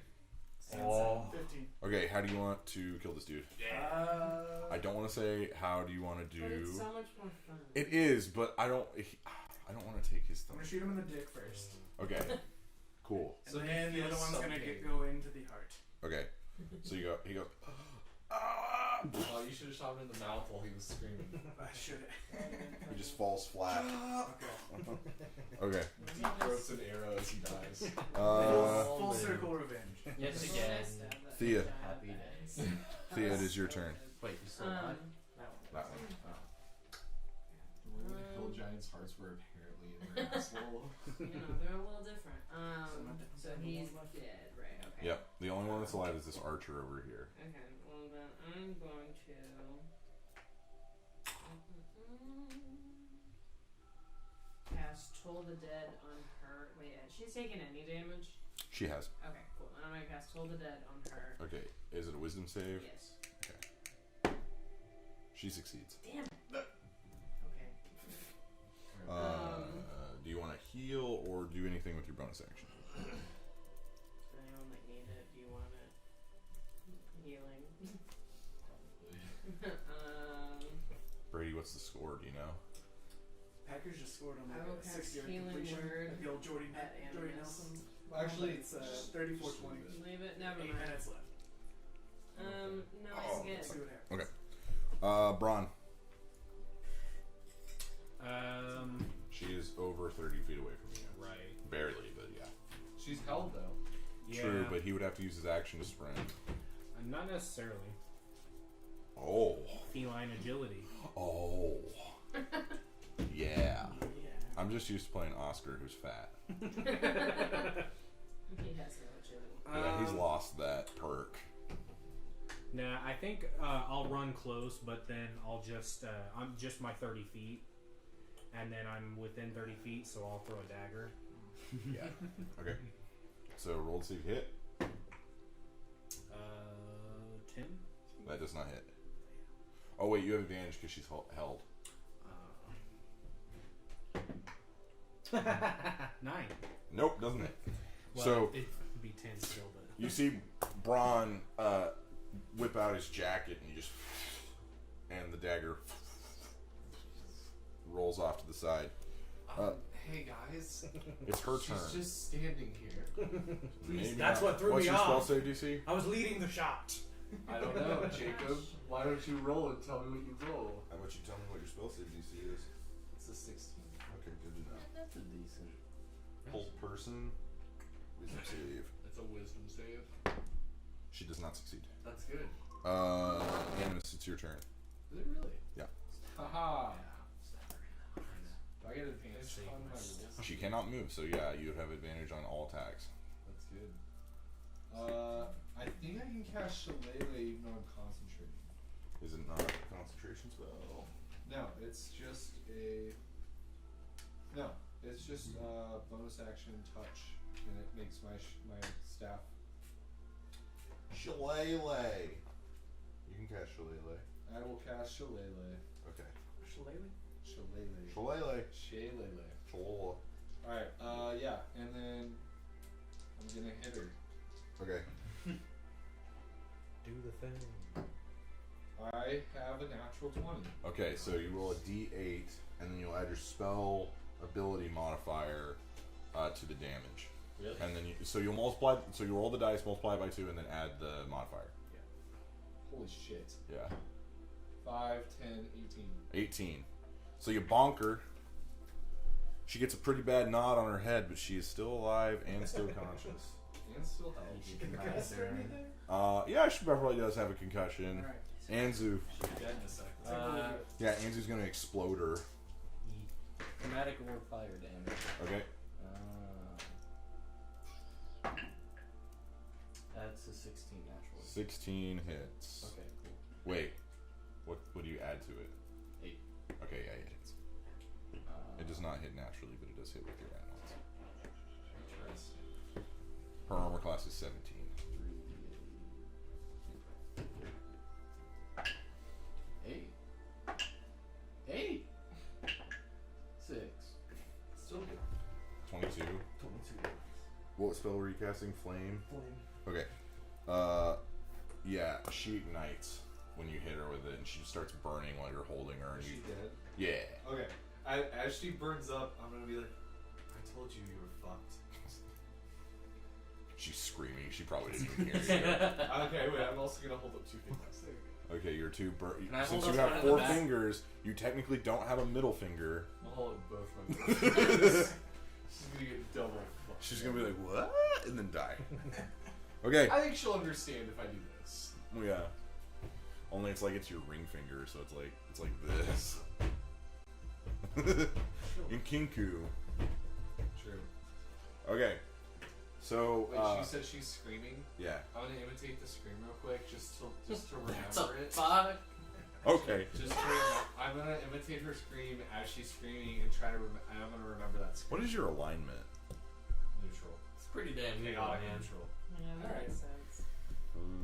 And Oh. 15. Okay. How do you want to kill this dude? I don't want to say how do you want to But it's do. so much more fun. It is, but I don't want to take his I'm thumb. going to shoot him in the dick first. Okay. Cool. And So he then the other feels one's going to something. go into the heart. Okay. So he goes. Oh, you should have shot him in the mouth while he was screaming. I should He just falls flat. Okay. Okay. He throws an arrow as he dies. Full circle revenge. Yes, Before I again. stab that Thea. giant Happy bag. days. Thea, it is your turn. Wait, you still alive? That one. The hill giant's hearts were apparently in their asshole. You know, they're a little different. So he's dead, right? Okay. Yep. The only one that's alive is this archer over here. Okay. Well then, I'm going to. Cast Toll the Dead on her. Wait, she's taken any damage? She has. Okay, cool. Then I'm gonna cast Toll the Dead on her. Okay. Is it a wisdom save? Yes. She succeeds. Damn it. Okay. Do you want to heal or do anything with your bonus action? Anyone might need it. Do you want it? Healing. Brady, what's the score? Do you know? Packers just scored on I like will a cast 6-yard Healing completion. Word The old Jordy at Animus. Nelson. Actually, It's 34-20. Leave it. Never 8 mind. minutes left. No, Oh, it's Let's see good. what happens. Braun. She She is over 30 feet away from you. right. Barely, but yeah. She's held though. Yeah. True, but he would have to use his action to sprint. Not necessarily. Oh. Feline agility. Oh. Yeah. Yeah. I'm just used to playing Oscar, who's fat. He has no agility. Yeah, he's lost that perk. Nah, I think I'll run close, but then I'll just I'm just my 30 feet, and then I'm within 30 feet, so I'll throw a dagger. Yeah. Okay. So roll to see if you hit. 10. That does not hit. Oh wait, you have advantage because she's held. 9. Nope, doesn't hit. Well, So it'd be 10 still, but you see Braun whip out his jacket and and the dagger rolls off to the side. Hey guys, It's her she's turn. just standing here. Maybe That's not. what threw What's me your spell off. save DC? I was leading the shot. I don't know, Jacob. Why don't you roll and tell me what you roll? How about you tell me what your spell save DC is? It's a 16. Okay, good to know. That's a decent. Whole person. Wisdom save. It's a wisdom save. She does not succeed. That's good. Animus, it's your turn. Is it really? Yeah. Haha. Do I get advantage on my rolls? She cannot move, so yeah, you have advantage on all attacks. That's good. I think I can cast Shillelagh even though I'm concentrating. Is it not a concentration spell? No, it's just a. No, it's just bonus action touch, and it makes my my staff. Shillelagh. You can cast Shillelagh. I will cast Shillelagh. Okay. Shillelagh? Shillelagh. Shillelagh. Shillelagh. Shillelagh. Alright, yeah, and then I'm gonna hit her. Okay. Do the thing. I have a natural 20. Okay, so you roll a d8, and then you'll add your spell ability modifier to the damage. Really? And then you'll multiply. So you roll the dice, multiply it by 2, and then add the modifier. Holy shit. Yeah. 5, 10, 18. 18. So you bonk her. She gets a pretty bad knot on her head, but she is still alive and still conscious. And still healthy. Concussed or anything? Yeah, she probably does have a concussion. Alright. Anzu. She'll be dead in a sec. Yeah, Anzu's gonna explode her. Chromatic or fire damage. Okay. That's a 16 naturally. 16 hits. Okay, cool. Wait. What do you add to it? 8. Okay, yeah, it hits. It does not hit naturally, but it does hit with your add-ons. Interesting. Her armor class is 17. 8. 8. 6. Still good. 22. 22. What spell were you casting? Flame? Flame. Okay. Yeah, she ignites when you hit her with it, and she starts burning while you're holding her. And Is you, she dead? yeah. Okay. As she burns up, I'm gonna be like, I told you were fucked. She's screaming. She probably didn't even hear you. Okay, wait, I'm also gonna hold up 2 fingers. There you Okay, you're two. Can I Since hold you up have one in the 4 back? fingers, you technically don't have a middle finger. go. I'll hold up both my fingers. She's gonna get double fucked. She's gonna be like, what? And then die. Okay. I think she'll understand if I do this. Well, yeah. Only it's like your ring finger, so it's like this. In Kinku. True. Okay. So Wait, she said she's screaming. yeah. I'm gonna imitate the scream real quick, just to remember That's a it. fuck. Okay. Just to I'm gonna imitate her scream as she's screaming and try to. I'm gonna remember that scream. What is your alignment? Neutral? It's pretty damn good, Chaotic man. neutral. Yeah, that Alright. makes sense.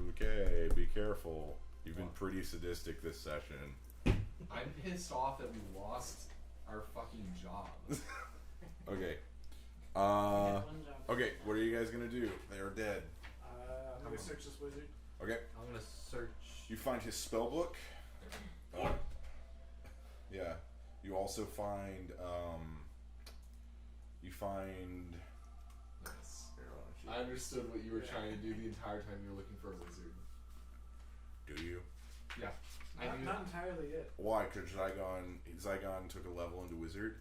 Okay, be careful. You've been pretty sadistic this session. I'm pissed off that we lost our fucking job. Okay. We had one job. Okay, what are you guys gonna do? They are dead. I'm gonna search this wizard. Okay. I'm gonna search. You find his spell book. Yeah. You also find Nice. Here, why don't you- I understood what you were trying to do the entire time you were looking for a wizard. Do you? Yeah. I knew. Not entirely it. Why? Because Zygon took a level into wizard.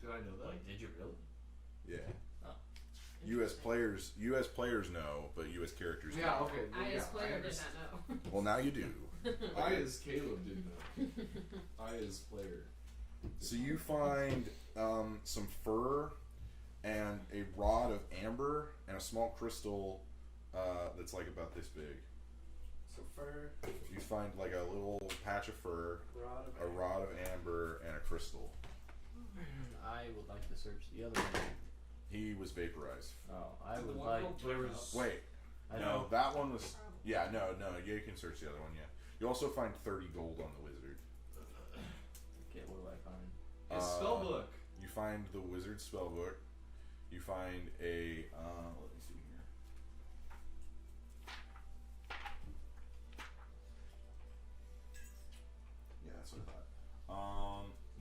Did I know that? Like, did you really? Yeah. Oh. U.S. players know, but U.S. characters. Yeah. don't. Okay. Well, I yeah, as player did understand. not know. Well, now you do. I as Caleb didn't know. I as player. So you find some fur and a rod of amber and a small crystal that's like about this big. So fur, You find like a little patch of fur, rod of a rod of amber, and a crystal. I would like to search the other one. He was vaporized. Oh, I The would one like. called There Turn was. Wait, I no, know. that one was. Yeah, no, yeah, you can search the other one. Yeah, you also find 30 gold on the wizard. Okay, what do I find? His spell book. You find the wizard spell book. You find a. Let me see here. Yeah, that's what I thought.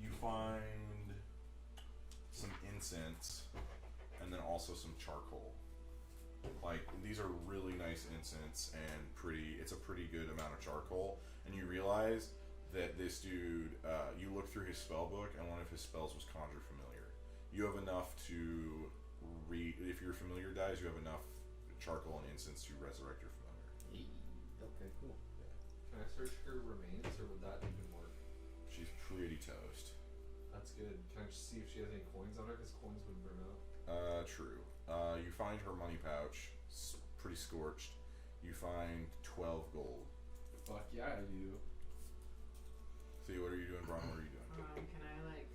You find some incense, and then also some charcoal. Like these are really nice incense and pretty. It's a pretty good amount of charcoal, and you realize that this dude. You look through his spell book, and one of his spells was Conjure Familiar. You have enough to read. If your familiar dies, you have enough charcoal and incense to resurrect your familiar. Okay, cool. Can I search her remains, or would that even work? She's pretty toast. That's good. Can I just see if she has any coins on her? Because coins would burn out. True. You find her money pouch, pretty scorched. You find 12 gold. Fuck yeah, I do. See, what are you doing, Bron? What are you doing? Can I like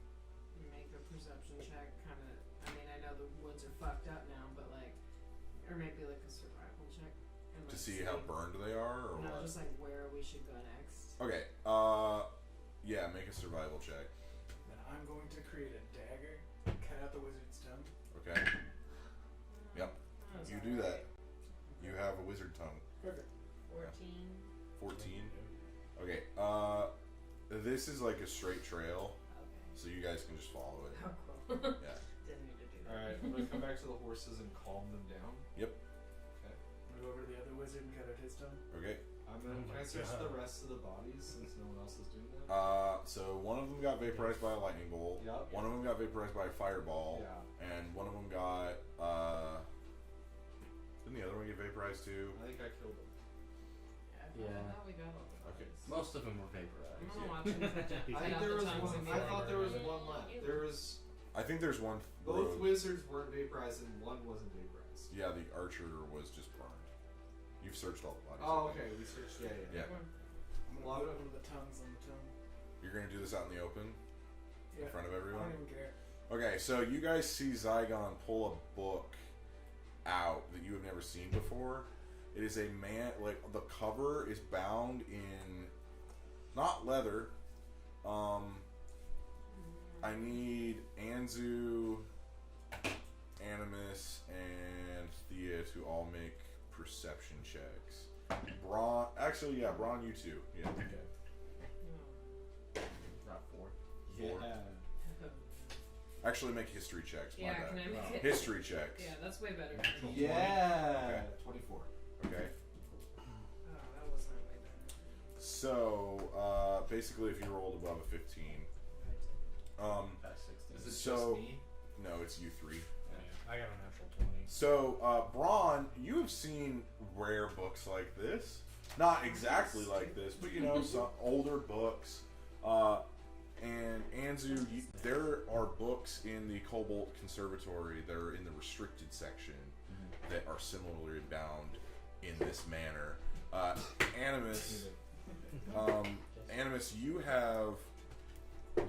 make a perception check? Kind of. I mean, I know the woods are fucked up now, but like, or maybe like a survival check. And, To like, see how burned they are, or No, what? just like where we should go next. Okay. Yeah, make a survival check. Then I'm going to create a dagger, cut out out the wizard's tongue. Okay. Yep. That's You all do right. that. You have a wizard tongue. Perfect. 14. 14. Okay. This is like a straight trail, Okay. so you guys can just follow it. Oh, cool. Yeah. Didn't need to do that. Alright, I'm gonna come back to the horses and calm them down. Yep. Okay. I'm gonna go over to the other wizard and cut out his tongue. Okay. I'm gonna Oh can I my search God. the rest of the bodies since no one else is doing that? So one of them got vaporized by a lightning bolt. Yup. One of them got vaporized by a fireball. Yeah. And one of them got. Didn't the other one get vaporized too? I think I killed them. Yeah. I Yeah. thought we got all the Okay. bodies. Most of them were I'm vaporized. gonna watch him cut I out think the there was tongues one. and I be thought like, there was "Mm, one left. you." There was I think there's one. both rogue. wizards weren't vaporized and one wasn't vaporized. Yeah, the archer was just burned. You've searched all the bodies. Oh, I think. okay. We searched. Yeah. Yeah. I'm gonna put one of the tongues on the tongue. You're gonna do this out in the open Yeah. in front of I everyone. don't even care. Okay, so you guys see Zygon pull a book out that you have never seen before. It is a man, like the cover is bound in not leather. I need Anzu, Animus, and Thea to all make perception checks. Braun, actually, yeah, Braun, you too. Yeah. Not 4. Four. Actually, make history checks. My Yeah, bad. can I make it? History checks. Yeah, that's way better. Yeah. Okay. 24. Okay. Oh, that was not way better. So, basically, if you rolled above a 15, That's 16. Is it So- just me? no, it's you three. I got a natural 20. So, Braun, you have seen rare books like this. Not exactly like this, but you know, some older books. And Anzu, there are books in the Cobalt Conservatory that are in the restricted section that are similarly bound in this manner. Animus, Animus, you have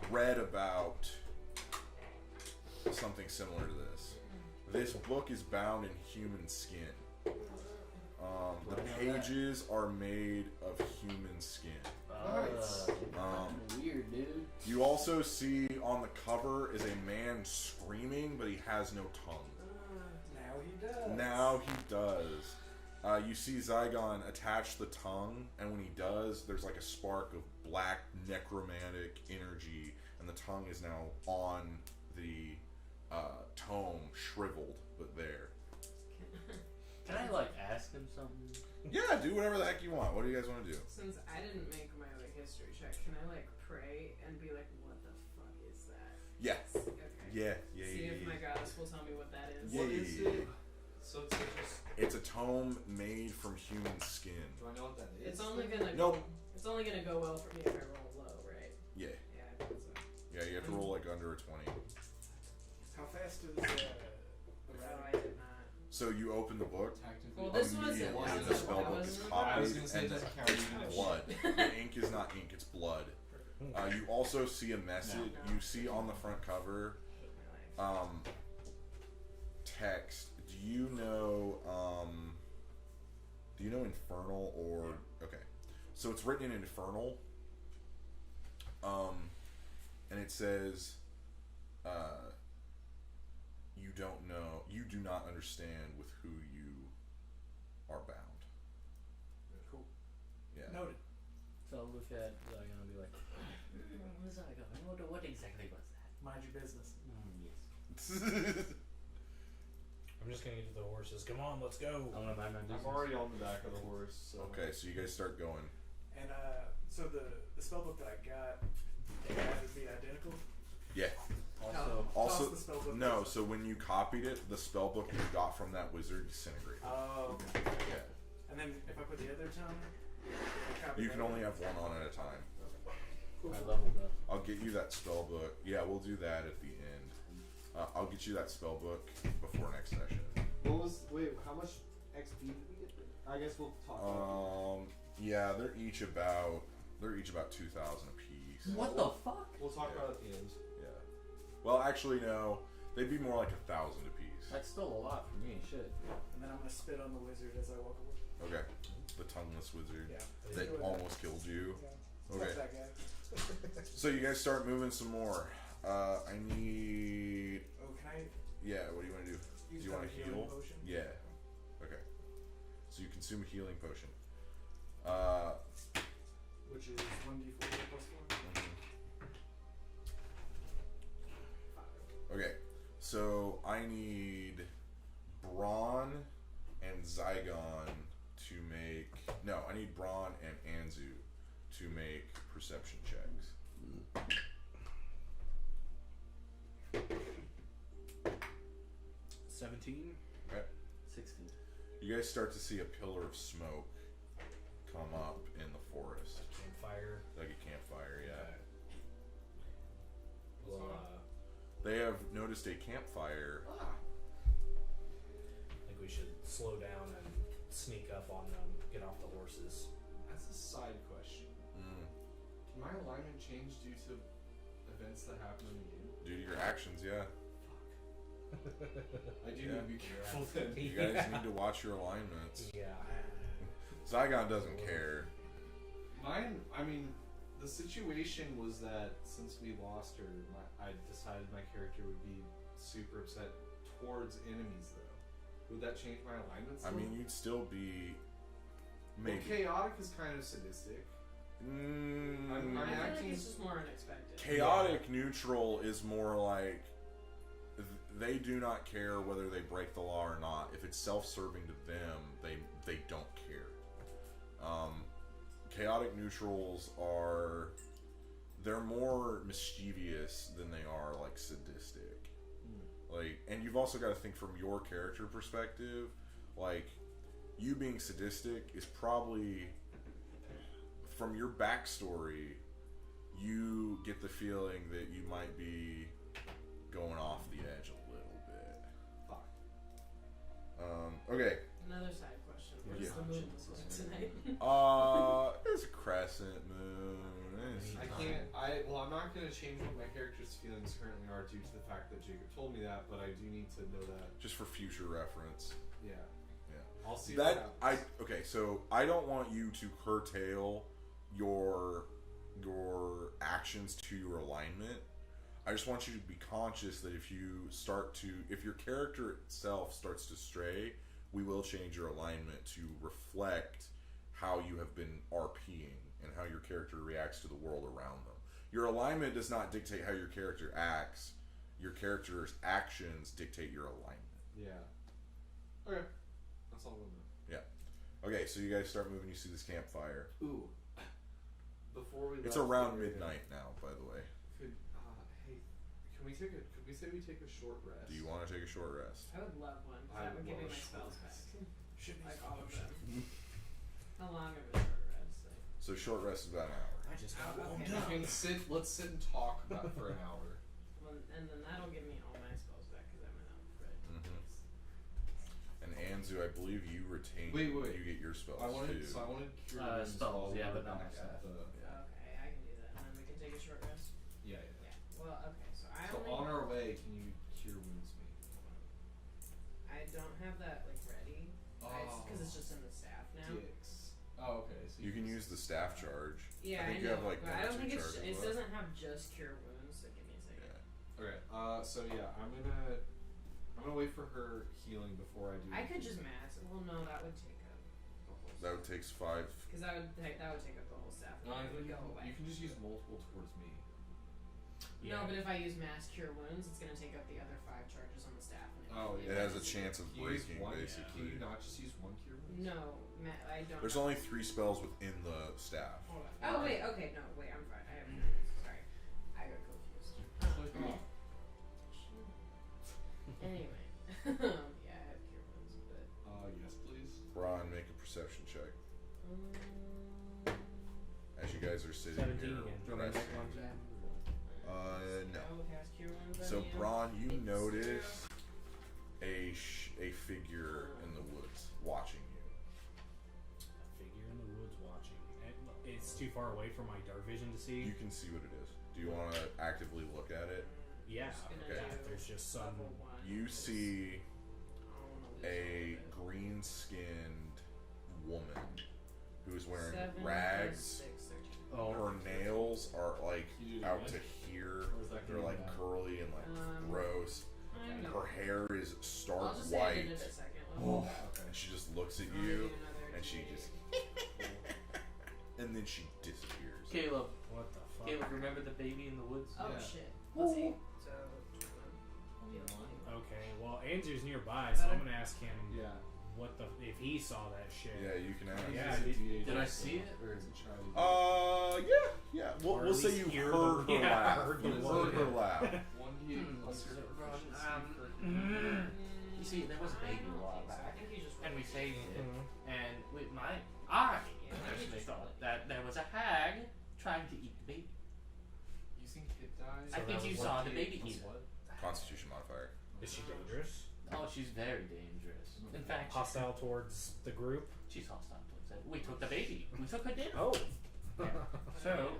read about something similar to this. This book is bound in human skin. The pages are made of human skin. Weird, dude. You also see on the cover is a man screaming, but he has no tongue. Now he does. Now he does. You see Zygon attach the tongue, and when he does, there's like a spark of black necromantic energy, and the tongue is now on the tome, shriveled, but there. Can I like ask him something? Yeah, do whatever the heck you want. What do you guys want to do? Since I didn't make my like history check, can I like pray and be like, what the fuck is that? Yeah. Okay. Yeah. See if my goddess will tell me what that is. Yeah. What is it? So it's just. It's a tome made from human skin. Do I know what that is? It's only gonna Nope. go. It's only gonna go well for me if I roll low, right? Yeah. Yeah, I think so. Yeah, you have to roll like under a 20. How fast is So the I did not. So you open the book, Technically. Well, this wasn't. immediately That the was spell book is wasn't- I was copied gonna say and it doesn't count it's even if- blood. The ink is not ink, it's blood. You also see a message. No. You see on the front cover Hate my life. text. Do you know Infernal or okay. So it's written in Infernal. And it says you do not understand with who you are bound. Cool. Yeah. Noted. So I'll look at Zygon and be like, what's Zygon? What exactly was that? Mind your business. Yes. I'm just gonna get to the horses. Come on, let's go. I'm gonna mind my business. I'm already on the back of the horse. So. Okay, so you guys start going. And so the spellbook that I got, that would be identical. Yeah. Also, Toss the spellbook. No, so when you copied it, the spellbook you got from that wizard disintegrated. Oh, okay. Yeah. And then if I put the other tongue, You can only have one on at a time. Cool. I leveled up. I'll get you that spell book. Yeah, we'll do that at the end. I'll get you that spell book before next session. How much XP did we get? I guess we'll talk about Yeah, they're each about 2,000 apiece. What the fuck? We'll talk about it at the end. Yeah. Well, actually, no. They'd be more like 1,000 apiece. That's still a lot for me. Shit. And then I'm gonna spit on the wizard as I walk away. Okay. The tongueless wizard Yeah. that almost killed you. Yeah. Okay. Fuck that guy. So you guys start moving some more. I need. Oh, can I Yeah, what do you want to do? use Do you that want to healing heal? potion? Yeah. Okay. So you consume a healing potion. Which is 1d4 plus 4. Okay. So I need Braun and Zygon to make. No, I need Braun and Anzu to make perception checks. 17. Okay. 16. You guys start to see a pillar of smoke come up in the forest. Campfire. Like a campfire, yeah. Well, They have noticed a campfire. I think we should slow down and sneak up on them, get off the horses. That's a side question. Mm. Can my alignment change due to events that happen in the game? Due to your actions, yeah. I do Yeah. need to be careful then. You guys need to watch your alignments. Yeah. Zygon doesn't care. Mine, I mean, the situation was that since we lost her, I decided my character would be super upset towards enemies, though. Would that change my alignment I still? mean, you'd still be. Well, Maybe. chaotic is kind of sadistic. Mm, I feel like acting- it's just more unexpected. chaotic neutral is more like they do not care whether they break the law or not. If it's self-serving to them, they don't care. Chaotic neutrals they're more mischievous than they are like sadistic. Like, and you've also got to think from your character perspective. Like, you being sadistic is probably, from your backstory, you get the feeling that you might be going off the edge a little bit. Fuck. Okay. Another side question. What's Yeah. the moon look like tonight? It's a crescent moon. I'm not going to change what my character's feelings currently are due to the fact that Jacob told me that, but I do need to know that. Just for future reference. Yeah. Yeah. I'll see That what happens. okay, so I don't want you to curtail your actions to your alignment. I just want you to be conscious that if your character itself starts to stray, we will change your alignment to reflect how you have been RPing and how your character reacts to the world around them. Your alignment does not dictate how your character acts. Your character's actions dictate your alignment. Yeah. Okay. That's all I'm gonna Okay, so you guys start moving. You see this campfire. Ooh. Before we It's left around the area, midnight now, by the way. Could we say we take a short rest? Do you want to take a short rest? I would love one. 'Cause I that would give me love my a spells short back. Should be Like some all of potion. them. How long of a short rest? Like, So short rest is about an hour. I just got Oh, warmed okay. up. Let's sit and talk about for an hour. well, and then that'll give me all my spells back because I'm an elf, right? And Anzu, I believe you retain. Wait. You get your spells I wanted too. cure wounds spells, while yeah, we were but not back my at staff. the. Okay, I can do that. And then we can take a short rest. Yeah. Yeah. Well, okay. So I So only. on our way, can you cure wounds me? I don't have that like ready. Because it's just in the staff now. Dicks. Oh, okay. So You can use the staff charge. Yeah, I think I you know. have like but one I or don't two think charges it left. doesn't have just cure wounds. So give me a second. Yeah. Okay. So yeah, I'm gonna wait for her healing before I do. I could just max. Well, no, that would take up the whole. That would takes 5. Because that would take up the whole staff. No, I and it would think go away. you can just use multiple towards me. No, but if I use mass cure wounds, it's gonna take up the other 5 charges on the staff. And Oh, It has a chance of Can you use breaking, one? Can basically. you not just use one cure wounds? No, I don't. There's only 3 spells within the staff. Hold on. Oh wait, okay, no, wait, I'm fine. I have cure wounds. Sorry, I got confused. Anyway, yeah, I have cure wounds, but. Yes, please. Ron, make a perception check. Um, As you guys are sitting 17 here again. resting. No. Spell cast cure wounds on So, you. Braun, you notice a figure in the woods watching you. A figure in the woods watching. It's too far away for my dark vision to see. You can see what it is. Do you want to actively look at it? Yeah. Just gonna Okay. do There's just some. level 1. You see I don't wanna lose a all of it. green-skinned woman who is wearing 7 plus rags. 6, 13. Oh. her nails are like You do out that? to here. Or is that They're gonna like be bad? curly and like gross. I'm And not- her hair is I'll stark just say I white. did it at second Oh, level. and she just looks at I'll give you, another and she D8. just, and then she disappears. Caleb, What the fuck? Caleb, remember the baby in the woods? Oh Yeah. shit. Let's see. So, Okay, well, Andrew's nearby, so I'm gonna ask him Yeah. what the if he saw that shit. Yeah, you can ask. Yeah, Is it D8 Did I also? see it? Or is it Charlie? Yeah. Or We'll at say least you hear heard the- her yeah, laugh. heard the You word. heard her laugh. 1d8 plus your proficiency for You see, there was a baby a while I back, think you just and we saved it, Mhm. and with my eye, Yeah, personally just thought that there was a hag trying to eat the baby. using hit dice. I think you saw the baby plus eater. what? Constitution modifier. Is she dangerous? Oh, she's very dangerous. In fact, Hostile towards the group? she's hostile towards it. We took the baby. We took her dinner. Oh. So,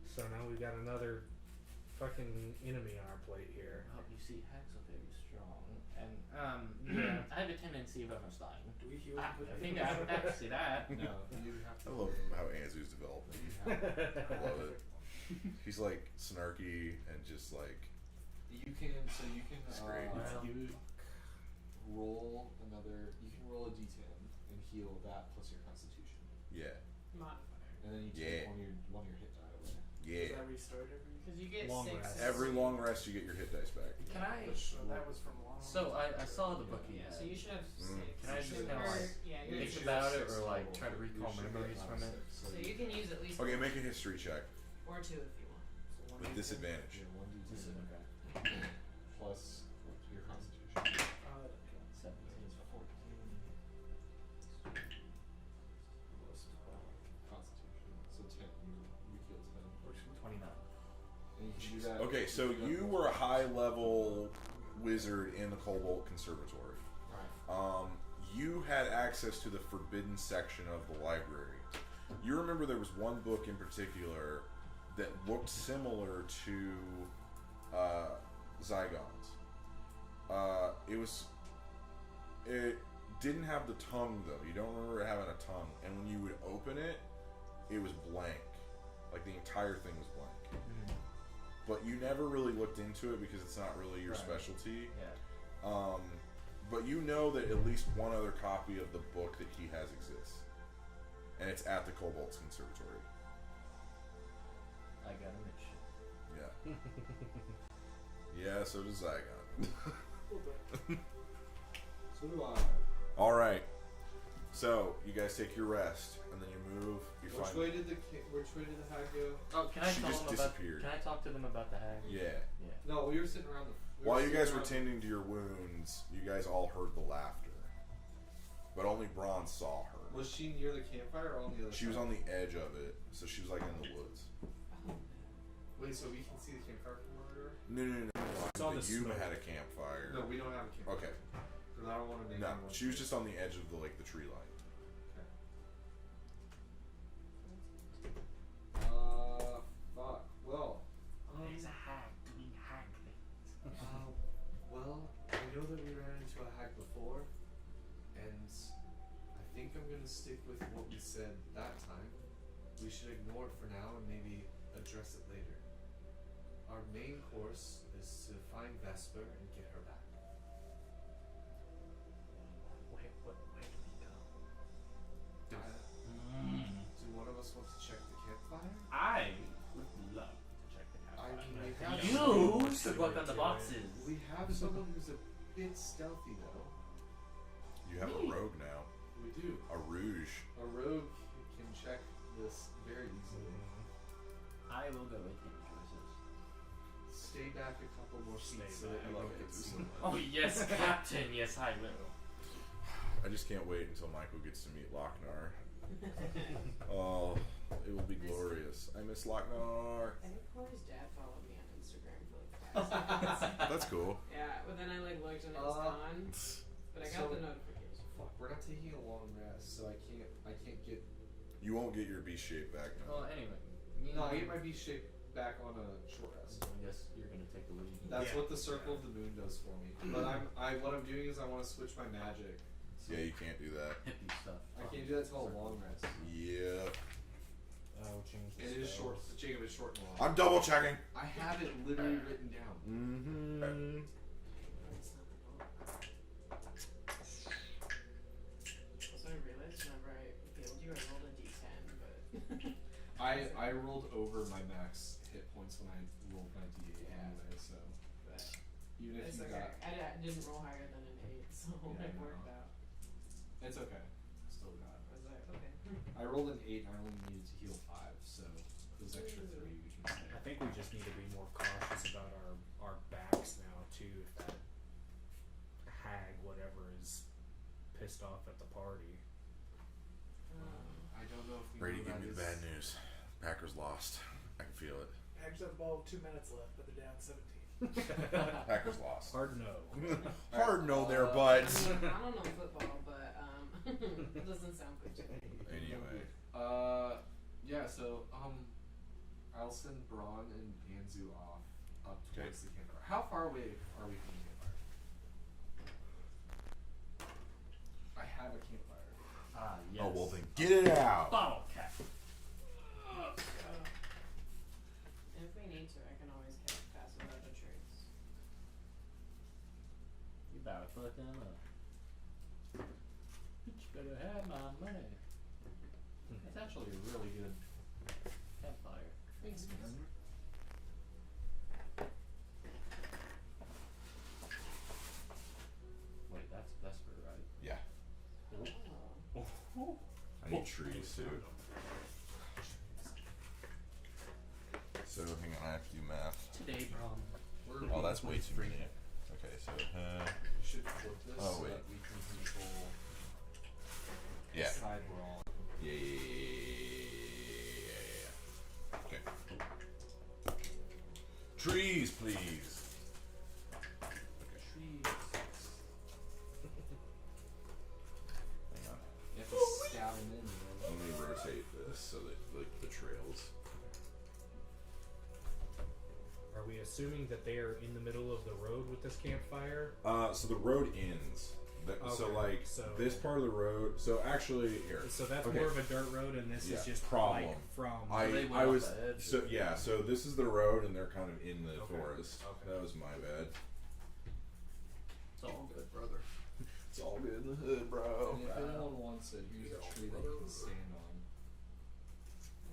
So now we've got another fucking enemy on our plate here. oh, you see, hags are very strong, and yeah, I have a tendency of almost dying. Do we heal I with think I have to see that. No, you have I to. love how Anzu's developed. You have to. I love it. He's like snarky and just like You can It's great. roll another. You can roll a d10 and heal that plus your constitution, yeah, modifier. and then you Yeah. take one of your hit die away. Does yeah. that restart every? Because you get Long 6. rest. Every long rest, you get your hit dice back. Can I? So that was from long. So I saw the book he Yeah, had. so you should have 6. Can I just Or- kinda, like, yeah, Yeah, you're you think should good. about have it 6 or, like, total. try to You recall should get memories from it? 6, So you can use at least Okay, make a history check or 2 if you want. So one with d10. disadvantage. Yeah, 1d10 This is plus your constitution. Oh, that okay. 17 is 14. Constitution. So 10. You heal 10. 29. And you can do that. Okay, so can do that you were a high level wizard in the Cobalt Conservatory. Alright. You had access to the forbidden section of the library. You remember there was one book in particular that looked similar to Zygons. It didn't have the tongue though. You don't remember it having a tongue. And when you would open it, it was blank. Like the entire thing was blank. But you never really looked into it because it's not really your Right. specialty. Yeah. But you know that at least one other copy of the book that he has exists. And it's at the Cobalt's Conservatory. I got a mission. Yeah. Yeah, so does Zygon. So do I. Alright. So, you guys take your rest, and then you move, you Which find... way did the hag go? Oh, can I She tell just them about? disappeared. Can I talk to them about the hag? Yeah. Yeah. No, we were sitting around the. While you guys were tending to your wounds, you guys all heard the laughter. But only Braun saw her. Was she near the campfire or on the other She side? was on the edge of it, so she was like in the woods. Wait, so we can see the campfire from where we were? No. Saw The the Yuma smoke. had a campfire. No, we don't have a campfire. Okay. Because I don't want to make No, anyone she was just on the edge of the tree line. Fuck. Well. There's a hag doing hag things. Well, I know that we ran into a hag before, and I think I'm gonna stick with what we said that time. We should ignore it for now and maybe address it later. Our main course is to find Vesper and get her back. Where do we go? Do one of us want to check the campfire? I would love to check the I campfire. mean, we have You should work on the boxes. We have someone who's a bit stealthy though. You have a rogue now. We do. A rouge. A rogue can check this very easily. I will go with him, choices. Stay back a couple more feet Stay so that back. we I love don't it. get seen. Oh yes, Captain. Yes, I will. I just can't wait until Michael gets to meet Lochnar. Oh, it will be glorious. I miss Lochnar. I think Corey's dad followed me on Instagram for like 5 seconds. That's cool. Yeah, but then I like looked and it was gone. But I got so- the notification. Fuck, we're not taking a long rest, so I can't get. You won't get your beast shape back now. Well, anyway. No, I get my B shape back on a short rest. I guess you're gonna take the lead. That's Yeah. what the circle of the moon does for me. But what I'm doing is I want to switch my magic. So Yeah, you can't do that. Hippie stuff. I can't do that till a long rest. Yeah. Oh, change the It is spells. short. Jacob is short and long. I'm double checking. I have it literally written down. Mm-hmm. That's not the goal. Also, I realized whenever I healed you, I rolled a d10, but. I rolled over my max hit points when I rolled my d8 anyway, so but even if it's you okay. got, I didn't roll higher than an 8, so Yeah, it no. worked out. it's okay. Still got. I was like, okay. I rolled an 8 and I only needed to heal 5, so those extra 3 we can stay. I think we just need to be more cautious about our backs now too. If that hag, whatever, is pissed off at the party. I don't know if we Brady, know give that me the is- bad news. Packers lost. I can feel it. Packers have the ball with 2 minutes left, but they're down 17. Packers lost. Hard no. Hard no there, buds. I don't know football, but it doesn't sound good to me. Anyway. Yeah, so, I'll send Braun and Anzu off up Okay. towards the campfire. How far away are we from the campfire? I have a campfire. Ah, yes. Oh, well then get it out. Bottle cap. And if we need to, I can always pass without the traits. You better put them up. You better have my money. It's actually a really good campfire. Thanks, man. Wait, that's Vesper, right? Yeah. Oh. I need trees too. So hang on, I have to do math. Today, prom. Oh, that's way too many. Okay, so We should flip this Oh, so wait. that we can control yeah. the side we're all on. Yeah. Okay. Trees, please. Trees. Hang on. You have to stab them in, Let me rotate this so that like the trails. Are we assuming that they are in the middle of the road with this campfire? So the road ends. So Okay, like so- this part of the road. So actually here. So that's Okay. more of a dirt road, and this Yeah, is just problem. like from. they went I off was the edge so of- yeah. So this is the road, and they're kind of in the Okay. forest. Okay. That was my bad. It's all good, brother. It's all good in the hood, bro. And if anyone wants it, here's a tree that you can stand on.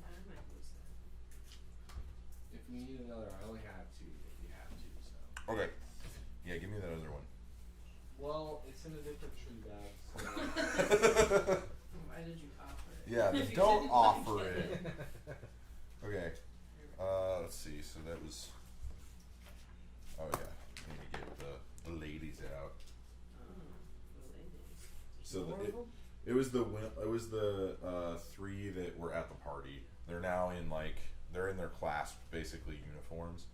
I might lose that. If we need another, I only have 2, but we have 2, so. Okay. Yeah, give me that other one. Well, it's in a different tree bag, so. Why did you offer it? Yeah, If you don't didn't offer like it. Okay. Let's see. So that was. Oh yeah. Let me get the ladies out. Oh, the ladies. So More of them? it was the 3 that were at the party. They're now in they're in their class basically uniforms.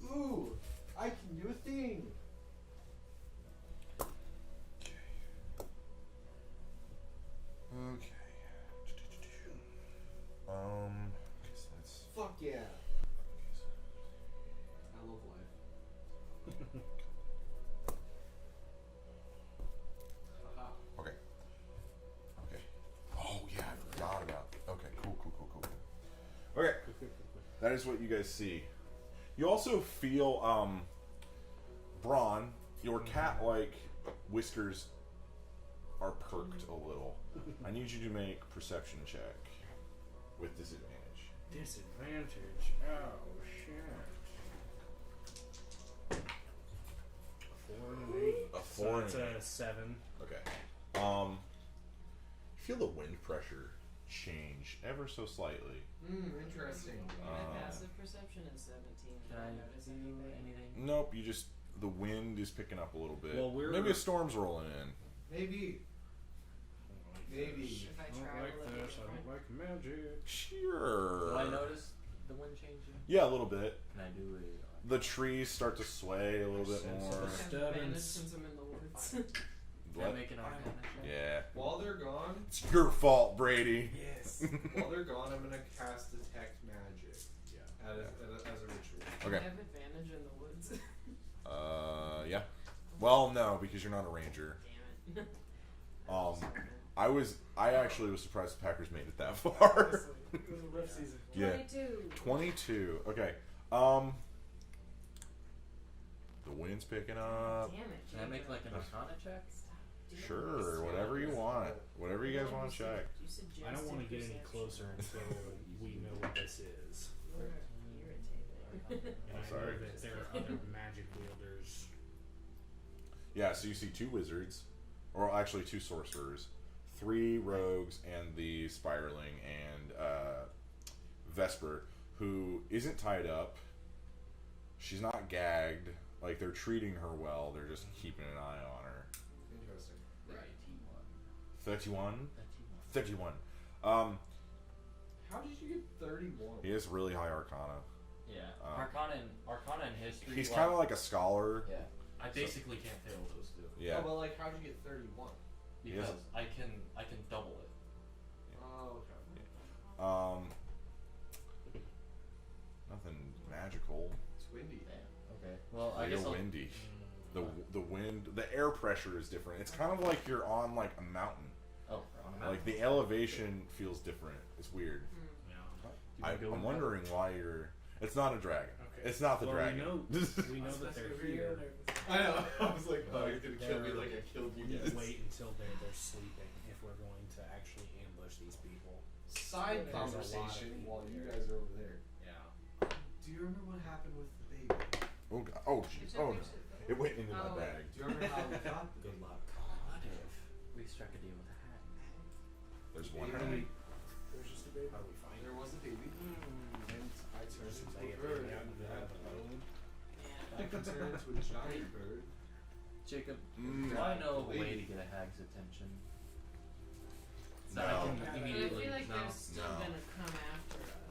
Ooh, I can do a thing. Okay. Guess that's. Fuck yeah. I love life. Haha. Okay. Okay. Oh yeah, I forgot about. Okay, cool. Okay, that is what you guys see. You also feel, Braun, your cat-like whiskers are perked a little. I need you to make perception check with disadvantage. Disadvantage. Oh shit. 4 and an 8. A 4 So and it's an a 7. Okay. You feel the wind pressure change ever so slightly. Interesting. My passive perception is 17. Can Did I notice do anything? anything? Nope, the wind is picking up a little bit. Well, we're- maybe a storm's rolling in. Maybe. Maybe. If I I don't travel like a bit this. I different. don't like magic. Sure. Do I notice the wind changing? Yeah, a little bit. Can I do a? The trees start to sway a little bit Sense more. of I have Disturbance. advantage since I'm in the woods. Can I What? make an arcana check? Yeah. While they're gone, It's your fault, Brady. yes. While they're gone, I'm gonna cast detect magic. Yeah. As a ritual. I Okay. have advantage in the woods. Yeah. Well, no, because you're not a ranger. Damn it. Um, I actually was surprised the Packers made it that far. Honestly, it was a rough season. Yeah. 22. 22. Okay. The wind's picking up. Damn it. Can I make like an Arcana check? Sure, whatever you want. Whatever you guys want to check. I don't want to get any closer until we know what this is. You're irritated. And I Sorry. know that there are other magic wielders. Yeah, so you see 2 wizards, or actually 2 sorcerers, 3 rogues, and the spiraling, and Vesper, who isn't tied up. She's not gagged. Like, they're treating her well. They're just keeping an eye on her. Interesting. 31? 31. How did you get 31? He has really high arcana. Yeah. Arcana and history. He's kind of like a scholar. Yeah. I basically can't fail those two. Yeah. Oh, but like, how'd you get 31? Because I can double it. Oh, okay. Nothing magical. It's windy. Damn. Okay. Well, I You're guess I'll, windy. The wind, the air pressure is different. It's kind of like you're on like a mountain. Oh, on a Like the elevation feels different. It's weird. Yeah. I'm wondering why you're. It's not a dragon. Okay. It's not the Well, dragon. we know that they're here. I know. I was like, oh, you're gonna kill me like I killed you We need guys. to wait until they're sleeping if we're going to actually ambush these people. Side There's a lot of conversation people while you here. guys are over there. Yeah. Do you remember what happened with the baby? Oh god. Oh jeez. Oh no. It went into my Oh. bag. Do you remember how we got the Good baby? luck. What if we struck a deal with a hat? There's one. How do we- There's just a baby. How do we find There it? was a baby, and I turned Just into lay a it bird. down in the middle of the road. I could turn into a giant bird. Jacob, Mm. do I know a Lady. way to get a hag's attention? No. That I can But I immediately. feel like no. they're still No. gonna come after us.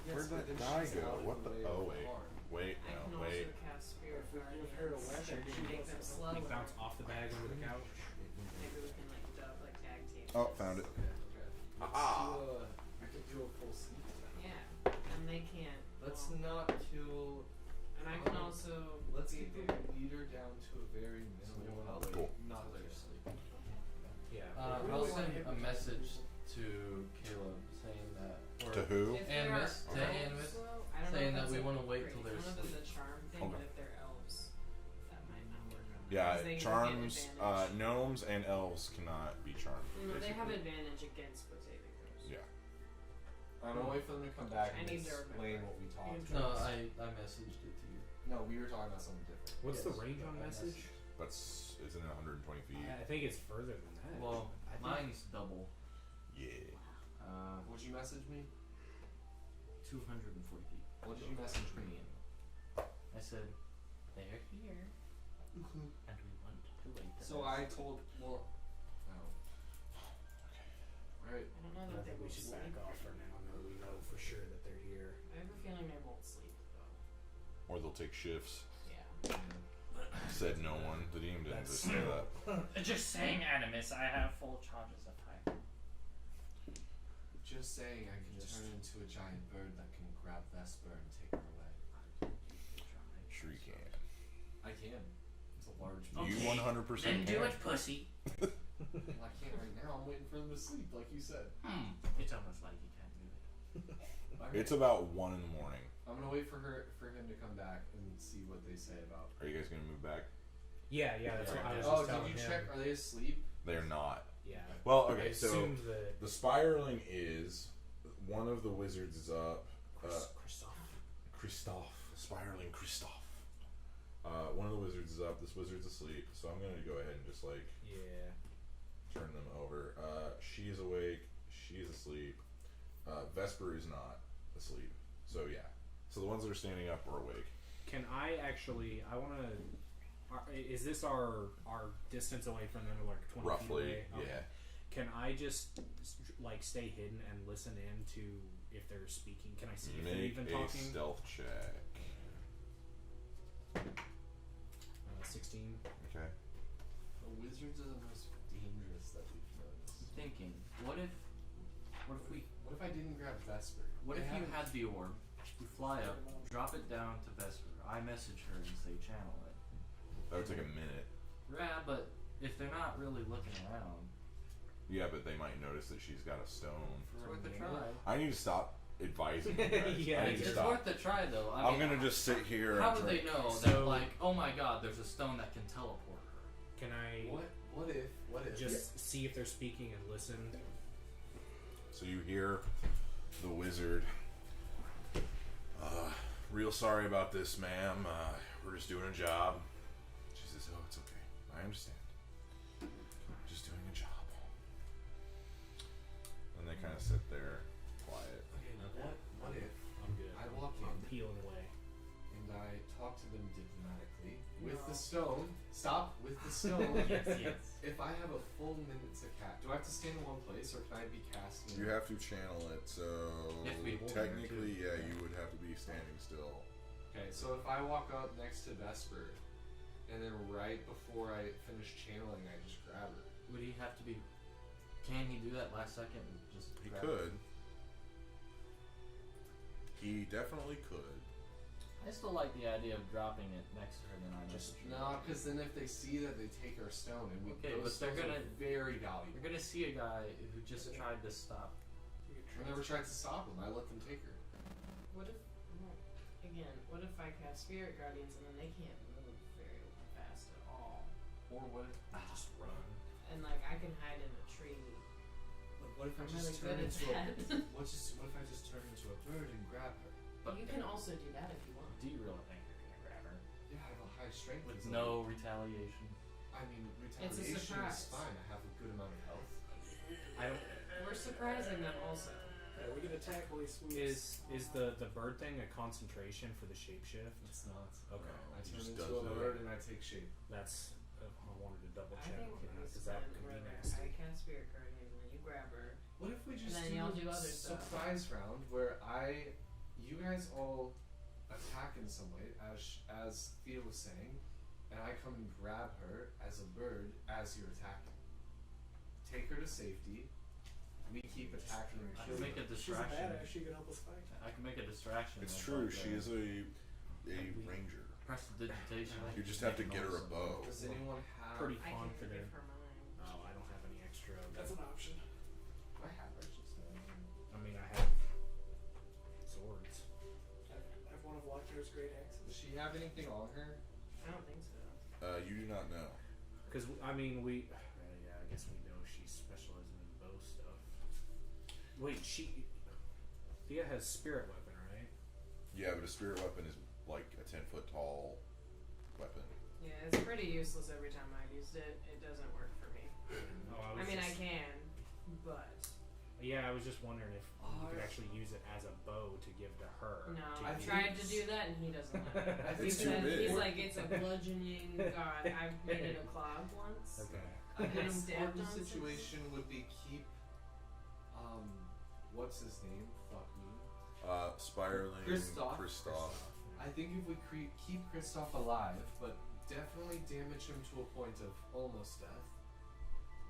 Where'd but that then guy she's go? out of What the? way Oh of wait. harm. Wait. I can No. also Wait. cast Spirit If we Guardian give her a weapon, and she make doesn't them know. slower. Like bounce off the bag into the couch. Maybe we can like tag team. Oh, found it. Okay, okay. Ah. I could do a full sleep attack. Yeah, and they can't. Let's well, not kill. And I can also. Let's be get the there. leader down to a very minimal health. Cool. Not Let her just sleep. Yeah. I'll really send wanna a message to Caleb saying that. Or To who? If And they're Miss- to elves, and Miss, though, I don't saying know if that we that's wanna a wait great- till they're I don't know if asleep. it's a charm thing, Okay. but if they're elves, that might not work on them. Yeah. 'Cause they get Charms. advantage. Gnomes and elves cannot be charmed. No, they have advantage against what saving throws. Yeah. I'm gonna wait for them to come back I and need to explain remember. what we talked No, about. I messaged it to you. No, we were talking about something different. What's the Yes. range on I message? That's isn't it 120 feet? I think it's further than that. Well, I think mine's double. Yeah. Would you message me? 240 feet. What did you message me? I said, they're here, and we want to wait. So I told. Well. No. Alright. I don't know I that they think we will should sleep. back off for now. No, we know for sure that they're here. I have a feeling they won't sleep though. Or they'll take shifts. Yeah. Said no one. The DM didn't That's just say that. Just saying, Animus, I have full charges of hype. Just saying, I can Just- turn into a giant bird that can grab Vesper and take her away. Sure you can. I can. It's a large. Okay. You 100% Then do can. it, pussy. Well, I can't right now. I'm waiting for them to sleep, like you said. It's almost like you can't do it. Alright. It's about 1 in the morning. I'm gonna wait for him to come back and see what they say about. Are you guys gonna move back? Yeah, that's what I was Oh, just did telling you him. check? Are they asleep? They're not. Yeah. Well, I okay, so assumed that the spiraling is one of the wizards is up. Christoph, spiraling Christoph. One of the wizards is up. This wizard's asleep, so I'm gonna go ahead and just like yeah. turn them over. She's awake. She's asleep. Vesper is not asleep. So yeah. So the ones that are standing up are awake. Can I actually? I want to. Is this our distance away from them, like 20 feet Roughly, away? Okay. yeah. Can I just like stay hidden and listen in to if they're speaking? Can I see if they're Make even a talking? stealth check. 16. Okay. The wizards are the most dangerous that we've noticed. I'm thinking, what if we, What if I didn't grab Vesper? what They if you haven't- had the orb, you fly up, drop it down to Vesper, I message her and say channel it. That would take a minute. Yeah, but if they're not really looking around, Yeah, but they might notice that she's got a stone. It's worth a try. I need to stop advising you guys. Yeah, I need to It's stop. worth a try, though. I'm gonna just sit here. How and would try. they know that, So- like, oh my god, there's a stone that can teleport her? Can I What if? just see if they're speaking and listen? So you hear the wizard. Real sorry about this, ma'am. We're just doing a job. She says, "Oh, it's okay. I understand. Just doing a job." And they kind of sit there, quiet. Okay, what if I'm good. I walk I'm in peeling away. and I talk to them diplomatically with the stone? Stop with the stone. Yes. If I have a full minute to cast, do I have to stand in one place or can I be casting? You have to channel it, so You have to be holding technically, her, too. yeah, you would have to be standing still. Okay, so if I walk up next to Vesper, and then right before I finish channeling, I just grab her. Would he have to be... Can he do that last second and just He grab could. He definitely could. I still like the idea of dropping it next to her, then I Just- No, because then if they see that, they take our stone, and Okay, those but they're stones gonna- are very valuable. You're gonna see a guy who just tried to stop. I never tried to stop them. I let them take her. What if, again, what if I cast Spirit Guardians and then they can't move very fast at all? Or what if? Just run. And like I can hide in a tree. Like, what if I I'm just really turn good into at that. what if I just turn into a bird and grab her? But You can also do that if you want. do you really think you're gonna grab her? Yeah, I have a high strength. With as a- no retaliation? I mean, It's a retaliation is surprise. fine. I have a good amount of health. I don't. We're surprising them also. Yeah, we can attack while he swoops. Is the bird thing a concentration for the shapeshift? It's not. Okay. I He turn just into does a it. bird and I take shape. That's. I wanted to double I check think on that it's because that fun could be where nasty. I cast Spirit Guardians and then you grab her. What if we just then do y'all a do other stuff. surprise round where you guys all attack in some way, as Thea was saying, and I come and grab her as a bird as you're attacking. Take her to safety. We keep attacking and I killing can make a her. She's a distraction. badass. She can help us fight. I can make a distraction. It's of, true. like, She is a ranger. Prestidigitation. You just have to get her a bow. Does anyone have? Pretty I can confident. give her mine. Oh, I don't have any extra. That's an option. I have her. I mean, I have swords. I have one of Lockhart's great axes. Does she have anything on her? I don't think so. You do not know. Because I mean, yeah, I guess we know she specializes in bow stuff. Wait, Thea has spirit weapon, right? Yeah, but a spirit weapon is like a 10-foot tall weapon. Yeah, it's pretty useless every time I've used it. It doesn't work for me. Oh, I mean, I can, but Yeah, I was just wondering if you could actually use it as a bow to give to her. no. to I've use. tried to do that and he doesn't let me. I He It's too said, big. he's like, it's a bludgeoning god. I've made it a club once. Okay. An And I stabbed important on some- situation would be keep. What's his name? Fuck me. Spiraling Kristoff. I think if we keep Kristoff alive, but definitely damage him to a point of almost death.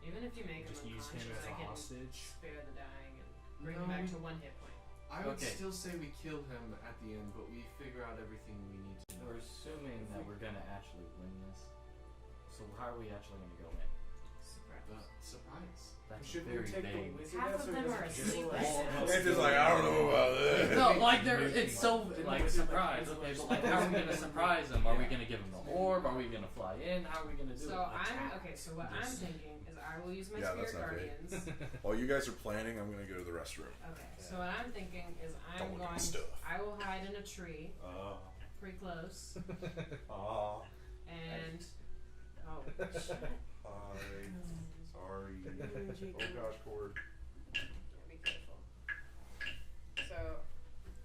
Even if you make him Just use him unconscious, as I a can hostage. spare the dying and bring No. him back to 1 hit point. I would Okay. still say we kill him at the end, but we figure out everything we need to know. We're assuming that we're gonna actually win this. So how are we actually gonna go in? The surprise. That's Should very we take vague. the wizard Half out of so he them doesn't are kill asleep. us? It's just like, I don't know about this. No, like there, Maybe it's so Maybe like we do, like, surprise. hands Okay, on but like, how are we gonna surprise them? Are we gonna give them the orb? Are we gonna fly in? How are we gonna do So it? so what I'm thinking is I will use my Yeah, Spirit that's not big. Guardians. While you guys are planning, I'm gonna go to the restroom. Okay, so what I'm thinking is Don't I'm look at going. stuff. I will hide in a tree, pretty close, and oh shit. Sorry. Oh gosh, Cord. Yeah, be careful. So,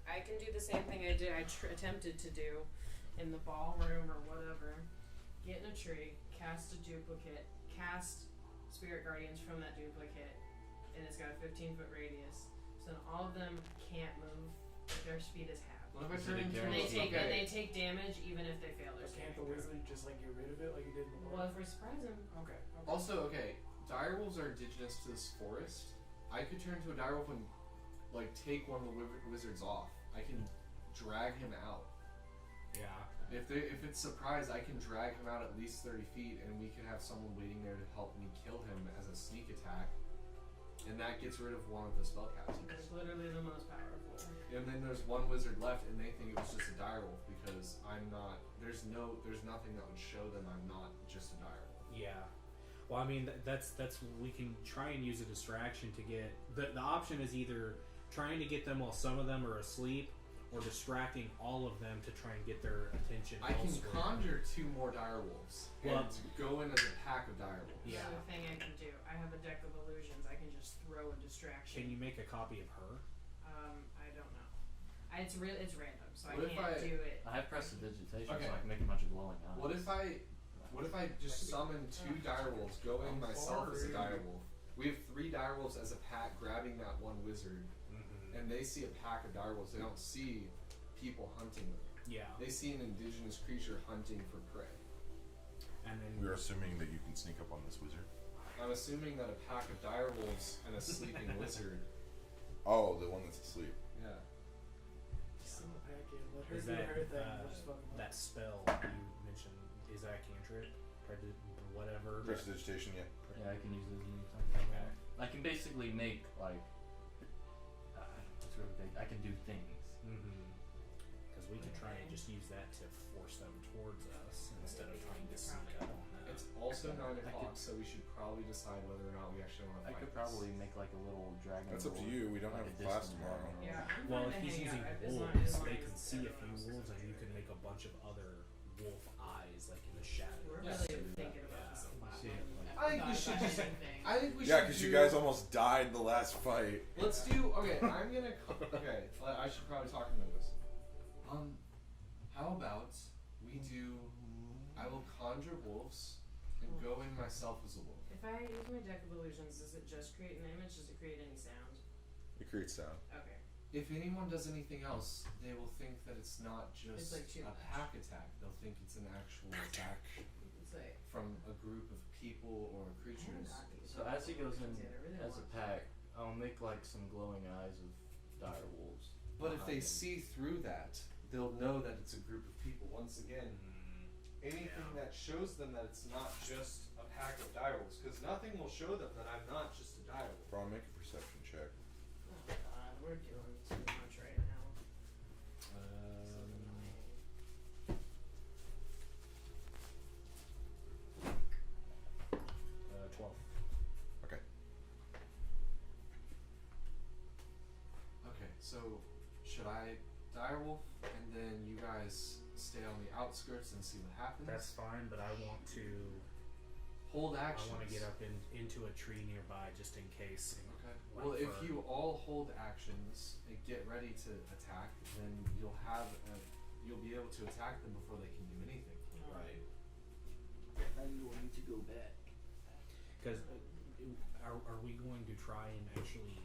I can do the same thing I did. I attempted to do in the ballroom or whatever. Get in a tree, cast a duplicate, cast Spirit Guardians from that duplicate, and it's got a 15-foot radius. So then all of them can't move. But their speed is half. What if I Is turn it a into And okay. they take damage even if they fail their But can't saving the throw. wizard just like get rid of it like he did in the Well, if we surprise him, Okay. Also, okay, direwolves are indigenous to this forest. I could turn into a direwolf and like take one of the wizards off. I can drag him out. Yeah. If it's surprise, I can drag him out at least 30 feet, and we could have someone waiting there to help me kill him as a sneak attack, and that gets rid of one of the spellcasters. It's literally the most powerful. And then there's one wizard left, and they think it was just a direwolf because I'm not. There's nothing that would show them I'm not just a direwolf. Yeah. Well, I mean, that's we can try and use a distraction to get the option is either trying to get them while some of them are asleep, or distracting all of them to try and get their attention. I can elsewhere. conjure 2 more direwolves Well, and go in as a pack of direwolves. Yeah. Another thing I can do. I have a deck of illusions. I can just throw a distraction. Can you make a copy of her? I don't know. It's random, so What if I can't do it. I have prestidigitation, Okay. so I can make a bunch of glowing eyes. What if I just summon 2 direwolves, go in myself as a direwolf? We have 3 direwolves as a pack grabbing that one wizard, and they see a pack of direwolves. They don't see people hunting them. Yeah. They see an indigenous creature hunting for prey. And then We're assuming that you can sneak up on this wizard. I'm assuming that a pack of direwolves and a sleeping wizard. Oh, the one that's asleep. Yeah. Just send the pack in. Let her is do that her thing. We'll just fuck 'em up. that spell you mentioned? Is that a cantrip? Whatever. Prestidigitation, yeah. Yeah, I can use those anytime. Okay. I can basically make like. It's really big. I can do things. Because we could try and just use that to force them towards us instead of trying to sneak up on them. It's also 9 I o'clock, could- so we should probably decide whether or not we actually want to I fight. could probably make like a little dragon. That's up to lord, you. We don't like have a class distant tomorrow. dragon lord. Yeah. I'm Well, fine if to he's hang using out, as long wolves, as they can everyone see a else few is wolves, and okay. you can make a bunch of other wolf eyes, like in the shadows. We're Yeah. really thinking about this a lot. See, I think we should just. I think we Yeah, should. because you guys almost died the last fight. Let's do. Okay, I'm gonna. Okay, I should probably talk to Novus. How about we do? I will conjure wolves and go in myself as a wolf. If I use my deck of illusions, does it just create an image? Does it create any sound? It creates sound. Okay. If anyone does anything else, they will think that it's not just like too a much. pack attack. They'll think it's an actual attack It's like. from a group of people or creatures. So as he goes in as a pack, I'll make like some glowing eyes of dire wolves. But if they behind him. see through that, they'll know that it's a group of people. Once again, anything that shows them that it's not just a pack of direwolves, because nothing will show them that I'm not just a direwolf. Bro, make a perception check. Oh god, we're doing too much right now. This is annoying. 12. Okay. Okay, so should I direwolf and then you guys stay on the outskirts and see what happens? That's fine, but I want to. Hold I actions. want to get up into a tree nearby just in case. Okay. Like Well, if for- you all hold actions and get ready to attack, then you'll be able to attack them before they can do anything. Right. I'm going to go back. Because are we going to try and actually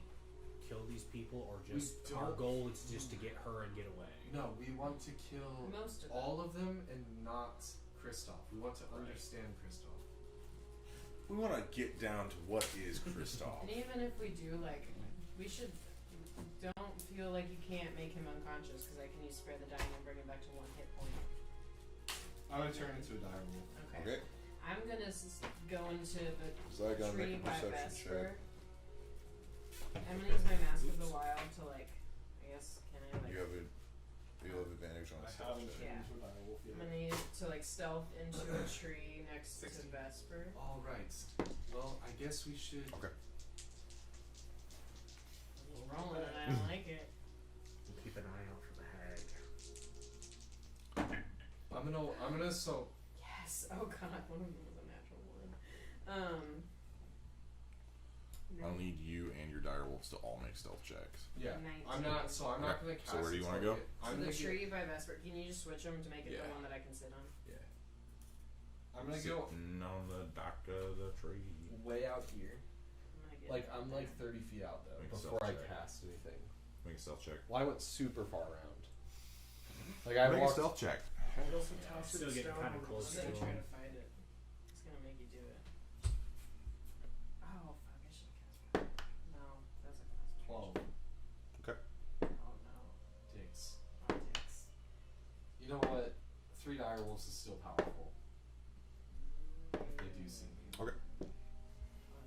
kill these people, or just We our don't- goal is just to get her and get away? No, we want to kill Most of them. all of them and not Kristoff. We want to understand Kristoff. We want to get down to what is Kristoff. And even if we do, like, we should. Don't feel like you can't make him unconscious because I can use spare the dying and bring him back to 1 hit point. I'm gonna turn into a direwolf. Okay. Okay. I'm gonna go into the So I gotta tree make a by perception Vesper. check. I'm gonna use my Mask of the Wild to like. I guess can I like? You'll have advantage on a I stealth haven't check. turned Yeah. into a direwolf I'm yet. gonna use it to like stealth into a tree next 16. to Vesper. All right. Well, I guess we should. Okay. He's rolling and I don't like it. We'll keep an eye out for the hag. I'm gonna so. Yes. Oh god, one of them was a natural one. I'll need you and your direwolves to all make stealth checks. Yeah. 19. I'm not Okay. gonna cast. So where do you it wanna till I go? get- So I'm the gonna tree by Vesper. Can you just switch them to make it Yeah. the one that I can sit on? I'm gonna go Sitting on the back of the tree. way out here. I'm gonna get Like I'm there. like 30 feet out though Make a before I stealth check. cast anything. Make a stealth check. Well, I went super far around. Like I Make a walked. stealth check. Also toss it Still getting stone kinda over close the I'm to stone. trying him. to fight it. It's gonna make you do it. Oh fuck! I should have cast. No, that's a concentration. 12 Oh no. dicks. Oh dicks. You know what? 3 direwolves is still powerful. If they do see me. Okay. Oh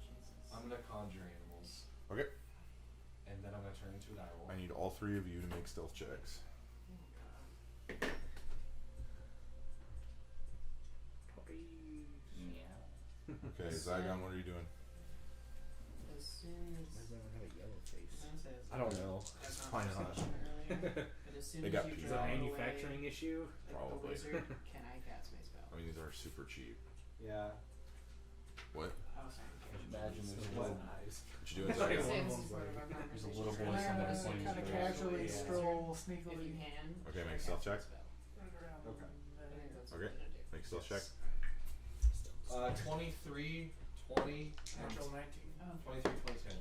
Jesus. I'm gonna conjure animals. die roll. I need all three of you to make stealth checks. Okay, Zygon, what are you doing? As soon as Why does that one have a yellow face? I don't know. That's not Why my not? question earlier, but as soon They as got you pizza. Is that draw a away, manufacturing issue? like Probably. the wizard, can I cast my spell? I mean, these are super cheap. Yeah. What? Oh, sorry. Imagine there's a What? little, What you doing, Like I Zygon? say one this of is them's part of our there's a conversation. little boy Can I somewhere just playing kind of with casually Yeah. stroll If sneakily you can. Okay, can make I stealth cast check. my spell? right around Okay. I think that's Okay. what I'm gonna do. Make stealth check. 23, 20, natural 19. Oh. 23, 20, 10.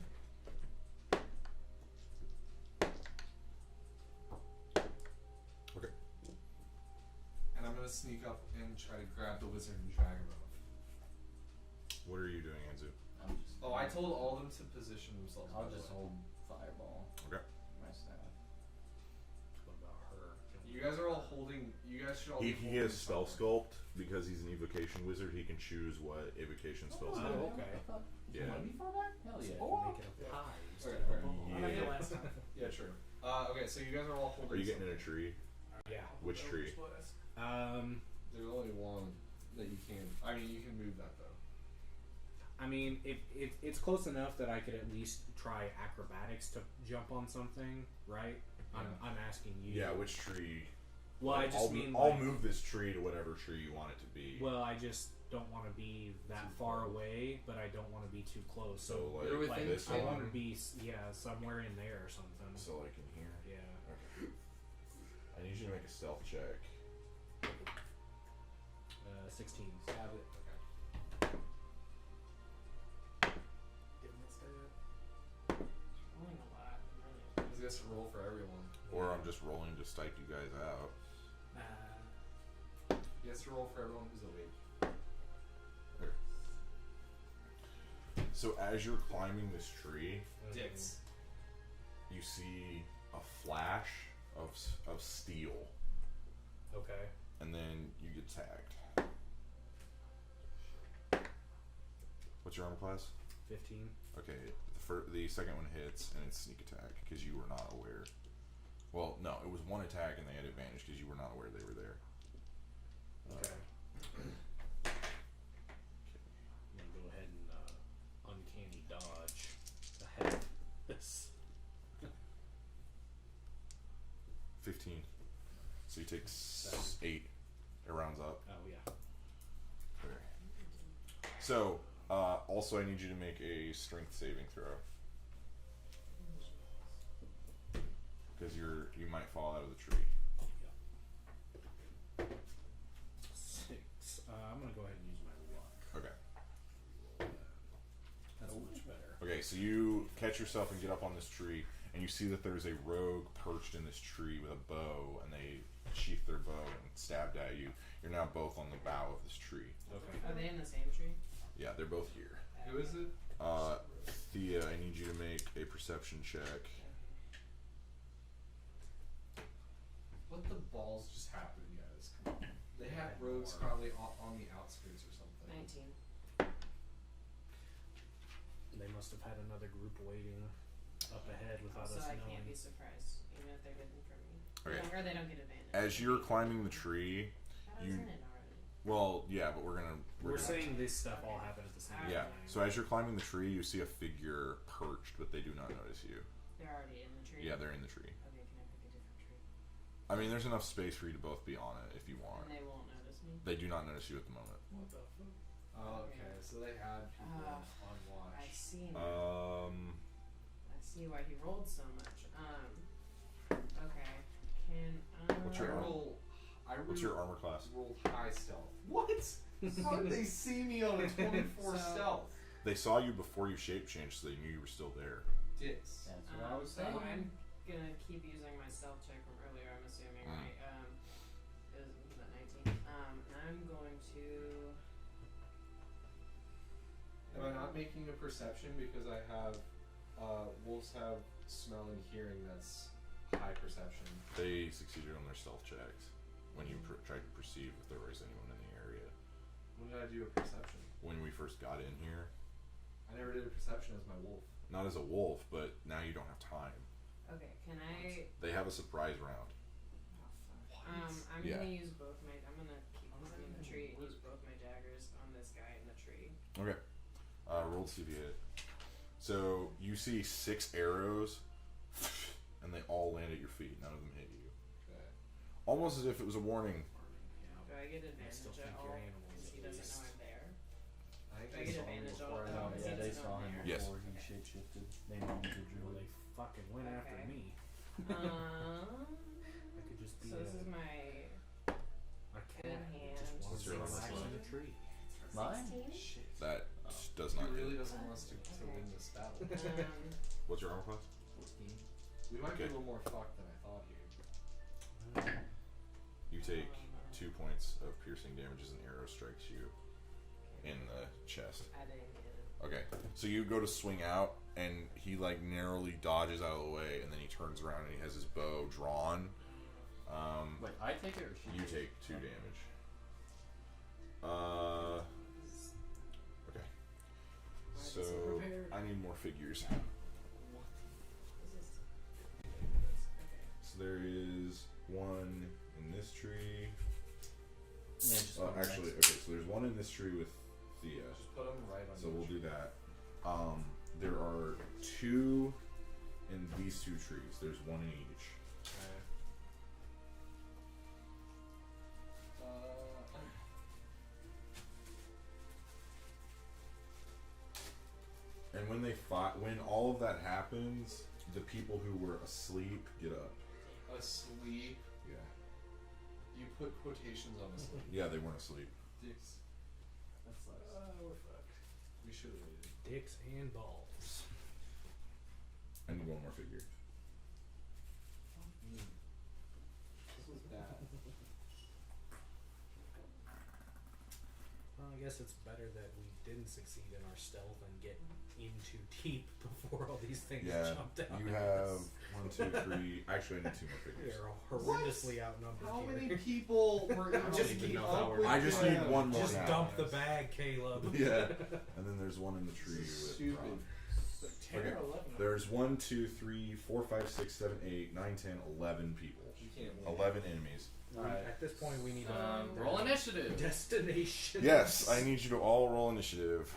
Okay. And I'm gonna sneak up and try to grab the wizard and drag him off. What are you doing, Anzu? I'm just. Oh, I told all of them to position themselves. I'll by the just way. hold fireball. Okay. My staff. What about her? You guys are all holding. You guys should all. He be holding has spell something. sculpt because he's an evocation wizard. He can choose what evocation spells. he Oh, has. okay. Yeah. Hell yeah. Make it a pie. Okay, instead of a okay. ball. Like the Yeah. last time. Yeah, true. Okay, so you guys are all holding. Are you getting in something. a tree? Yeah. Which tree? There's only one that you can. I mean, you can move that though. I mean, it's close enough that I could at least try acrobatics to jump on something, right? I'm asking you. Yeah, which tree? Well, I just I'll, mean I'll like, move this tree to whatever tree you want it to be. Well, I just don't want to be that Too far close. away, but I don't want to be too close. So So, like, You're within this I one. want to be somewhere in there or something. So like in here. Yeah. Okay. I need you to make a stealth check. 16. Have it. Okay. Rolling a lot. Really. Because he has to roll for everyone. Or I'm just rolling to stipe you guys out. He has to roll for everyone who's awake. So as you're climbing this tree, Dicks. you see a flash of steel, Okay. and then you get tagged. What's your armor class? 15. Okay, the second one hits, and it's sneak attack because you were not aware. Well, no, it was one attack, and they had advantage because you were not aware they were there. Okay. I'm gonna go ahead and uncanny dodge ahead of this. 15. So you take 8. It rounds up. Oh yeah. Okay. So, also I need you to make a strength saving throw. Because you might fall out of the tree. 6. I'm gonna go ahead and use my luck. Okay. That's much better. Okay, so you catch yourself and get up on this tree, and you see that there's a rogue perched in this tree with a bow, and they sheath their bow and stabbed at you. You're now both on the bough of this tree. Okay. Are they in the same tree? Yeah, they're both here. Who is it? Thea, I need you to make a perception check. What the balls just happened, guys? Come on. They had rogues probably on the outskirts or something. 19. They must have had another group waiting up ahead without So us I knowing. can't be surprised, even if they're hidden from me. Okay. Or they don't get advantage. As you're climbing the tree, That was you- in it already. well, yeah, but we're We're gonna saying this stuff all happened at the same yeah. time. So as you're climbing the tree, you see a figure perched, but they do not notice you. They're already in the tree. Yeah, they're in the tree. Okay, can I pick a different tree? I mean, there's enough space for you to both be on it if you want. And they won't notice me. They do not notice you at the moment. What the fuck? Oh, okay, so they had people on watch. I see now. I see why he rolled so much. Okay. Can What's your What's your armor class? rolled high stealth. What? How did they see me on a 24 So- stealth? They saw you before you shape changed, so they knew you were still there. Dicks. That's what I was so saying. I'm gonna keep using my stealth check from earlier. I'm assuming, Mm. right? Was that 19? I'm going to. Am I not making a perception because I have wolves have smell and hearing that's high perception? They succeeded on their stealth checks when you tried to perceive if there was anyone in the area. When did I do a perception? When we first got in here, I never did a perception as my wolf. not as a wolf, but now you don't have time. Okay, can I? They have a surprise round. I'm Yeah. gonna use both my. I'm gonna keep them in the tree and use both my daggers on this guy in the tree. Okay. Roll to see if you hit. So you see 6 arrows, and they all land at your feet. None of them hit you. Okay. Almost as if it was a warning. Do I get advantage still at think all? your animal Because he is doesn't beast. know I'm there. I think Do I they get saw me advantage before all I the know. time? Yeah, they He's saw not him there. Yes. before he shapeshifted. They knew he could Well, do they it. fucking went after Okay. me. I could just be So this is my a cat good who hand. just wants What's to your relax armor in a tree. Mine? 16? Shit. That does He not really hit. doesn't want us to win this battle. What's your armor class? 14. We might be Okay. a little more fucked than I thought here. You take 2 points of piercing damage as an arrow strikes you in the chest. I didn't get it. Okay, so you go to swing out, and he like narrowly dodges out of the way, and then he turns around and he has his bow drawn. Wait, I take it or she You takes it? take 2 damage. Okay. So I need more figures. This is. Okay. So there is one in this tree. Yeah, just put 'em Actually, next. okay. So there's one in this tree with Thea. Just put them right on So each. we'll do that. There are 2 in these 2 trees. There's one in each. Okay. And when they fight, when all of that happens, the people who were asleep get up. Asleep. Yeah. You put quotations on asleep. Yeah, they weren't asleep. Dicks. That sucks. We're fucked. We should have waited. Dicks and balls. I need one more figure. This was bad. Well, I guess it's better that we didn't succeed in our stealth and get in too deep before all these things Yeah, jumped out. you at have us. 1, 2, 3. Actually, I need 2 more We figures. are horrendously outnumbered How here. many people were in don't just even know keep how up we're with I just them? need one more Just now. dump the bag, Caleb. Yeah. And then there's one in the tree This is with stupid. Ron. It's like 10 Okay. or 11. There's 1, 2, 3, 4, 5, 6, 7, 8, 9, 10, 11 people. You can't win. 11 enemies. Alright. At this point, we need to Roll initiative. destination. Yes, I need you to all roll initiative.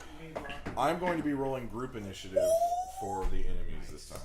I'm going to be rolling group initiative for the enemies this time.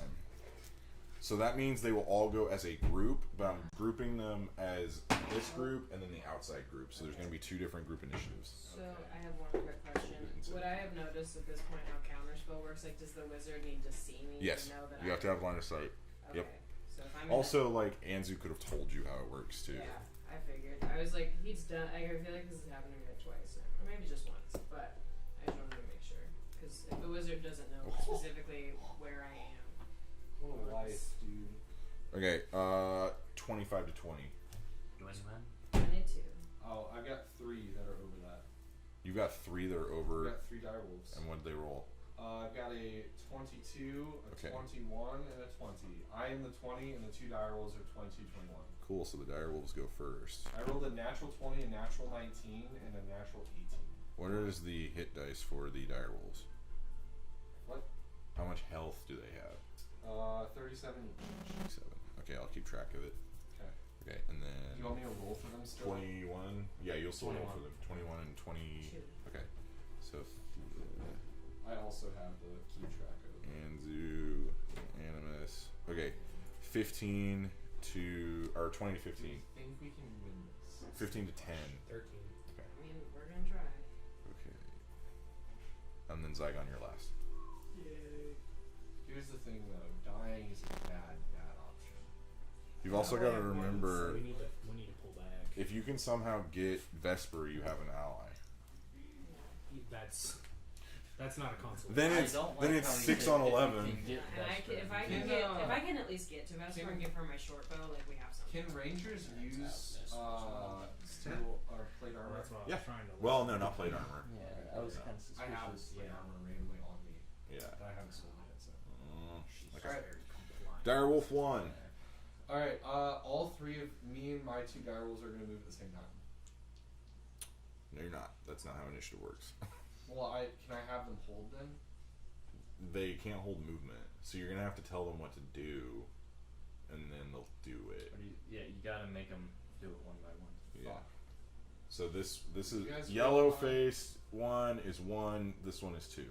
So that means they will all go as a group, but I'm grouping them as this group and then the outside group. So there's going to be 2 different group initiatives. So I have one quick question. Would I have noticed at this point how counterspell works? Like, does the wizard need to see me Yes, to know that you have to have line of sight. Okay. Yep. So if I'm Also, like, Anzu could have told you how it works too. yeah, I figured. I was like, he's done. I feel like this has happened to me like twice, or maybe just once. But I just wanted to make sure because if the wizard doesn't know specifically where I am, What a life, dude. Okay, 25 to 20. Do any men? I need to. Oh, I've got 3 that are over that. You've got 3 that are I've over, got 3 direwolves. and what did they roll? I've got a 22, a Okay. 21, and a 20. I am the 20, and the 2 direwolves are 22, 21. Cool, so the direwolves go first. I rolled a natural 20, a natural 19, and a natural 18. What is the hit dice for the direwolves? What? How much health do they have? 37 each. 7. Okay, I'll keep track of it. Okay. Okay, and Do you then want me to roll for them still? 21. Yeah, you'll still roll for 21. them. 21 and 20. 2. Okay, so I also have the keep track of it. Anzu, Animus. Okay, 15 to or 20 to 15. I think we can win this. 15 to 10. 13. I mean, we're gonna try. Okay, and then Zygon, you're last. Yay. Here's the thing though, dying is a bad option. You've also got to remember, We need to pull back. if you can somehow get Vesper, you have an ally. That's not a consolation. Then I it's don't then like it's how he 6 said on if you 11. can get And Vesper. if I Can, can at least get to Vesper and give her my short bow, like we have something. Can rangers use steel or plate Well, armor? that's what I was Yeah. trying to Well, no, not plate armor. Yeah, I was kind of I have suspicious. plate armor randomly on me, Yeah. but I haven't sold it yet. So. Like Alright. Direwolf 1. All right. All 3 of me and my 2 direwolves are gonna move at the same time. No, you're not. That's not how initiative works. Well, can I have them hold then? They can't hold movement, so you're gonna have to tell them what to do. and then they'll do it. Or you gotta make them do it one by one. Yeah. So this is You guys yellow realize- face one is 1. This one is 2.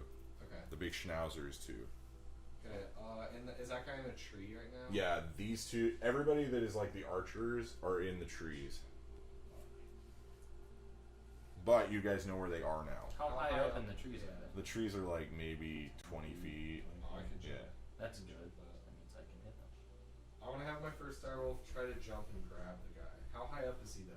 Okay. The big schnauzer is 2. Okay. And is that guy in a tree right now? Yeah, these two. Everybody that is like the archers are in the trees. But you guys know where they are now. How high up in the trees are they? The trees are like maybe 20 feet. Oh, I can Yeah. jump. That's good. That means I can hit them. I want to have my first direwolf try to jump and grab the guy. How high up is he though?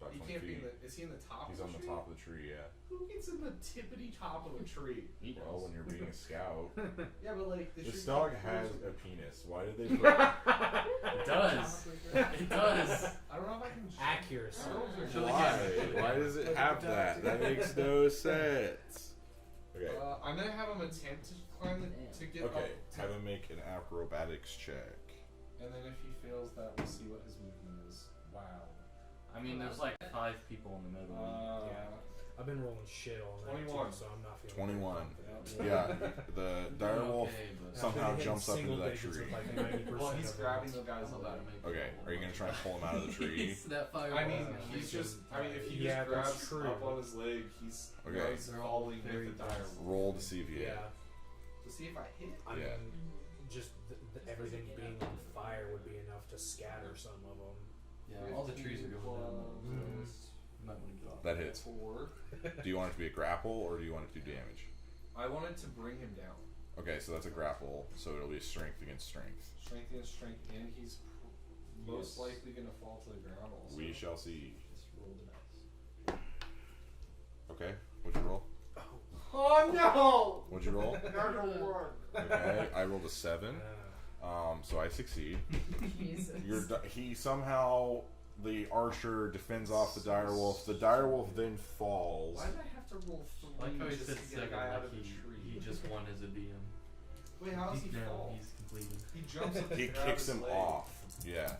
About He 20 can't be feet. in the. Is he in the top? He's of on the the tree? top of the tree, yeah. Who gets in the tippity top of a tree? He does. Well, when you're being a scout. Yeah, but like the This tree dog top has goes- a penis. Why did they put... It does. It does. I don't know if I can. Accuracy. Show the Why? camera. Why does it have that? That makes no sense. Okay. I'm gonna have him attempt to climb to get Okay. up. Have him make an acrobatics check. And then if he fails that, we'll see what his movement is. Wow. I mean, there's like 5 people in the middle. Yeah. I've been rolling shit all night 21. too, so I'm not feeling 21. Yeah. Yeah. The direwolf Okay, but somehow I've been jumps up hitting into that single digits tree. with like 90% Well, he's of them. grabbing the guy's I'm about to make Okay. Are you gonna try and pull him out of the tree? that fire I mean, was he's just. I mean, if he Yeah, just that's grabs true. up on his leg, he's. Okay. Now he's They're all falling very with the fast. direwolf. Roll to see if you hit. Yeah. To see if I hit. I Yeah. mean, just everything being on fire would be enough to scatter some of them. Yeah, all the trees are going down. So Mhm. you might want to get off. That hits. 4. Do you want it to be a grapple or do you want it to do damage? I wanted to bring him down. Okay, so that's a grapple, so it'll be strength against strength. Strength against strength, and he's most Yes. likely gonna fall to the ground also. We shall see. Just roll the dice. Okay, what'd you roll? Oh no! What'd you roll? Not a 1. Okay, I rolled a 7. So I succeed. Jesus. He somehow, the archer defends off the direwolf. The direwolf then falls. Why did I have to roll 3 I like how he just sits to get a there guy out like of the he tree? just won as a DM. Wait, how does he Now fall? he's completed. He jumps up He to grab kicks his him leg. off. Yeah,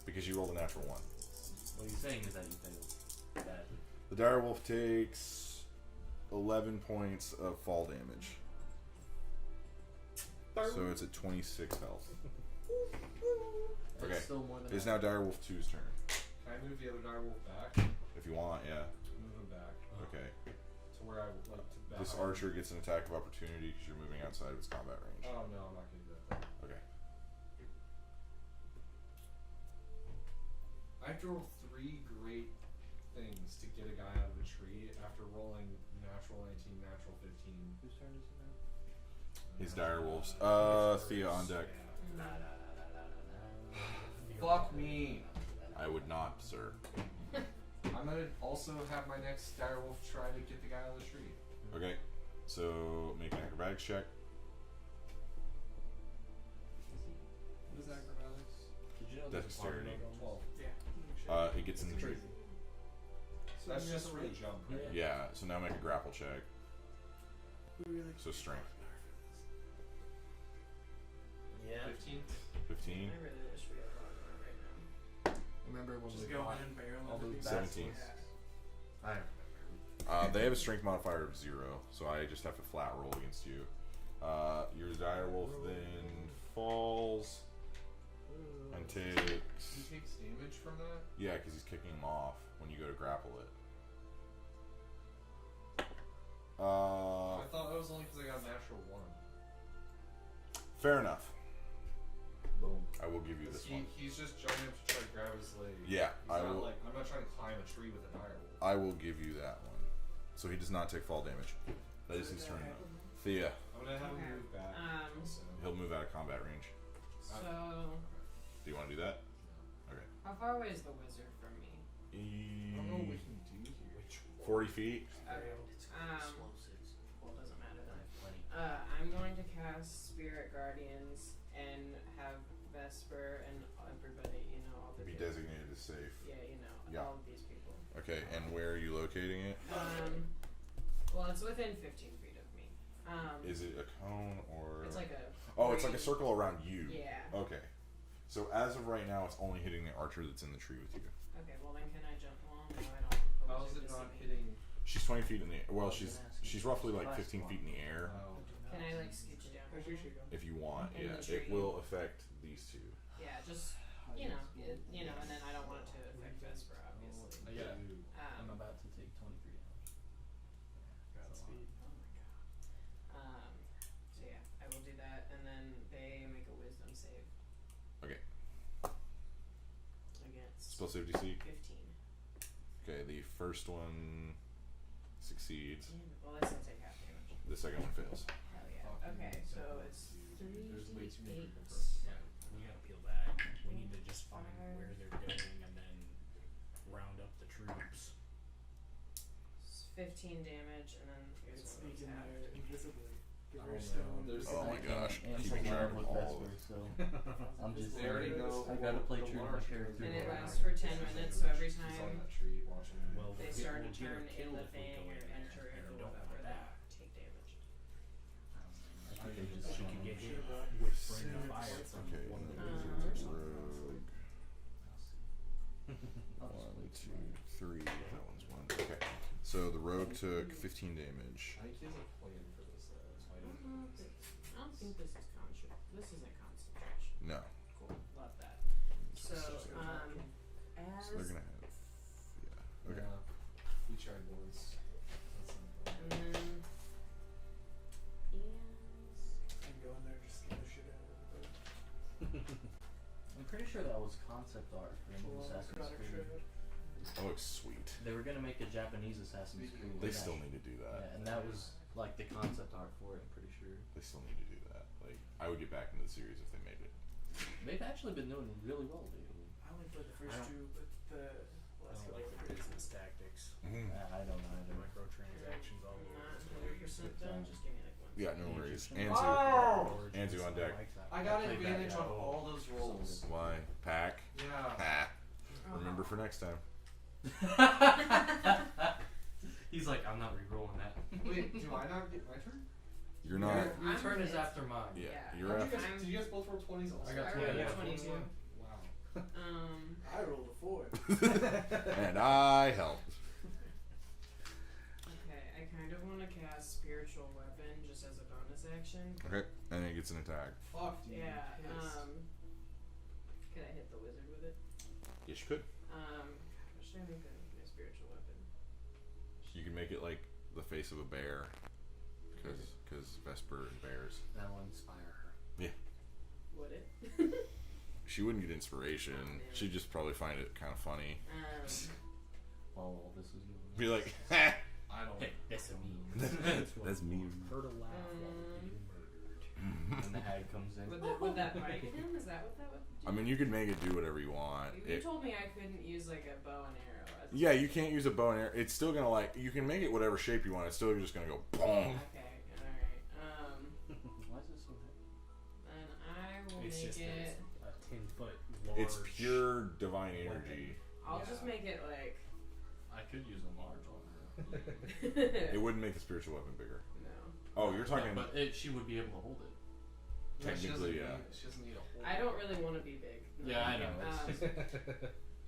because you rolled a natural 1. What he's saying is that you failed. Bad. The direwolf takes 11 points of fall damage. So it's at 26 health. That's Okay. still more than It's half. now direwolf 2's turn. Can I move the other direwolf back? If you want, yeah. Move him back Okay. to where I would like to back. This archer gets an attack of opportunity because you're moving outside of its combat range. Oh no, I'm not gonna do that. Okay. I have to roll 3 great things to get a guy out of a tree after rolling natural 19, natural 15. Whose turn is it now? His direwolves. Thea on deck. Fuck me. I would not, sir. I'm gonna also have my next direwolf try to get the guy out of the tree. Okay. So make an acrobatics check. What is acrobatics? Did you know there's a Dexterity. farm 12. It gets in the tree. So that's just for the jump, right? Yeah. So now make a grapple check. So strength. Yeah. 15. 15. I really wish we had Flagon right now. Remember when Just we go fought in and barrel all into those people. 17. I They have a strength modifier of 0, so I just have to flat roll against you. Your direwolf then falls and He takes. takes damage from that? Yeah, because he's kicking him off when you go to grapple it. I thought that was only because I got a natural 1. Fair enough. boom. I will give you this one. He's just jumping up to try to grab his leg. Yeah, He's I not will. like, I'm not trying to climb a tree with a direwolf. I will give you that one. So he does not take fall damage. That is his turn. Thea, I'm gonna have Okay. him move back. So, he'll move out of combat range. So, Do you want to do that? how far away is the wizard from me? I don't know what we can do here. 40 feet. Okay. Explosives. Well, it doesn't matter then. Plenty. I'm going to cast Spirit Guardians and have Vesper and everybody, you know, all the Be people. designated as safe. Yeah, you know, Yeah. all of these people. Okay, and where are you locating it? Well, it's within 15 feet of me. Is it a cone or? It's like a. Oh, it's like a circle around you. Yeah. Okay. So as of right now, it's only hitting the archer that's in the tree with you. Okay, well then can I jump along? No, I don't. How is it not hitting? She's 20 feet in the air. Well, I was she's gonna ask you. she's roughly like Last 15 feet in the air. Oh. Can I like scooch down? There's your shoe. If you want, In yeah, the it tree. will affect these two. yeah, just you know, and then I don't want it to affect Vesper, obviously. Yeah. I'm Um, about to take 23 damage. Godspeed. oh my god. So yeah, I will do that, and then they make a Wisdom save. Okay. Against Spell save DC. 15. Okay, the first one succeeds. Damn it. Well, I still take half damage. The second one fails. Hell yeah. Okay, so it's There's way too many 3d8. people for Yeah, we gotta peel back. We need to just find where they're going and then round up the troops. 15 damage, and then here's It's one of those sneaking half. there invisibly. Give I her a don't stone. know. There's Oh my gosh, I'm keeping so track in of love with all of Vesper, it. so I'm just They already know. I gotta play the true to my large character. And it Yeah. lasts for 10 minutes, so every He's on time that tree watching. Well, they we'll start get- to we'll get her turn in killed the if we thing go or in enter there, it and or don't whatever, want they that. take damage. I think they just She want could get to- hit with ring of fire from Okay, one of the and wizards or something. rogue. I'll just 1, wait. 2, 3. That one's 1. Okay. So the rogue took 15 damage. I think he has a plan for this. That's why he doesn't do this. I don't think this is This isn't concentration. No. Cool. Love that. So, So as they're gonna have. Yeah. Okay. Yeah. We tried once. That's not and bad. then And go in there and just scare the shit out of everybody. I'm pretty sure that was concept art for a new Well, Assassin's got her Creed. shredded. That looks sweet. They were gonna make a Japanese Assassin's Creed. They and still that- need to do that. Yeah, and that was like the concept art for it. I'm pretty sure They still need to do that. Like, I would get back into the series if they made it. they've actually been doing really well lately. I only played the I first don't- two, but the I last don't couple like were the pretty business tactics. I don't know either. Microtransactions all I'm over. not 100% done. Just give me like 1 Yeah, second. no worries. Oh! Anzu. Anzu on deck. I got played that advantage guy. on all those rolls. Why? Pack. Yeah. Ha. Oh. Remember for next time. He's like, I'm not re-rolling that. Wait, do I not get my turn? You're not. Your I'm turn is pissed. after mine. Yeah. Yeah. You're How'd after. you guys, did you guys both roll 20s also? I got I 20. rolled Yeah, a 22. Wow. I rolled a 4. And I helped. Okay, I kind of want to cast Spiritual Weapon just as a bonus action. Okay. And it gets an attack. Fuck, dude. Yeah, Pissed. could I hit the wizard with it? Yes, you could. What should I make my spiritual weapon? You can make it like the face of a bear. Because Vesper and bears. That will inspire her. Would it? She wouldn't get inspiration. Oh, man. She'd just probably find it kind of funny. While all this is going on. Be like, ha! I don't. Hey, that's me. That's me. Her to laugh while being murdered. And the hag comes in. Would that bite him? Is that what that would do? I mean, you could make it do whatever you want. You told me I couldn't use like a bow and arrow. Yeah, you can't use a bow and arrow. It's still gonna like you can make it whatever shape you want. It's still just gonna go boom. Okay, alright. Why is it so heavy? Then I will It's make just it. a 10-foot large. It's pure divine energy. I'll just make it like. I could use a large one. It wouldn't make the spiritual weapon bigger. No. Oh, you're talking. But she would be able to hold it. Technically, yeah. She doesn't need a whole. I don't really want to be big. No. Yeah, I know.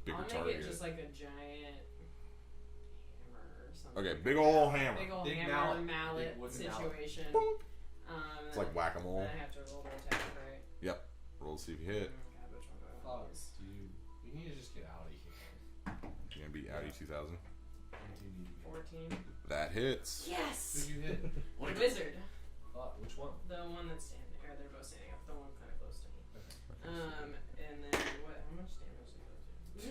Bigger I'll make target. it just like a giant hammer or something. Okay, big ol' hammer. Big old Big hammer mallet. mallet Big wooden situation. It's like whack-a-mole. Then I have to roll the attack, right? Yep. Roll to see if you hit. Oh god, which one do I Fuck, want to use? dude. We need to just get out of here. You're gonna beat Audi 2000. We do need to get 14. That hits. Yes! Who'd you hit? The wizard. Fuck, which one? The one that's standing, or they're both standing up. The one kind of close to me. Okay. And then what? How much damage did it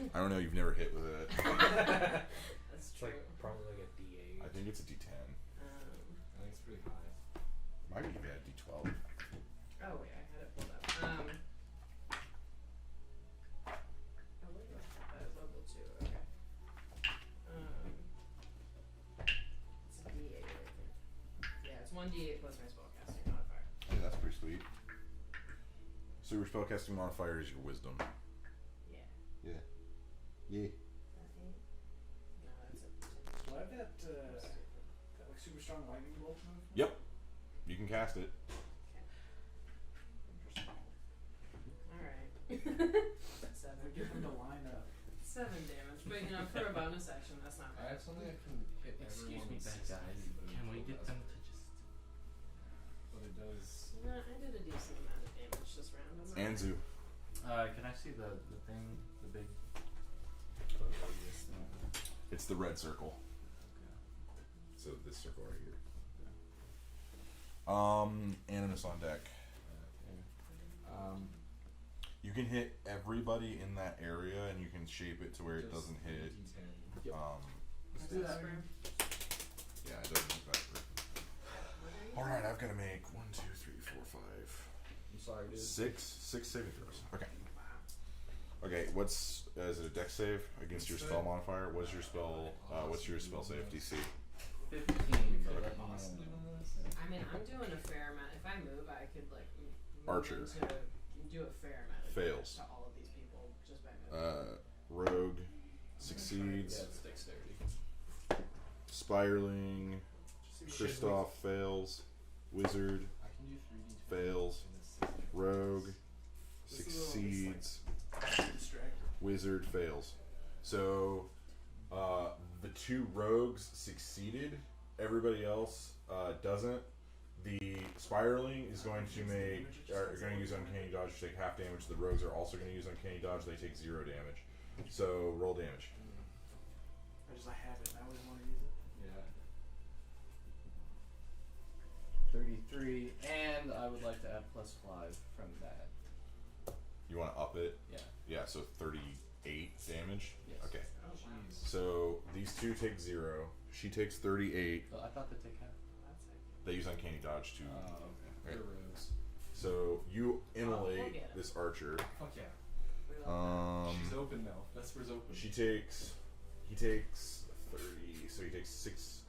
do? I don't know. You've never hit with it. That's It's true. like probably like a D8. I think it's a D10. I think it's pretty high. Might be bad D12. Oh wait, I had it pulled up. Oh wait, that is level 2. Okay. It's a D8, I think. Yeah, it's 1D8 plus my spellcasting modifier. Yeah, that's pretty sweet. So your spellcasting modifier is your wisdom. Yeah. Yeah. Yeah. Is that 8? No, that's a Do I have that like super strong lightning bolt move? Yep. You can cast it. Alright. 7. We get them to line up. 7 damage. But you know, for a bonus action, that's not I bad. have something I can hit Excuse everyone me, with bad 60, guys. but Can we it get does- them to just... But it does. No, I did a decent amount of damage this round. I'm not Anzu. Can I see the thing, the big? It's the red circle. So this circle right here. Animus on deck. You can hit everybody in that area, and you can shape it to where it doesn't hit. Let's do that. Yeah, it doesn't hit Vesper. All right, I've got to make 1, 2, 3, 4, 5. I'm sorry, dude. 6 saving throws. Okay. Okay, is it a dex save against your spell modifier? What's your spell save DC? 15. I mean, I'm doing a fair amount. If I move, I could like move Archer. into do a fair amount of Fails. damage to all of these people just by moving. Rogue succeeds. Yeah, it's dexterity. Spiraling. Kristoff fails. Wizard I can do 3d20 fails. in a second. Rogue This is a little succeeds. Distract. Wizard fails. So the 2 rogues succeeded. Everybody else doesn't. The spiraling is going to use uncanny dodge to take half damage. The rogues are also going to use uncanny dodge. They take 0 damage. So roll damage. I have it. I always want to use it. Yeah. 33, and I would like to add +5 from that. You want to up it? Yeah. Yeah. So 38 damage. Yes. Okay. Oh, wow. So these 2 take 0. She takes 38. Oh, I thought they take half. That's it. They use uncanny dodge too. Oh, okay. Right. They're rogues. So you we'll immolate get it. this archer. Fuck yeah. We love She's open now. Vesper's open. He takes 30, so he takes 6,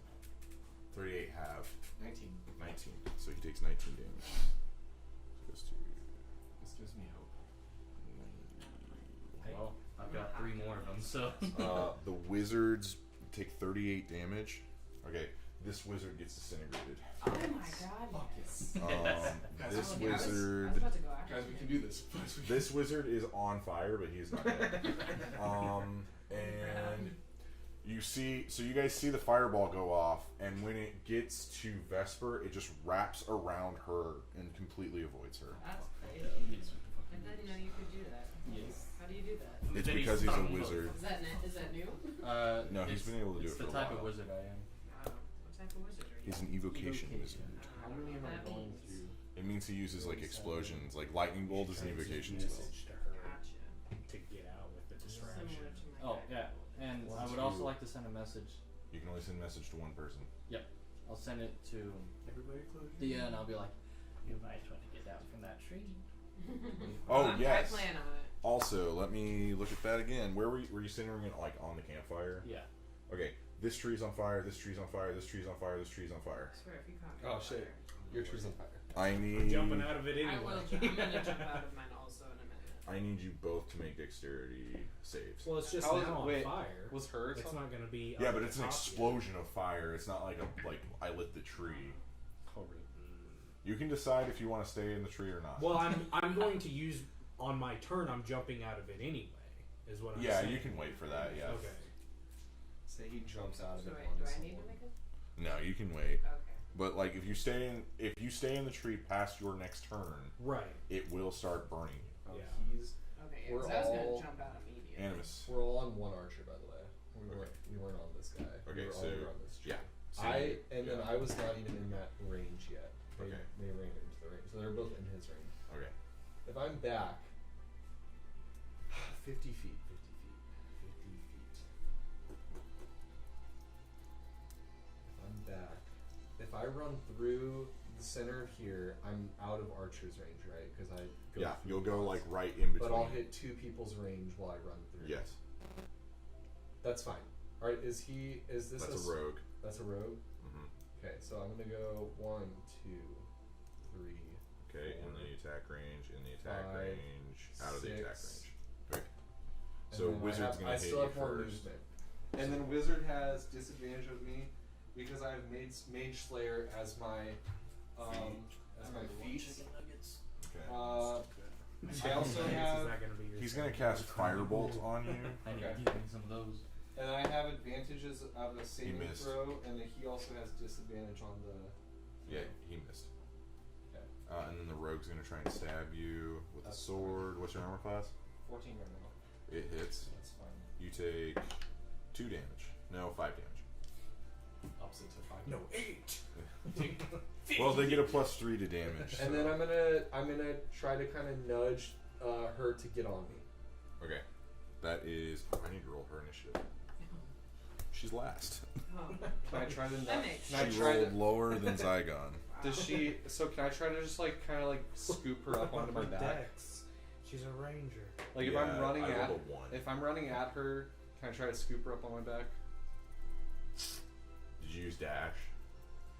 38 half, 19. 19, so he takes 19 damage. Goes to This gives me hope. Well, I've got 3 more of them, so. the wizards take 38 damage. Okay, this wizard gets disintegrated. that. Oh my god. Fuck yes. This Oh, yeah, I was wizard, about to go after Guys, we him. can do this. this wizard is on fire, but he's not dead. And you guys see the fireball go off, and when it gets to Vesper, it just wraps around her and completely avoids her. That's crazy. I didn't know you could do that. Yes. How do you do that? It's because he's a wizard. Is that new? No, he's been able to do it's it for the a type while. of wizard I am. Wow. What type of wizard are you? He's an evocation wizard. How many am I going through? It means he uses like explosions, like lightning bolt is an evocation spell. Message to her Gotcha. to get out with the distraction. Similar to my Oh, yeah. And I would also like to send a message. You can only send a message to one person. I'll send it to Everybody close your Dia, and I'll be like, you might want to get down from that tree. Oh I yes. plan on it. Also, let me look at that again. Where were you centering it, like on the campfire? Yeah. Okay, this tree's on fire. This tree's on fire. This tree's on fire. This tree's on fire. I swear if you caught me Oh on shit. fire. Your tree's on fire. I I'm need. jumping out of it I anyway. will. I'm gonna jump out of mine also in a minute. I need you both to make dexterity saves. Well, it's just How is now it- on wait, fire. Was hers? It's not going to be. Yeah, up but at it's the an top yet. explosion of fire. It's not like I lit the tree. Oh, really? You can decide if you want to stay in the tree or not. Well, I'm going to use on my turn. I'm jumping out of it anyway. Is what I'm yeah, saying. you can wait for that. Yeah. Okay. Say he jumps out of So it. wait, do I need to make it? No, you can wait. Okay. But like, if you stay in the tree past your next turn, Right. it will start burning you. Oh, Yeah. he's. Okay. Yeah, We're 'cause I was all- gonna jump out immediately. Animus. We're all on one archer, by the way. Okay. We weren't on this guy. Okay, we were so- all on this tree. yeah. So Then I was not even in that range yet. They Okay. ran into the range, so they're both in his range. Okay. If I'm back, 50 feet, 50 feet, 50 feet. If I'm back, if I run through the center of here, I'm out of archer's range, right? Because I go Yeah, through you'll the go dots. like right in between. But I'll hit 2 people's range while I run through. Yes, That's fine. All right, is this that's a rogue. That's a rogue. hmm Okay, so I'm gonna go 1, 2, 3. Okay, in the attack range, in the attack 5, range, out of the attack 6. range. Okay. And So then wizard's gonna I hit still you have more first. movement. And then wizard has disadvantage of me because I have made mage slayer as my feat. Okay. I also have Not gonna be your He's turn. gonna cast firebolt on you. I need Okay. to give me some of those. and I have advantages of a saving missed. throw, and then he also has disadvantage on the. Yeah, he missed. Okay. And then the rogue's gonna try and stab you with a sword. What's your armor class? 14 right now. It hits. That's fine. You take 2 damage. No, 5 damage. Opposite to 5. No, 8. Well, they get a +3 to damage. And so- then I'm gonna try to kind of nudge her to get on me. Okay. That is. I need to roll her initiative. She's last. Oh. Can I try to That nudge? makes Can I She try rolled to? lower than Zygon. Does she? So can I try to just like kind of like scoop her up onto my back? Dex. She's a ranger. Like if Yeah, I'm running I at, rolled a 1. if I'm running at her, can I try to scoop her up on my back? Did you use dash?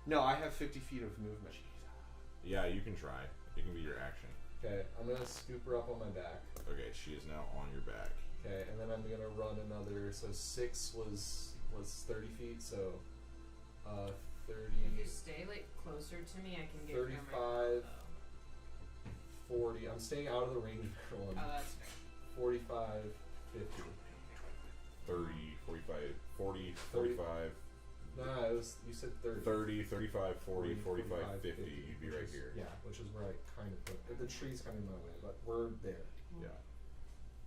No, I have 50 feet of movement. Yeah, you can try. It can be your action. Okay, I'm gonna scoop her up on my back. Okay, she is now on your back. Okay, and then I'm gonna run another. So 6 was 30 feet. So 30, If you stay like closer to me, I can get 35, 40. I'm staying out of the range of everyone. Oh, that's fair. 45, 50. 30, 45, 40, 45, No, it was, you said 30. 30, 35, 40, 45, 50. 50, You'd be which right is- here. Yeah, which is where I kind of put. The tree's kind of in my way, but we're there. Yeah.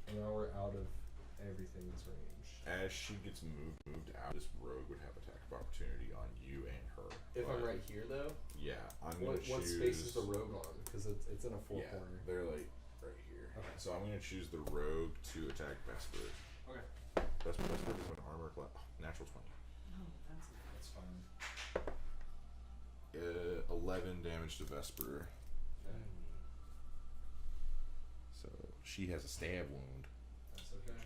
And now we're out of everything's range. As she gets moved out, this rogue would have attack of opportunity on you and her. If I'm But, right here, though, Yeah, I'm gonna what choose. space is the rogue on? Because it's in a four Yeah, corner. they're like right here. Okay. So I'm gonna choose the rogue to attack Vesper. Okay. Vesper is an armor class. Natural 20. Oh, that's nice. That's fine. 11 damage to Vesper. Okay. So she has a stab wound. That's okay.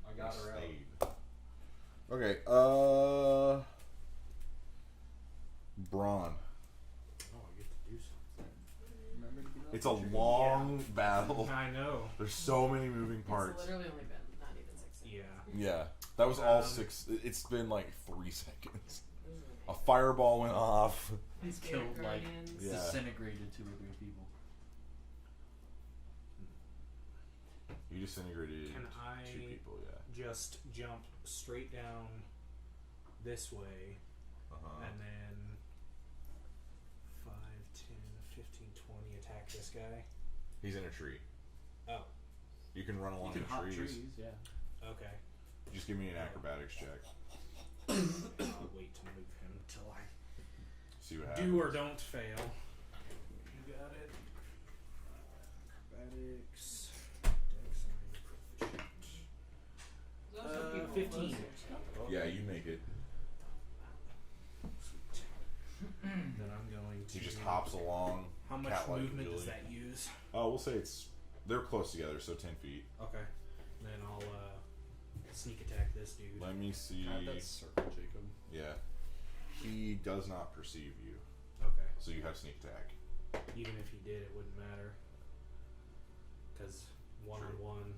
I got her out. Stayed. Okay, Braun. Oh, I get to do something. Remember to get It's a long battle. I know. There's so many moving parts. It's literally only been not even 6 seconds. Yeah. Yeah, that was all Um, 6. It's been like 3 seconds. This is A amazing. fireball went off. My He's spirit killed, like, guardians. Yeah. Disintegrated 2 or 3 people. You disintegrated Can 2 I people, yeah. just jump straight down this way and then 5, 10, 15, 20 attack this guy? He's in a tree. Oh, You can run You along can the hop trees. trees, yeah. okay. Just give me an acrobatics check. I'll wait to move him till I See what happens. do or don't fail. You got it. Acrobatics. Dex, I'm proficient. There's also people 15. closer, too. Yeah, you make it. Then I'm going to. He just hops along. How much cat-like movement does agility. that use? Oh, we'll say they're close together, so 10 feet. Okay. Then I'll sneak attack this dude. Let me see. Have that circle, Jacob. Yeah. He does not perceive you, Okay. so you have sneak attack. Even if he did, it wouldn't matter. Because one True. on one.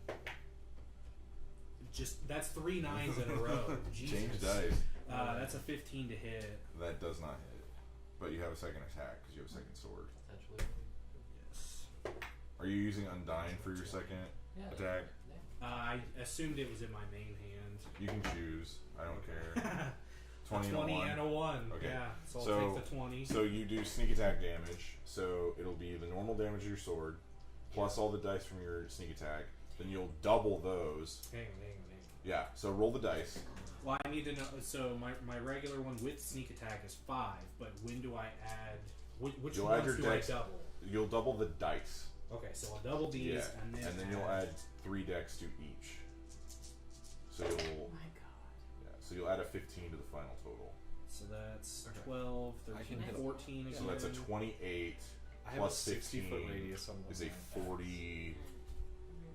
Just that's 3 9s in a row. Jesus. Change dice. That's a 15 to hit. That does not hit. But you have a second attack because you have a second sword. Potentially. Yes. Are you using Undying for your second Yeah. attack? I assumed it was in my main hand. You can choose. I don't care. 20 20 and and a a 1. Okay. Yeah. So I'll So- take the 20. So you do sneak attack damage. So it'll be the normal damage of your sword, plus all the dice from your sneak attack. Then you'll double those. Hang on. Yeah. So roll the dice. Well, I need to know. So my regular one with sneak attack is 5, but when do I add? Which You'll add ones your do I dex. double? You'll double the dice. Okay, so I'll double these Yeah. and then you'll add 3 dex to each. So Oh you'll my god. so you'll add a 15 to the final total. So that's Okay. 12, I 13, can hit 14 again. So that's a 28 I have plus a 60-foot 16 radius on is a my 40.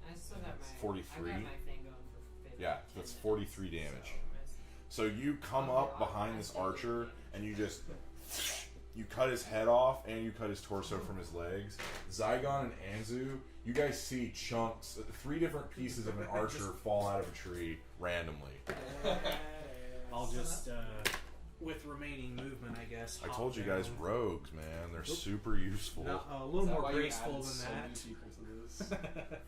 I still got my 43? I got my thing going for 50. Yeah, that's 43 damage. So So you come up behind this archer and you just you cut his head off and you cut his torso from his legs. Zygon and Anzu, you guys see chunks, 3 different pieces of an archer fall out of a tree randomly. I'll just with remaining movement, I guess. I hop told you guys, down. rogues, man, they're super useful. No, a little Is that more why you graceful added than so that. many people to this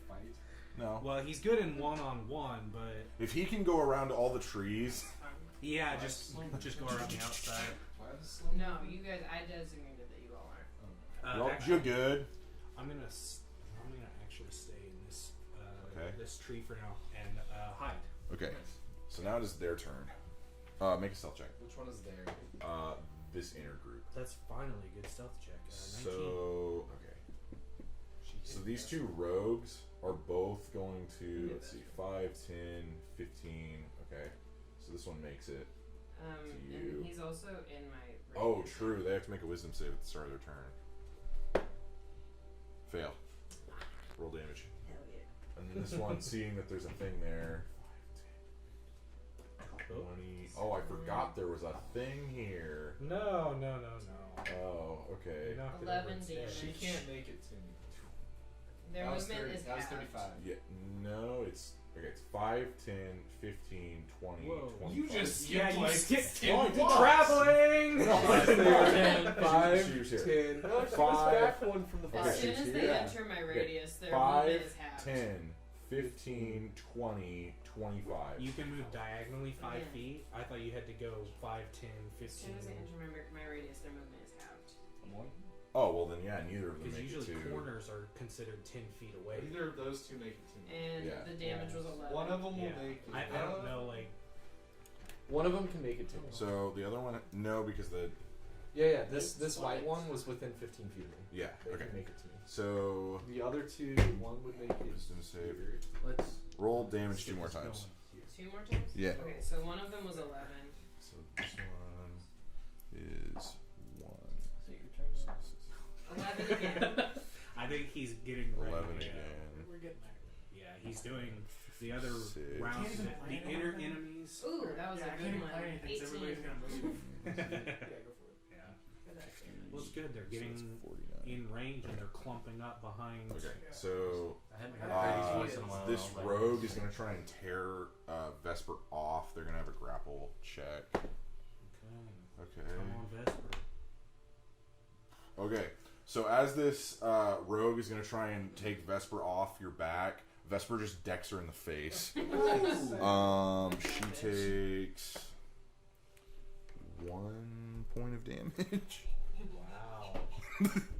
fight? No. Well, he's good in one-on-one, but If he can go around all the trees, yeah, just go around the outside. Why the slow? No, you guys. I designated that you all aren't. You're good. I'm gonna actually stay in this Okay. this tree for now and hide. Okay. So now it is their turn. Make a stealth check. Which one is there? This inner group. That's finally a good stealth check. 19. So okay. So these two rogues are both going to, let's see, 5, 10, 15. Okay. So this one makes it. to you. And he's also in my. Oh, radius. true. They have to make a wisdom save at the start of their turn. Fail. Roll damage. Hell yeah. And then this one, seeing that there's a thing there. 20. Oh, I forgot there was a thing here. No. Oh, okay. You knocked it 11 over instead. damage. She can't make it to me. Their That was movement 30, is that was halved. 35. Yeah, no, it's okay. It's 5, 10, 15, 20, Whoa. 25. You just Yeah, skipped you like skipped 10 blocks. traveling. No, I didn't know. 5, She was here. 10. No, she was 5. back one from the As Okay, soon she's as here. they Yeah. enter my Okay. radius, their 5, movement is halved. 10, 15, 20, 25. You can move diagonally 5 Yeah. feet. I thought you had to go 5, 10, As soon 15. as they enter my radius, their movement is halved. Oh, well then, yeah, neither of them Because make it usually to. corners are considered 10 feet away. Either of those two make it to me. And Yeah. the damage was 11. One of them will Yeah. make it. I don't know, like. One of them can make it to me. So the other one, no, because the. Yeah. This white one was within 15 feet of me. Yeah, They okay. can make it to me. So. The other two, one would make it. Wisdom save. here. Let's. Roll damage 2 more times. 2 more times? Yeah. Okay, so one of them was 11. So this one is 1. Is it your turn? 11 again. I think he's getting ready. 11 yeah. again. We're getting there. Yeah, he's doing the other 6. round. Can't even The plan inner anything. enemies. Ooh, that was Yeah, I a can't good even one. plan anything 'cause everybody's 18. gonna move. Yeah, go for it. Yeah. Good action. Well, it's good. They're So getting it's 49. in range and they're clumping up behind. Okay, so I hadn't heard Brady's voice in a while. this I was like, rogue is going to try and tear Vesper off. They're going to have a grapple check. Okay. Okay. Come on, Vesper. Okay, so as this rogue is going to try and take Vesper off your back, Vesper just decks her in the face. She takes 1 point of damage. Wow.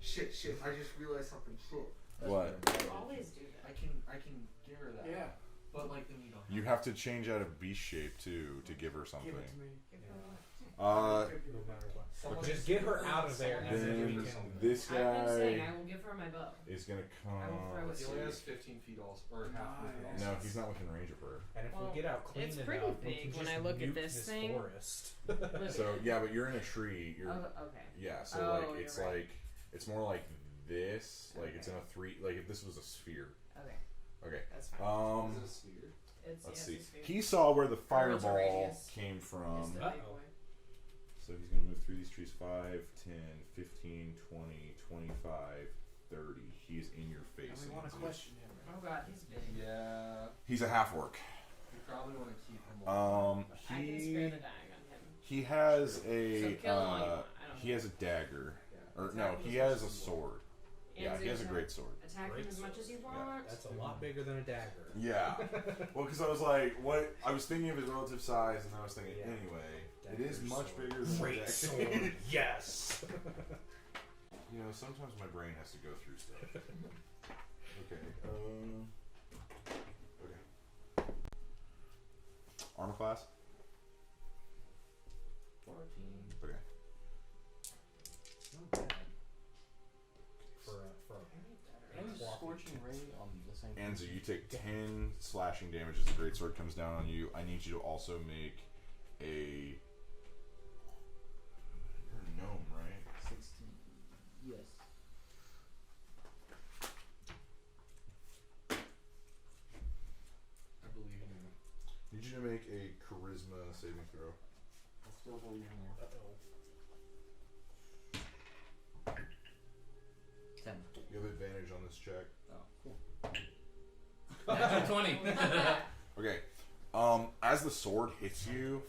Shit, I just realized something. Shit. What? You always do I that. can give her that. Yeah. But like then you don't. You have to change out of beast shape too to give her something. Give it to me. Give her what? No matter what. Someone Just get her out of there. And then we Then can. this I've been saying guy I will give her my bow. is going to I will throw come. it He to only you. has 15 feet also, or half of it also. No, he's not within range of her. And if Well, we get out clean it's enough, pretty we big can when just I look at nuke this thing. forest. Look at So it. yeah, but you're in a tree. You're Oh, okay. yeah. So Oh, like you're it's right. like it's more like this. Like it's in Okay. a 3. Like if this was a sphere. Okay, Okay. that's fine. Um. Is it a sphere? It's, Let's yes, see. it's fair. He saw where the Or it's a fireball radius. came It's from. the big Uh-oh. boy. So he's gonna move through these trees. 5, 10, 15, 20, 25, 30. He's in your face. And we want to Lindsay. question him. Right? Oh god, he's big. Yeah. He's a half orc. We probably want to keep him alive. I can spare the dying on him. He has So a kill him all you want. I don't he has a dagger. Yeah. Or no, he has a sword. Yeah, he has a great sword. Attack him Great as much as you sword. want. That's a lot bigger than a dagger. Yeah. Well, because I was like, what? I was thinking of his relative size, and I was thinking, Yeah. anyway, it Dagger is much sword. bigger than a Great dagger. sword. Yes. You know, sometimes my brain has to go through stuff. Okay. Okay. Armor class. 14. Okay. Not bad. For And Scorching Ray on the same. Anzu, you take 10 slashing damage as the greatsword comes down on you. I need you to also make a. You're a gnome, right? 60. Yes. I believe in you. Need you to make a charisma saving throw. I still believe in you. Uh-oh. 10. You have advantage on this check. Oh, cool. Natural 20. Okay. As the sword hits you,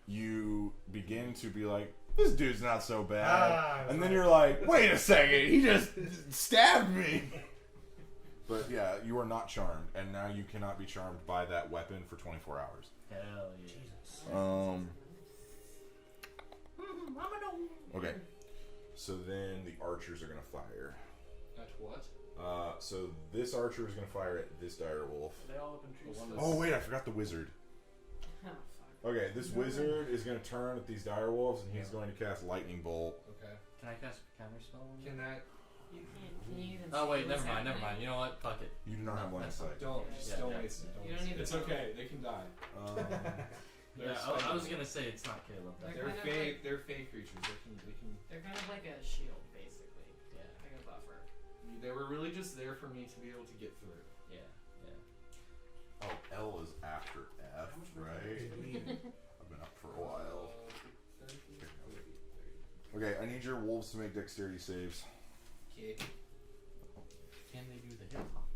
you begin to be like, this dude's not so bad. And then you're like, wait a second, he just stabbed me. But yeah, you are not charmed, and now you cannot be charmed by that weapon for 24 hours. Hell yeah. Jesus. Okay. So then the archers are gonna fire. At what? So this archer is gonna fire at this dire wolf. They all up in trees. Oh wait, I forgot the wizard. Oh, fuck. Okay, this wizard is gonna turn at these dire wolves, and he's going to cast lightning bolt. Okay. Can I cast a counter spell on Can that? You can't. Can you even Oh see wait, what's never mind. happening? You know what? Fuck it. You do not have line of that's sight. Don't Yeah. don't Yeah. waste it. You Don't don't waste it. even It's know. okay. They can die. Yeah, I was gonna say it's not Caleb. They're They're kind of fey. like- They're fey creatures. They can. They're kind of like a shield, basically. Yeah. Like a buffer. They were really just there for me to be able to get through. Yeah. Oh, L is after F, right? I've been up for a while. 30 feet. Okay, I need your wolves to make dexterity saves. Okay. Can they do the hip hop?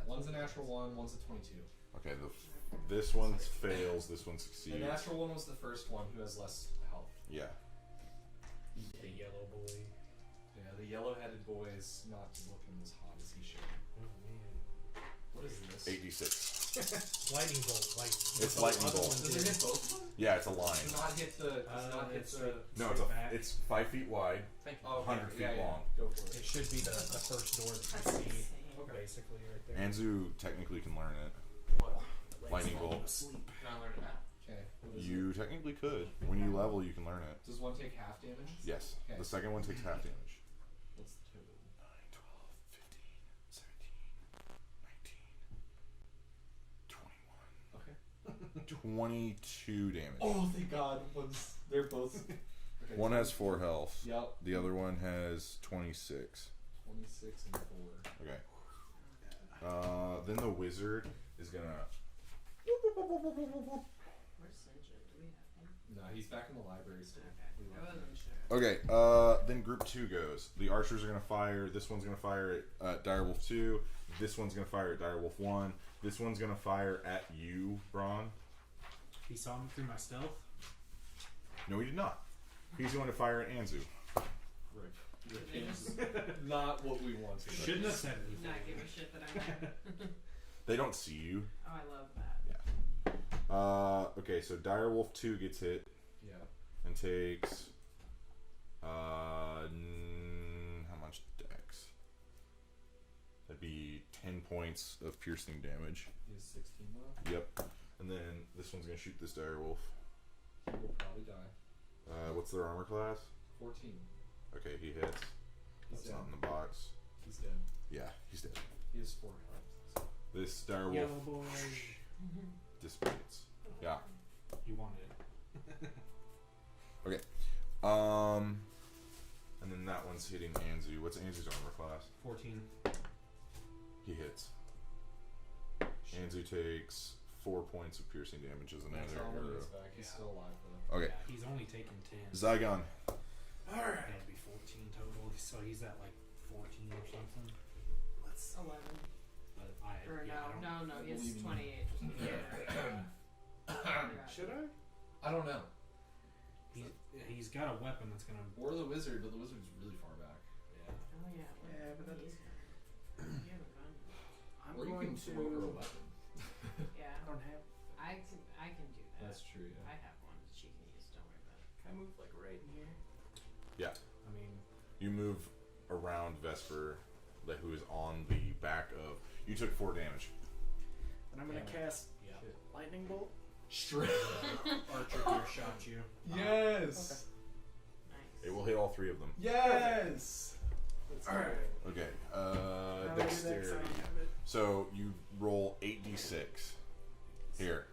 One's a natural one. One's a 22. Okay, this one fails. This one The succeeds. natural one was the first one who has less health. Yeah. The yellow boy. Yeah, the yellow-headed boy is not looking as hot as he should. Oh man. What is this? 8d6. Lightning bolt. Like It's the lightning other bolt. one Does did. it hit both of them? Yeah, it's a line. Does not hit the. Does not hit it's the. No, straight back. it's 5 feet wide. Thank you. Oh, okay. 100 feet yeah, yeah. long. Go for It it. should be the first door that That's you see, insane. basically, right there. Anzu technically can learn it. What? Lightning bolt. Asleep. Can I learn it now? Okay. What is You technically could. When you level, you can learn it. it? Does one take half damage? Yes. Okay. The second one takes half damage. What's the total? 9, 12, 15, 17, 19, 21. Okay. 22 damage. Oh, thank God. They're both. Okay, One has 4 health. Yep. The other one has 26. 26 and 4. Okay. Then the wizard is gonna. Where's Sinjin? Do we have him? No, he's back in the library still. Okay. We I left him. wasn't sure. Okay. Then group 2 goes. The archers are gonna fire. This one's gonna fire at Direwolf 2. This one's gonna fire at Direwolf 1. This one's gonna fire at you, Braun. He saw me through my stealth. No, he did not. He's going to fire at Anzu. Right. They just Not what we wanted. Shouldn't have said anything. not give a shit that I'm there. They don't see you. Oh, I love that. Okay, so Direwolf 2 gets hit Yeah. and takes how much dex? That'd be 10 points of piercing damage. He has 16 left. Yep. And then this one's gonna shoot this Direwolf. He will probably die. What's their armor class? 14. Okay, he hits. He's That's dead. not in the box. He's dead. Yeah, he's dead. He has 4 health. This Direwolf Yellow boy. dissipates. Yeah. You wanted it. And then that one's hitting Anzu. What's Anzu's armor class? 14. He hits. Anzu takes 4 points of piercing damage as That's another all in arrow. his back. He's Yeah. still alive though. Okay, Yeah, he's only taken 10. Zygon. Alright. That'd be 14 total. So he's at like 14 or something. 11. But I. Or yeah, I don't- no, believe he's in 28. Should I? I don't know. He's got a weapon that's gonna. Or the wizard, but the wizard's really far back. Yeah. Oh yeah. Yeah, but he's you have a gun. I'm Or you going can to. throw her a weapon. Yeah. I don't have. I can do that. That's true, I yeah. have one that she can use. Don't worry about it. Can I move like right in here? I mean, You move around Vesper, who is on the back of. You took 4 damage. And I'm gonna cast yeah. lightning bolt. Straight. Archer here shot you. Yes. Nice. It will hit all 3 of them. Yes. Alright. Okay. I'll do that 'cause I Dexterity. don't have it. So you roll 8d6. Here.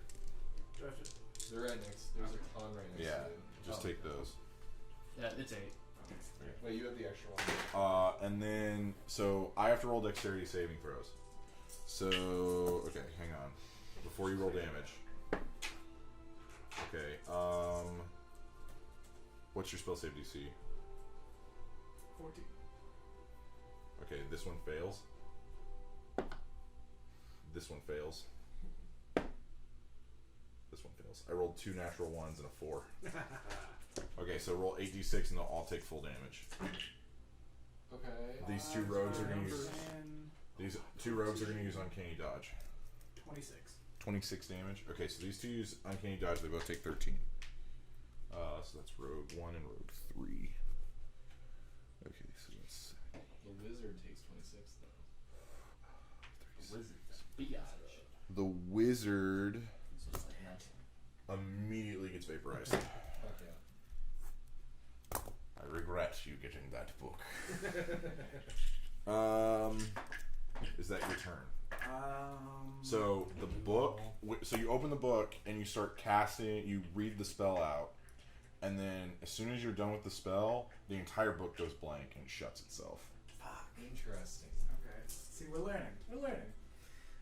Do I have to- They're right next. There's a ton right next Yeah. to it. Just take those. Yeah, it's 8. Wait, you have the extra one. And then, so I have to roll dexterity saving throws. So, okay, hang on. Before you roll damage. Okay, what's your spell save DC? 14. Okay, this one fails. This one fails. This one fails. I rolled 2 natural 1s and a 4. Okay, so roll 8d6 and they'll all take full damage. Okay. These 2 rogues are gonna Numbers use. and These 2 rogues are gonna use Uncanny Dodge. 26. 26 damage. Okay, so these 2 use Uncanny Dodge. They both take 13. So that's Rogue 1 and Rogue 3. 26 though. Wizards. Biatch. The wizard So it's like natural. immediately gets vaporized. Fuck yeah. I regret you getting that book. Is that your turn? So the book. So you open the book and you start casting. You read the spell out, and then as soon as you're done with the spell, the entire book goes blank and shuts itself. Fuck. Interesting. Okay. See, we're learning. We're learning.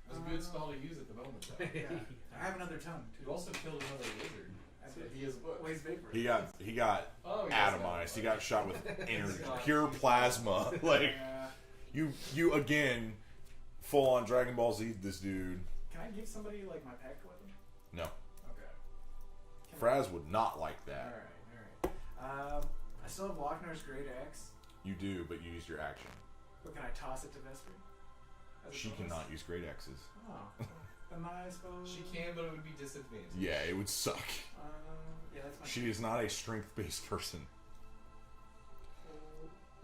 It was a good spell to use at the moment though. Yeah. I have another tongue You too. also killed another wizard. So he has a book. Waste vapor. He got Oh, he has atomized. that. He got shot with energy, God. pure plasma. Like Yeah. you again, full on Dragon Ball Z. This dude. Can I give somebody like my pact weapon? No, Okay. Can Fraz would not like I, that. all right. I still have Lochner's great axe, You do, but you used your action. but can I toss it to Vesper? As a She bonus? cannot use great axes. Oh. Then I suppose. She can, but it would be disadvantaged. Yeah, it would suck. Yeah, that's my. She is not a strength-based person.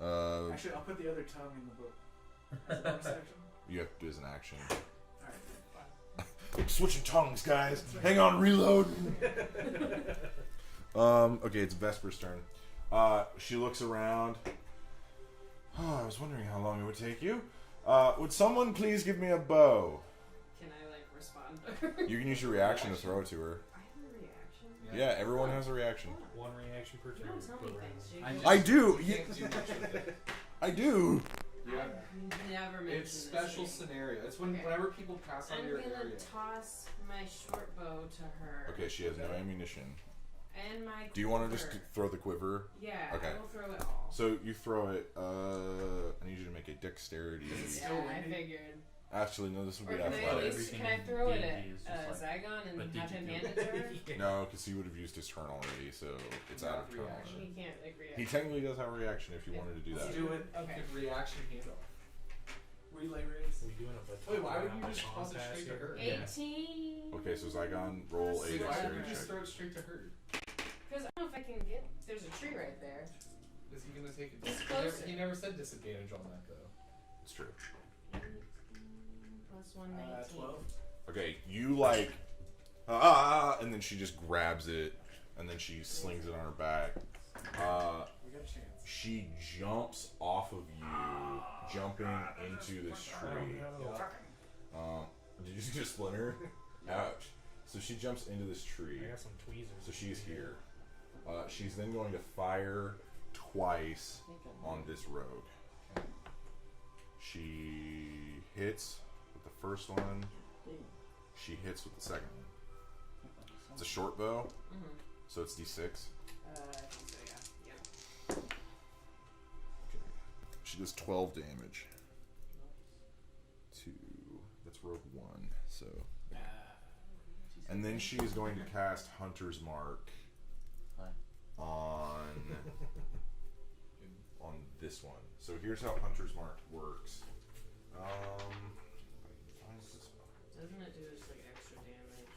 Actually, I'll put the other tongue in the book. As a bonus action. You have to do as an action. Alright, fine. Switching tongues, guys. Hang on, reload. Okay, it's Vesper's turn. She looks around. Oh, I was wondering how long it would take you. Would someone please give me a bow? Can I like respond? You can use your reaction to throw it to her. I have a reaction. Yeah, everyone has a reaction. One reaction per turn. You don't tell me Go around. things. I do. You can't do much with it. I do. Yeah. I've never mentioned It's this special to you. scenario. It's when Okay. whenever people pass on I'm your gonna area. toss my short bow to her. Okay, she has no ammunition. And my. Do you want to just quiver. throw the quiver? Yeah. Okay. I will throw it all. So you throw it. I need you to make a dexterity. Yeah, I figured. Actually, no. This would Or be can I at athletic. least Everything can I in throw it D&D at is just like, Zygon but and did have you him do hand it? it to her? No, because he would have used his turn already, so it's out of turn Reaction. already. He can't like react. He technically does have a reaction if you wanted to do Let's that. do it. Okay. Good reaction handoff. Relay race. We doing a baton Wait, why would you rount just toss it pass straight to here? her? Yeah. 18. Okay, so Zygon, roll a Plus Why would dexterity you whatever. just check. throw it straight to her? Because I don't know if I can get. There's a tree right there. Is he gonna take it? It's He never, closer. he never said disadvantage on that though. It's true. 18 plus 1, 19. 12. Okay, you and then she just grabs it, and then she slings it on her back. We got a chance. She jumps off of you, jumping into this tree. Did you see a splinter? Ouch. So she jumps into this tree. I got some tweezers. So she's here. She's then going to fire twice on this rogue. She hits with the first one. She hits with the second one. It's a short bow, Mm-hmm. so it's D6. I think so, yeah. She does 12 damage. That's rogue 1. So, and then she is going to cast Hunter's Mark on this one. So here's how Hunter's Mark works. Doesn't it do just like extra damage?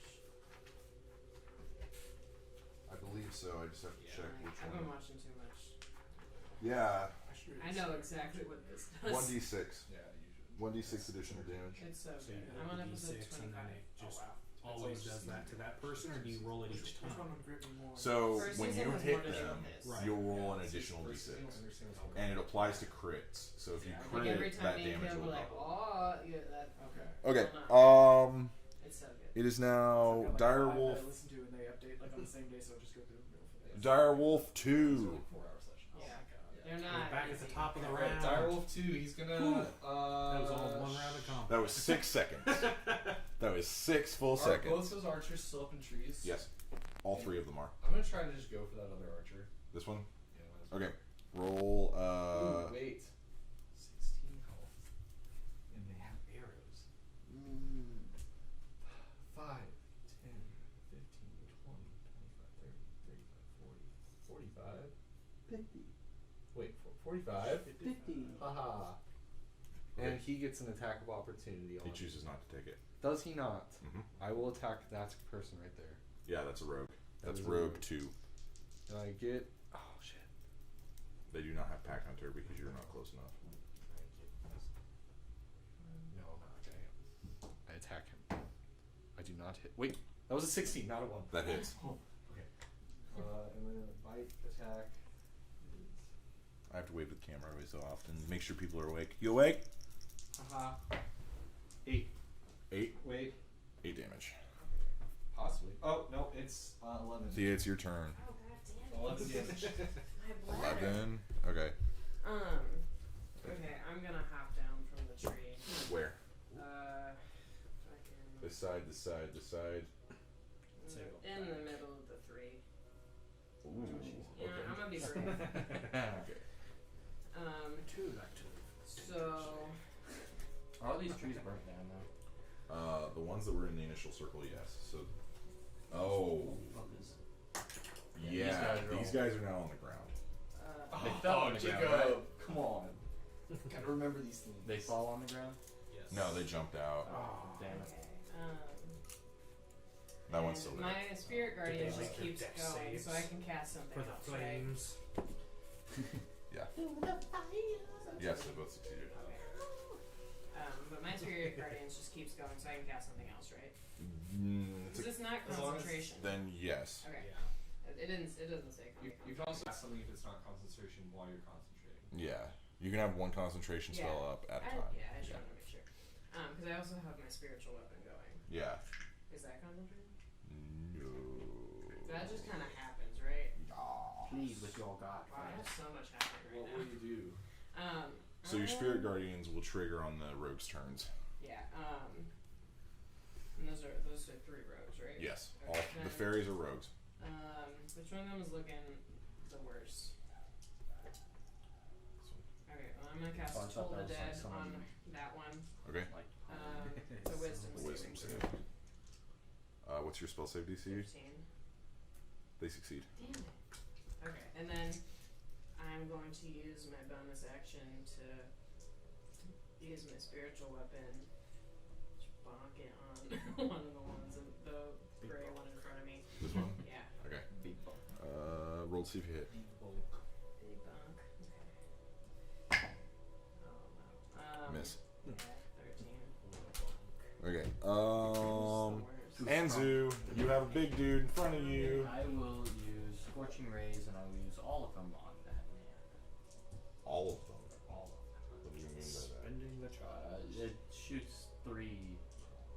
I believe so. I just have to check which I've been one. watching too much. Yeah, I know exactly what this does. 1d6. Yeah, usually. 1d6 additional damage. It's so So you good. hit I'm on the episode D6 and 25. then it just Oh, wow. always does that to that person, or do you roll it each Which one time? would grip me more? So First when season you was hit more additional them, hits. Right. you'll roll an Yeah, additional first d6, thing I don't understand what's going and on. it applies to crits. So if you Yeah. crit, Like every that time you damage kill, will we're like, double. oh, yeah, that. Okay. Okay. Well, It's so good. It is So now I've got, like, Dire 5 Wolf. that I listen to and they update like on the same day, so I'll just go through and go for that. Dire Wolf It's 2. like 4-hour session. Yeah. Yeah. They're We're not. back at the easy. top of the Alright, round. Direwolf 2, he's gonna That was all in one round of combat. That was 6 seconds. That was 6 full Are seconds. both those archers still up in trees? Yes, all 3 of them are. I'm gonna try to just go for that other archer. This one. Yeah, might as well. Okay. Roll. Ooh, wait. 16 health. And they have arrows. 5, 10, 15, 20, 25, 30, 35, 40, 45. 50. Wait, 45? 50. Haha. And he gets an attack of opportunity on He it. chooses not to take it. Does he not? Mhm. I will attack that person right there. Yeah, that's a rogue. That That's is a rogue rogue. 2. And I get. Oh shit. They do not have Pack Hunter because you're not close enough. No, I'm not gonna. I attack him. I do not hit. Wait, that was a 16, not a 1. That hits. Okay. And then a bite attack. I have to wave the camera every so often. Make sure people are awake. You awake? Haha. 8. 8? Wait. 8 damage. Possibly. Oh, no, it's 11. See, it's your turn. Oh god damn it. 11 damage. My bladder. 11. Okay. Okay, I'm gonna hop down from the tree. Where? Fucking This side, this side, this side. in the middle of the 3. Ooh. Yeah, Okay. I'm gonna be brave. Okay. So Are all these trees burnt down now? The ones that were in the initial circle, yes. So. Oh. Yeah. These guys are now on the ground. They fell on the ground, Jacob, right? come on. Gotta remember these things. They fall on the ground? Yes. No, they jumped out. Oh, damn it. okay. That one's still there. My spirit guardian Did they just make keeps their going, dex so I can cast something For the else, right? flames. Yes, they both succeeded. Okay. But my spirit guardians just keeps going, so I can cast something else, right? Is this not as long as- concentration? Then yes. Okay. Yeah. It didn't. It doesn't say You concentration. can also ask something if it's not concentration while you're concentrating. Yeah. You can have one concentration spell Yeah. up at a time. Yeah, I just wanted to make sure. Because I also have my spiritual weapon going. Yeah. Is that concentration? No. That just kind of happens, right? Please, with your god. Wow, I have so much happening What right will you do? now. So your spirit guardians will trigger on the rogue's turns. Yeah. And those are 3 rogues, right? Yes. Okay, All the then, fairies are rogues. Which one of them is looking the worst? Okay, well, I'm gonna cast Oh, I thought Toll the that was like Dead someone- on that one. Okay. Like, It's a wisdom The wisdom saving save. throw. What's your spell save DC? 15. They succeed. Damn it. Okay, and then I'm going to use my bonus action to use my spiritual weapon. Just bonk it on one of the ones, the gray one in front of me. This one? Yeah, Okay. big bump. Roll to see if you hit. big bonk. Okay. Oh no. Miss. Yeah, 13. Okay. Who's the worst? Anzu, you have a big dude in front of you. I will use Scorching Rays and I will use all of them on that man. All of them. All of them. What do you mean by that? Spending the charge. It shoots 3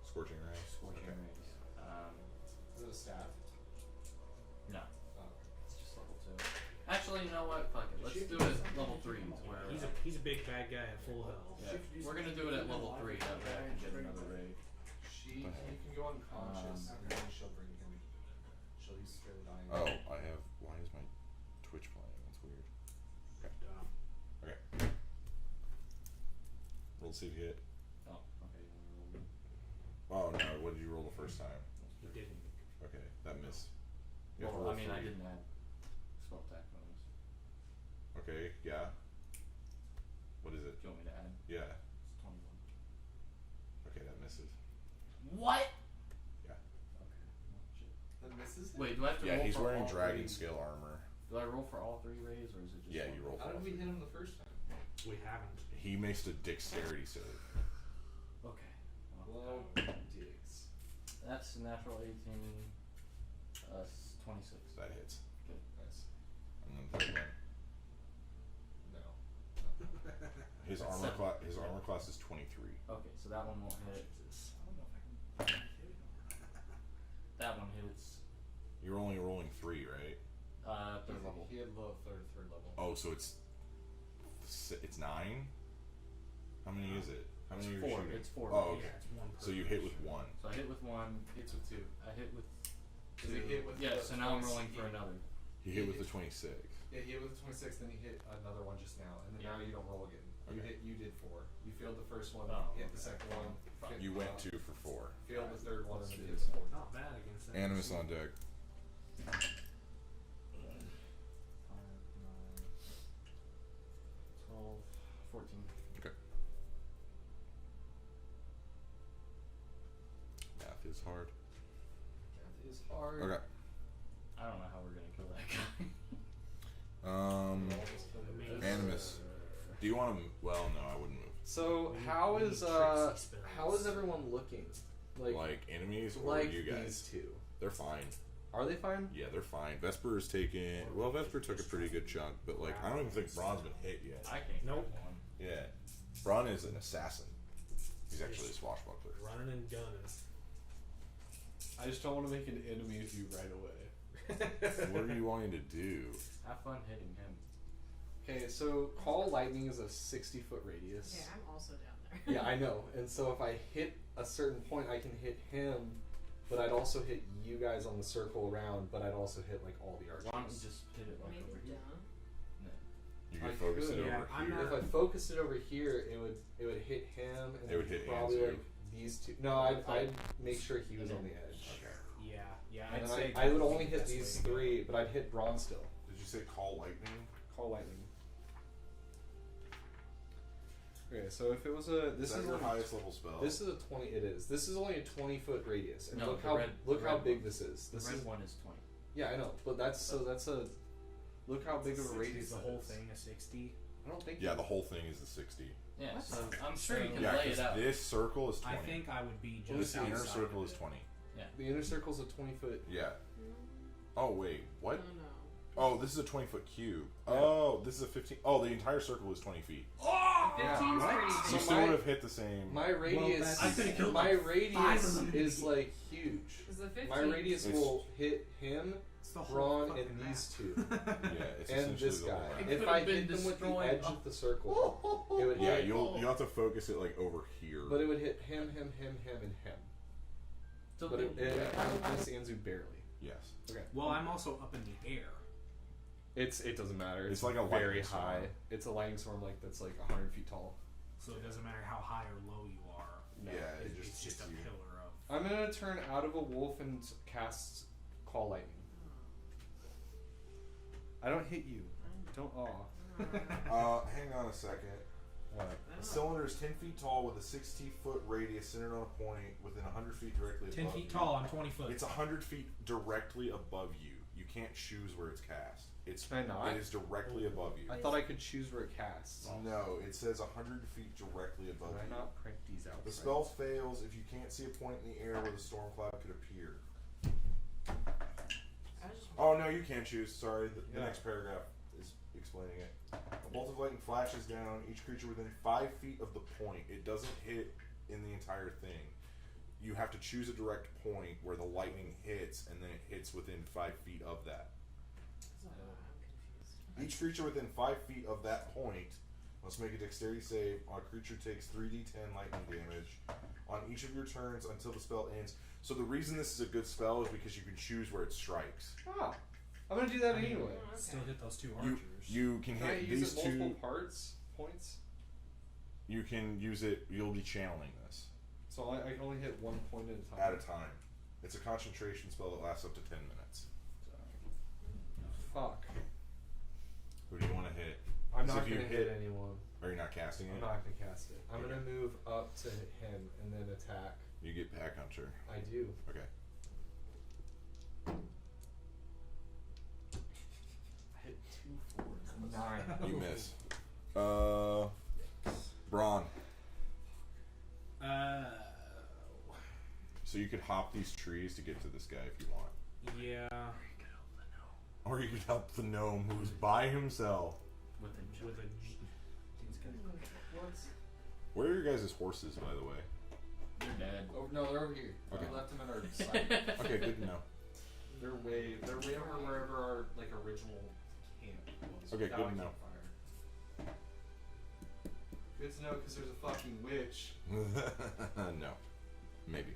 Scorching ray. Scorching Okay. Rays. Is it a staff? No, Oh, it's just level 2. Actually, you know what? Fuck it. Let's do it at level 3. Where, He's a big bad guy at full health. yeah, we're gonna do it at level 3. That way I can get another raid. he can go unconscious and then she'll bring him. She'll use Spare the Dying. Oh, I have. Why is my Twitch playing? That's weird. Dumb. Okay. Roll to see if you hit. Oh, okay. You wanna Oh roll no! What did you roll the first time? He didn't. Okay, that missed. me? You have to Well, roll I mean, I 3. didn't add spell attack bonus. Okay. Yeah. What is it? Do you want me to add? Yeah. It's 21. Okay, that misses. What? Yeah. Okay. Well, shit. That misses him? Wait, do I have to Yeah, roll he's for wearing all dragon 3? scale armor. Do I roll for all 3 rays, or is it just Yeah, one? you roll How for all did we 3. hit him the first time? We haven't. He makes a dexterity save. Okay. Well, digs. That's a natural 18. 26. That hits. Nice. And then third one. No. His That's armor 7. his armor class is 23. Okay, so that one won't hit. I don't know if I can. That one hits. You're only rolling 3, right? Third level. He had low third level. Oh, so it's 9. How many is it? How many are you 4. shooting? It's 4. Oh, okay. Yeah, it's one per So you hit with 1. So I hit with 1. Hits with 2. I hit with 2. Does he hit with yeah, the so now I'm 26? rolling for another. He hit with the 26. Yeah, he hit with the 26, then he hit another one just now, and then now you don't roll again. Okay. You did 4. You failed the first one, Oh, hit the okay. second one. You went 2 for 4. Failed the third one, and then Let's hit do the fourth. Not bad against that. Animus on deck. 5, 9, 12, 14. Okay. Math is hard. That is hard. Okay. I don't know how we're gonna kill that guy. Animus. Do you want to? Well, no, I wouldn't move. So We need- how we need is tricksy spells. how is everyone looking? Like enemies or like you guys? these two. They're fine. Are they fine? Yeah, they're fine. Vesper is taking. Well, Vesper took a pretty good chunk, but like I don't even think Braun's been hit yet. I can't. Nope. get one. Yeah, Braun is an assassin. He's actually a swashbuckler. Running and gunning. I just don't want to make an enemy of you right away. What are you wanting to do? Have fun hitting him. Okay, so Call Lightning is a 60-foot radius. Yeah, I'm also down there. Yeah, I know. And so if I hit a certain point, I can hit him, but I'd also hit you guys on the circle around, but I'd also hit like all the archers. Why don't you just hit it like Maybe over here? down. You I could focus could. it Yeah, over I'm here. not- If I focused it over here, it would hit him, and It would hit probably Anzu. like these two. No, I'd make sure he was on the edge. Yeah, And I'd then say I would that only be hit the best these way to go. three, but I'd hit Braun still. Did you say call lightning? Call Lightning. Okay, so if it was a Is that your highest level spell? This is a 20. It is. This is only a 20-foot radius, and No, look the how red- look the how red big one. this is. The This red is one is 20. yeah, I know, but that's a look how big of a radius Is the that whole is. thing a 60? I don't think. Yeah, the whole thing is the 60. Yeah, What? so I'm sure you can Yeah, lay it because out. this circle is 20. I think I would be this just inner outside circle of is it. 20. the inner circle's a 20-foot. Yeah. Oh wait, what? No. Oh, this is a 20-foot cube. Oh, this is a 15. Oh, the entire circle is 20 feet. 15's What? pretty You big. still my- would have hit the same. My radius. I could've killed my like radius 5 of them. is like huge. Is the 15? My radius It's- will hit him, It's the whole Braun, fucking and map. these two, Yeah, it's and essentially this the guy. whole map. It If could've I been hit them with the destroyed. edge of the circle, it would Yeah, hit. you'll have to focus it like over here. But it would hit him, and him. So But it then- would miss Anzu barely. Yes. Okay. Well, I'm also up in the air. It doesn't matter. It's like a very lightning storm. high. It's a lightning storm that's like 100 feet tall. So it doesn't matter how high or low you are. No. Yeah, it It's just just a hits you. pillar of. I'm gonna turn out of a wolf and cast Call Lightning. I don't hit you. Don't Hang on a second. What? The cylinder is 10 feet tall with a 60-foot radius centered on a point within 100 feet directly 10 above feet you. tall, I'm 20 foot. It's 100 feet directly above you. You can't choose where it's cast. It's Can I not? It is directly above you. I thought I could choose where it casts. No, it says 100 feet directly above Can I you. not print these out? The spell fails if you can't see a point in the air where the storm cloud could appear. I was just Oh no, you can choose. Sorry, the Yeah. next paragraph is explaining it. A bolt of lightning flashes down each creature within 5 feet of the point. It doesn't hit in the entire thing. You have to choose a direct point where the lightning hits, and then it hits within 5 feet of that. I'm confused. Each creature within 5 feet of that point must make a dexterity save. A creature takes 3d10 lightning damage on each of your turns until the spell ends. So the reason this is a good spell is because you can choose where it strikes. Ah, I'm gonna do that anyway. Oh, okay. Still hit those two You archers. you can Can I hit use these it multiple two. points? You can use it. You'll be channeling this So I can only hit one point at a time. at a time. It's a concentration spell that lasts up to 10 minutes. Fuck. Who do you want to hit? I'm So not if you gonna hit anyone. Are you not casting I'm it? not gonna cast it. I'm Okay. gonna move up to hit him and then attack. You get back on sure. I do. Okay. I hit 2 4s. 9. You miss. Braun. So you could hop these trees to get to this guy if you want. Yeah. Or you could help the gnome who's by himself. With a With a. Where are your guys' horses, by the way? You're dead. Oh no, they're over here. Okay. We left them at our side. Okay, good to know. They're way over wherever our like original camp was. Okay, without good a to know. campfire. Good to know because there's a fucking witch. No. Maybe.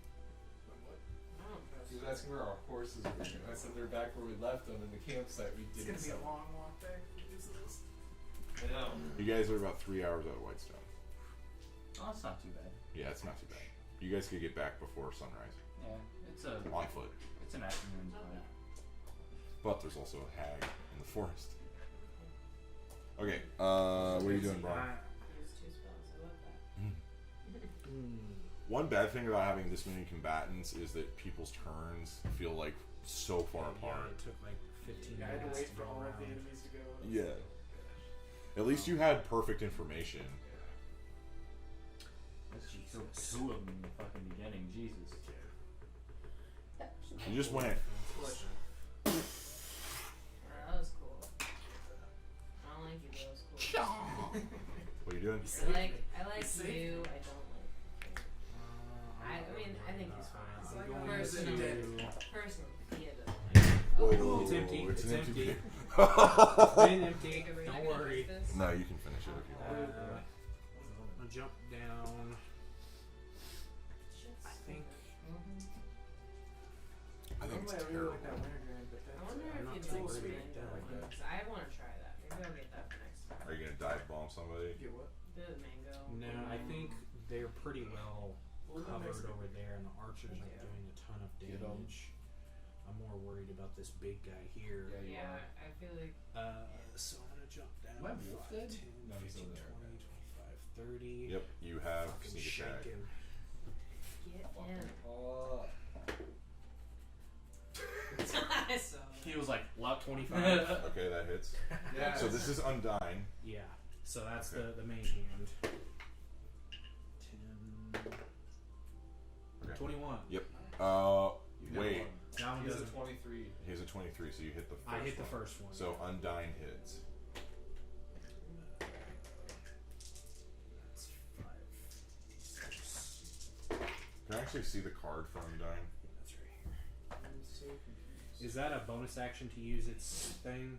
He was asking where our horses were. And I said they're back where we left them in the campsite. We It's didn't. gonna be a sell. long walk back. Use this. I know. You guys are about 3 hours out of Whitestone. Oh, that's not too bad. Yeah, it's not too bad. You guys could get back before sunrise. Yeah, it's a On foot. it's an afternoon's run. But there's also a hag in the forest. Okay, what are you doing, Brian? Use 2 spells. I love that. One bad thing about having this many combatants is that people's turns feel like so far Yeah, apart. it took like 15 Yeah, I had to minutes wait to for go all of the around. enemies to go. Yeah. At least you had perfect information. Killed 2 of them in the fucking beginning. Jesus. You just went. That was cool. I don't like you, but that was cool. What are you doing? I like you. I don't like. I mean, I think he's fine. Personally, he had to. Whoa, It's empty. It's It's empty. empty. Been empty. Take a break. Don't worry. No, you can finish it if you want. I'm gonna jump down. I think. I think it's Normally I really terrible. like that winter grand, but I that's, wonder I'm if not you'd too like worried sweet. about that. I want to try that. Maybe I'll get that for next time. Are you gonna dive bomb somebody? Get what? The mango. No, I think they're pretty well Well, no, covered next over there, and the archers aren't Yeah. doing a ton of Get 'em. damage. I'm more worried about this big guy here. Yeah, you Yeah, are. I feel like. So I'm gonna jump down. Am I wolf 5, dead? 10, No, he's 15, over there. 20, 25, 30. Yep, you have Fucking sneak shake attack. him. Get in. Oh. I saw that. He was like, Lot 25. Okay, that hits. Yeah. So this is Undyne. Yeah. So that's Okay. the main hand. 10. Okay. 21. Yep. You got Wait. one. That one He's a doesn't. 23. He's a 23, so you hit the first I hit the one. first one. So Undyne hits. That's 5, 6. Can I actually see the card for Undyne? That's right here. I'm so confused. Is that a bonus action to use its thing?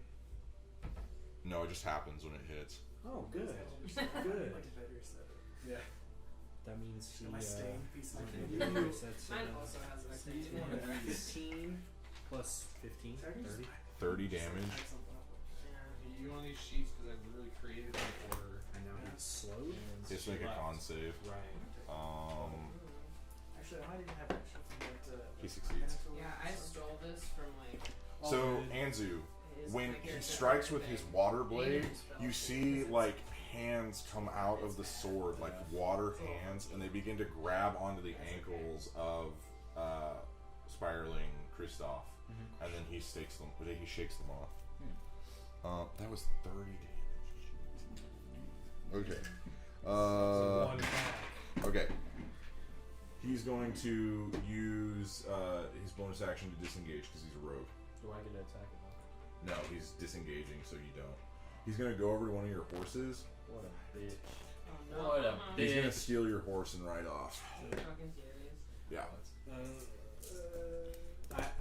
No, it just happens when it hits. Oh, good. Good. Good. Like if I reset it. Yeah. That means he. Am I staying piece of I'm shit? gonna do resets Mine it. also has a I thing. think one of these. 15 plus 15. So I can just 30. 30 damage. type something up like Yeah. You want these sheets because I've really created them for. I know he's slowed. And Just she make a left. con save. Right. Actually, I might even have extra from that. He succeeds. Yeah, I stole this from like. So, good. Anzu, his, when my he character strikes card with his thing. water And blade, his spell you sheet, see 'cause like hands come out of the sword, like water hands, and they begin to grab onto the ankles of spiraling Kristoff, and then he shakes them off. That was 30 damage. Okay. One attack. Okay. He's going to use his bonus action to disengage because he's a rogue. do I get to attack him? No, he's disengaging, so you don't. He's going to go over to one of your horses. What a bitch. Oh no. What a He's going to bitch. steal your horse and ride off. Fucking serious. Yeah.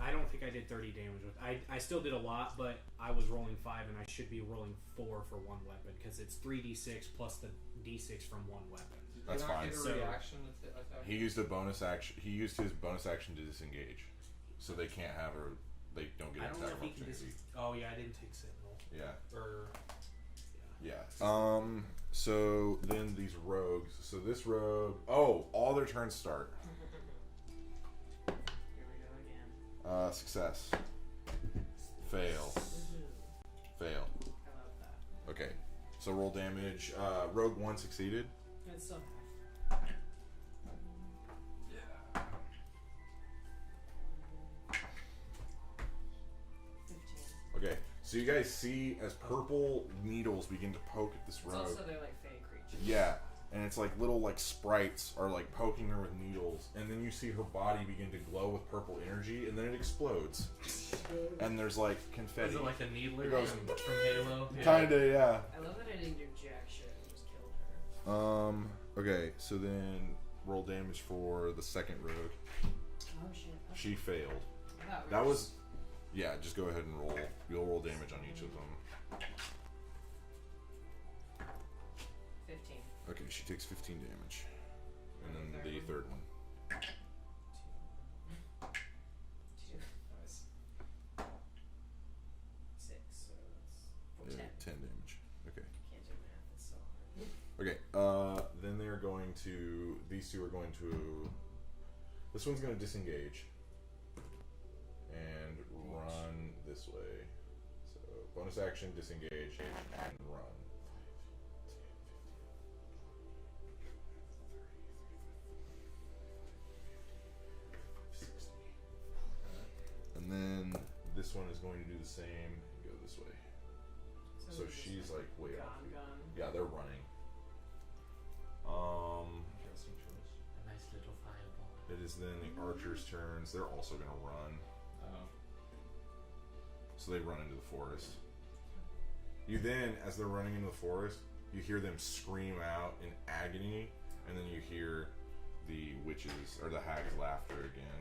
I don't think I did 30 damage with. I still did a lot, but I was rolling 5, and I should be rolling 4 for one weapon because it's 3d6 plus the d6 from one weapon. Did That's you not fine. get a So- reaction attack? He used a bonus action. He used his bonus action to disengage, so they can't have her. They don't get I an don't know attack if he can opportunity. Oh yeah, I didn't take Sentinel. Yeah. Or Yeah. So then these rogues. So this rogue. Oh, all their turns start. Here we go again. Success. Fail. Woohoo. Fail. I love that. Okay. So roll damage. Rogue 1 succeeded. It's so half. Yeah. 15. Okay. So you guys see as purple needles begin to poke at this It's rogue. also they're like fey creatures. Yeah, and it's like little like sprites are like poking her with needles, and then you see her body begin to glow with purple energy, and then it explodes, and there's like confetti. Is it like a needler It goes- from Halo? Yeah. Kinda, yeah. I love that I didn't do jack shit and just killed her. Okay, so then roll damage for the second rogue. Oh shit. Okay. She failed. I thought we That were was, yeah. Just go ahead and roll. You'll roll damage on each of them. 15. Okay, she takes 15 damage, and then the third one. 2. Nice. 6. So that's 10. 10 damage. Okay. Can't do math. It's so hard. Okay, then they're going to, these two are going to, this one's going to disengage and run this way. So, bonus action, disengage, and run. And then this one is going to do the same and go this way. So they're just she's like way off. gone. Yeah, they're running. Interesting choice. is then the archers' turns. They're also going to run. So they run into the forest. You then, as they're running into the forest, you hear them scream out in agony, and then you hear the witches, or the hag's laughter again.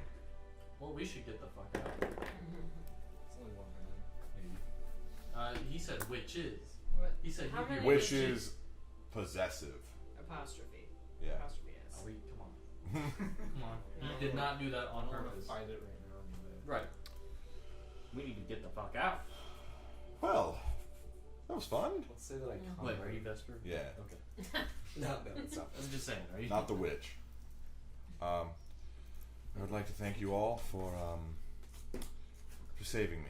Well, we should get the fuck out. It's only one round, maybe. He said witches. What? He said How he'd be many Which witches? is possessive. Apostrophe. Yeah. Apostrophe S. We come on. Come on. He did not do that I on don't want to purpose. fight it right now anyway. Right. We need to get the fuck out. Well, that was fun. Let's say that I can't. Wait, are you Vesper? Yeah, Okay. No, it's not. I'm just saying, are you? not the witch. I would like to thank you all for saving me.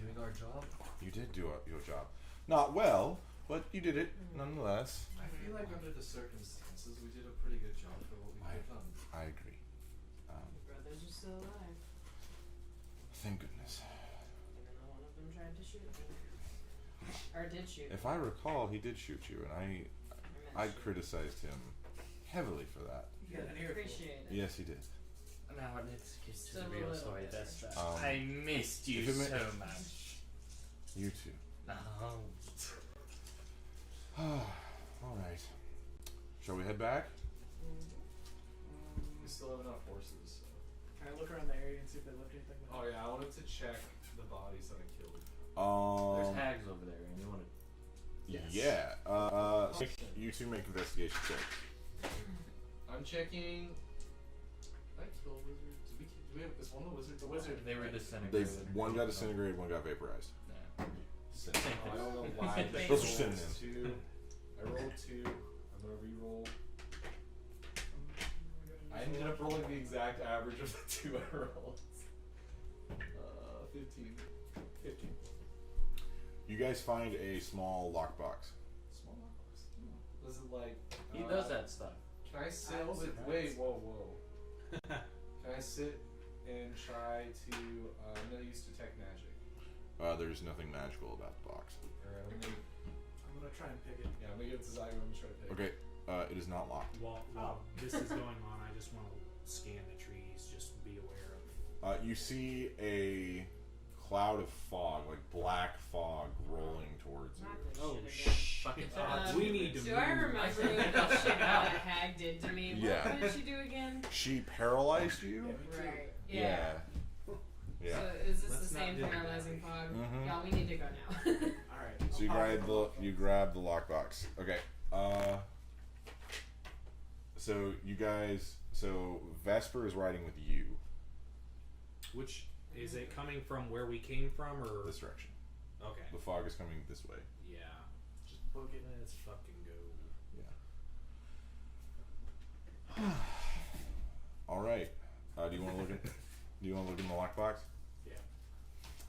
Doing our job? You did do your job. Not well, but you did it nonetheless. I feel like under the circumstances, we did a pretty good job for what we could have done. I agree. The brothers are still alive. Thank goodness. Even though one of them tried to shoot me. Or did shoot me. If I recall, he did shoot you, and I meant shoot. criticized him heavily for that. You got an earful. Appreciate it. Yes, he did. Now let's get to Still the a real little story. better. That's Um, I missed you if it ma- so much. You too. No. All right. Shall we head back? We still have enough horses. So. Can I look around the area and see if they left anything? Oh yeah, I wanted to check the bodies that I killed. There's hags over there, and you want to. Yes. Yeah. You two make investigation checks. I'm checking. Did I kill a wizard? Do we have? Is one of the wizards? The wizard. They were disintegrated. One got disintegrated, one got vaporized. Nah. Oh, I don't know why. Those are I rolled synonyms. 2. I rolled 2. I'm gonna re-roll. I ended up rolling the exact average of the 2 I rolled. 15. 15. You guys find a small lockbox. Small box. Was it like? He does that stuff. Can I sit I also with? know Wait, it's- whoa. Can I sit and try to? I'm gonna use detect magic. There's nothing magical about the box. Alright, I'm gonna try and pick it. I'm gonna get to Zygo and try to pick. Okay. It is not locked. While this is going on, I just want to scan the trees, just be aware of. You see a cloud of fog, like black fog, rolling towards you. Not this Oh, shit again. Fucking We need to Do move. I remember the shit that Hag did to me? Yeah. What did she do again? She paralyzed you. Yeah, me too. Right. Yeah. Yeah. So is this Let's the not same do that. paralyzing fog? Mhm. Y'all, we need to go now. Alright. So you grab the lockbox. Okay. So you guys. So Vesper is riding with you Which is it coming from where we came from, or this direction. okay? The fog is coming this way. Yeah. Just book it. Let's fucking go. Yeah. All right. Do you want to look at? Do you want to look in the lockbox? Yeah.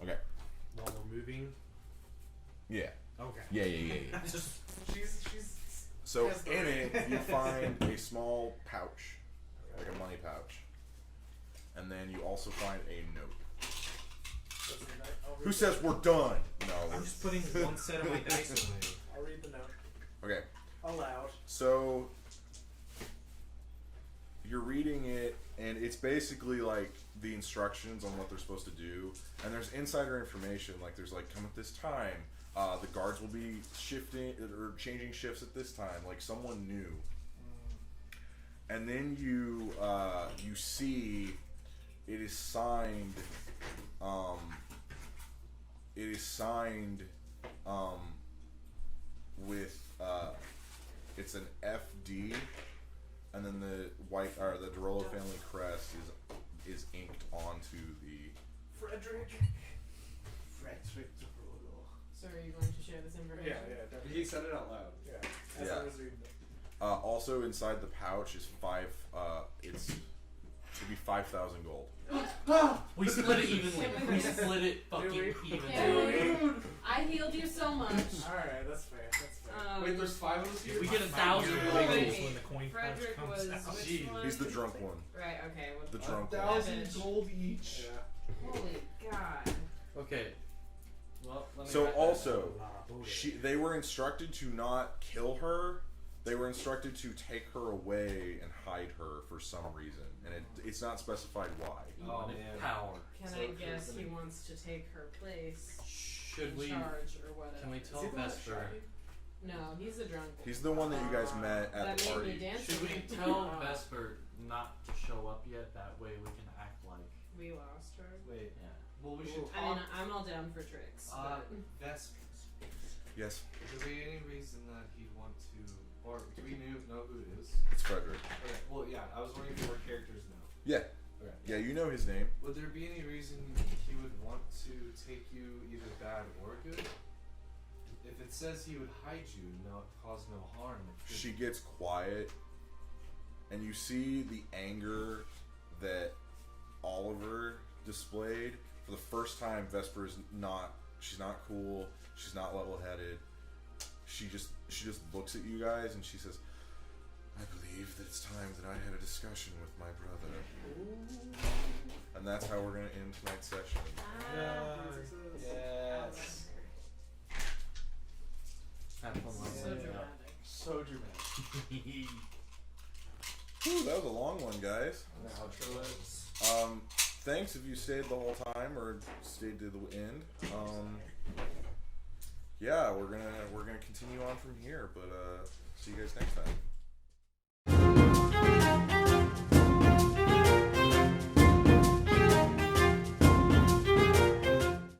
Okay. While we're moving. Yeah. Okay. Yeah. Just she's. So Yes, in the- it, you find a small pouch, like a money pouch, and then you also find a note. That's the night. I'll read Who the- says we're done? No. I'm just putting one set of my dice away. I'll read the note Okay. aloud. So you're reading it, and it's basically like the instructions on what they're supposed to do. And there's insider information, like there's like, come at this time. The guards will be shifting or changing shifts at this time, like someone new. And then you see it is signed. It is signed with it's an FD, and then the the Dorolo family crest is inked onto the. Frederick. So are you going to share this information? Yeah, definitely. He said it out loud. Yeah. As Yeah. I was reading it. Also inside the pouch is it'd be 5,000 gold. We split it evenly. We split it fucking Dude. evenly. I healed you so much. Alright, that's fair. That's fair. Wait, there's 5 of us here. We get 1,000 Wait, gold. wait. When the coin pouch Frederick comes was out. which Jeez. one? He's the drunk one. Right. Okay. The drunk one. 1,000 gold each. Yeah. Holy God. Okay. Well, let me So write that also, down. they were instructed to not kill her They were instructed to take her away and hide her for some reason, and it's not specified why. He Oh, wanted man. power. Can So I if guess you're he gonna- wants to take her place Should in we? charge or whatever? Can we Is tell he the one that Vesper? shot you? No, he's a drunk. He's the one that you guys met at that the made me party. dance. Should with we him. tell Vesper not to show up yet? That way we can act like. We lost her. Wait. Yeah. Well, we should I talk. mean, I'm all down for tricks. But Vesper. Yes, Would there be any reason that he'd want to, or do we know who it is? it's Frederick. Okay. Well, yeah. I was wondering if more characters know. Yeah, Okay. yeah, you know his name. Would there be any reason he would want to take you either bad or good? If it says he would hide you, no, cause no harm. it could- She gets quiet, and you see the anger that Oliver displayed. For the first time, Vesper's not. She's not cool. She's not level-headed. She just looks at you guys and she says, "I believe that it's time that I had a discussion with my brother." And that's how we're gonna end tonight's session. Yes. Have fun So listening. dramatic. So dramatic. Whew, that was a long one, guys. And the outro is. Thanks if you stayed the whole time or stayed to the end. Yeah, we're gonna continue on from here, but see you guys next time.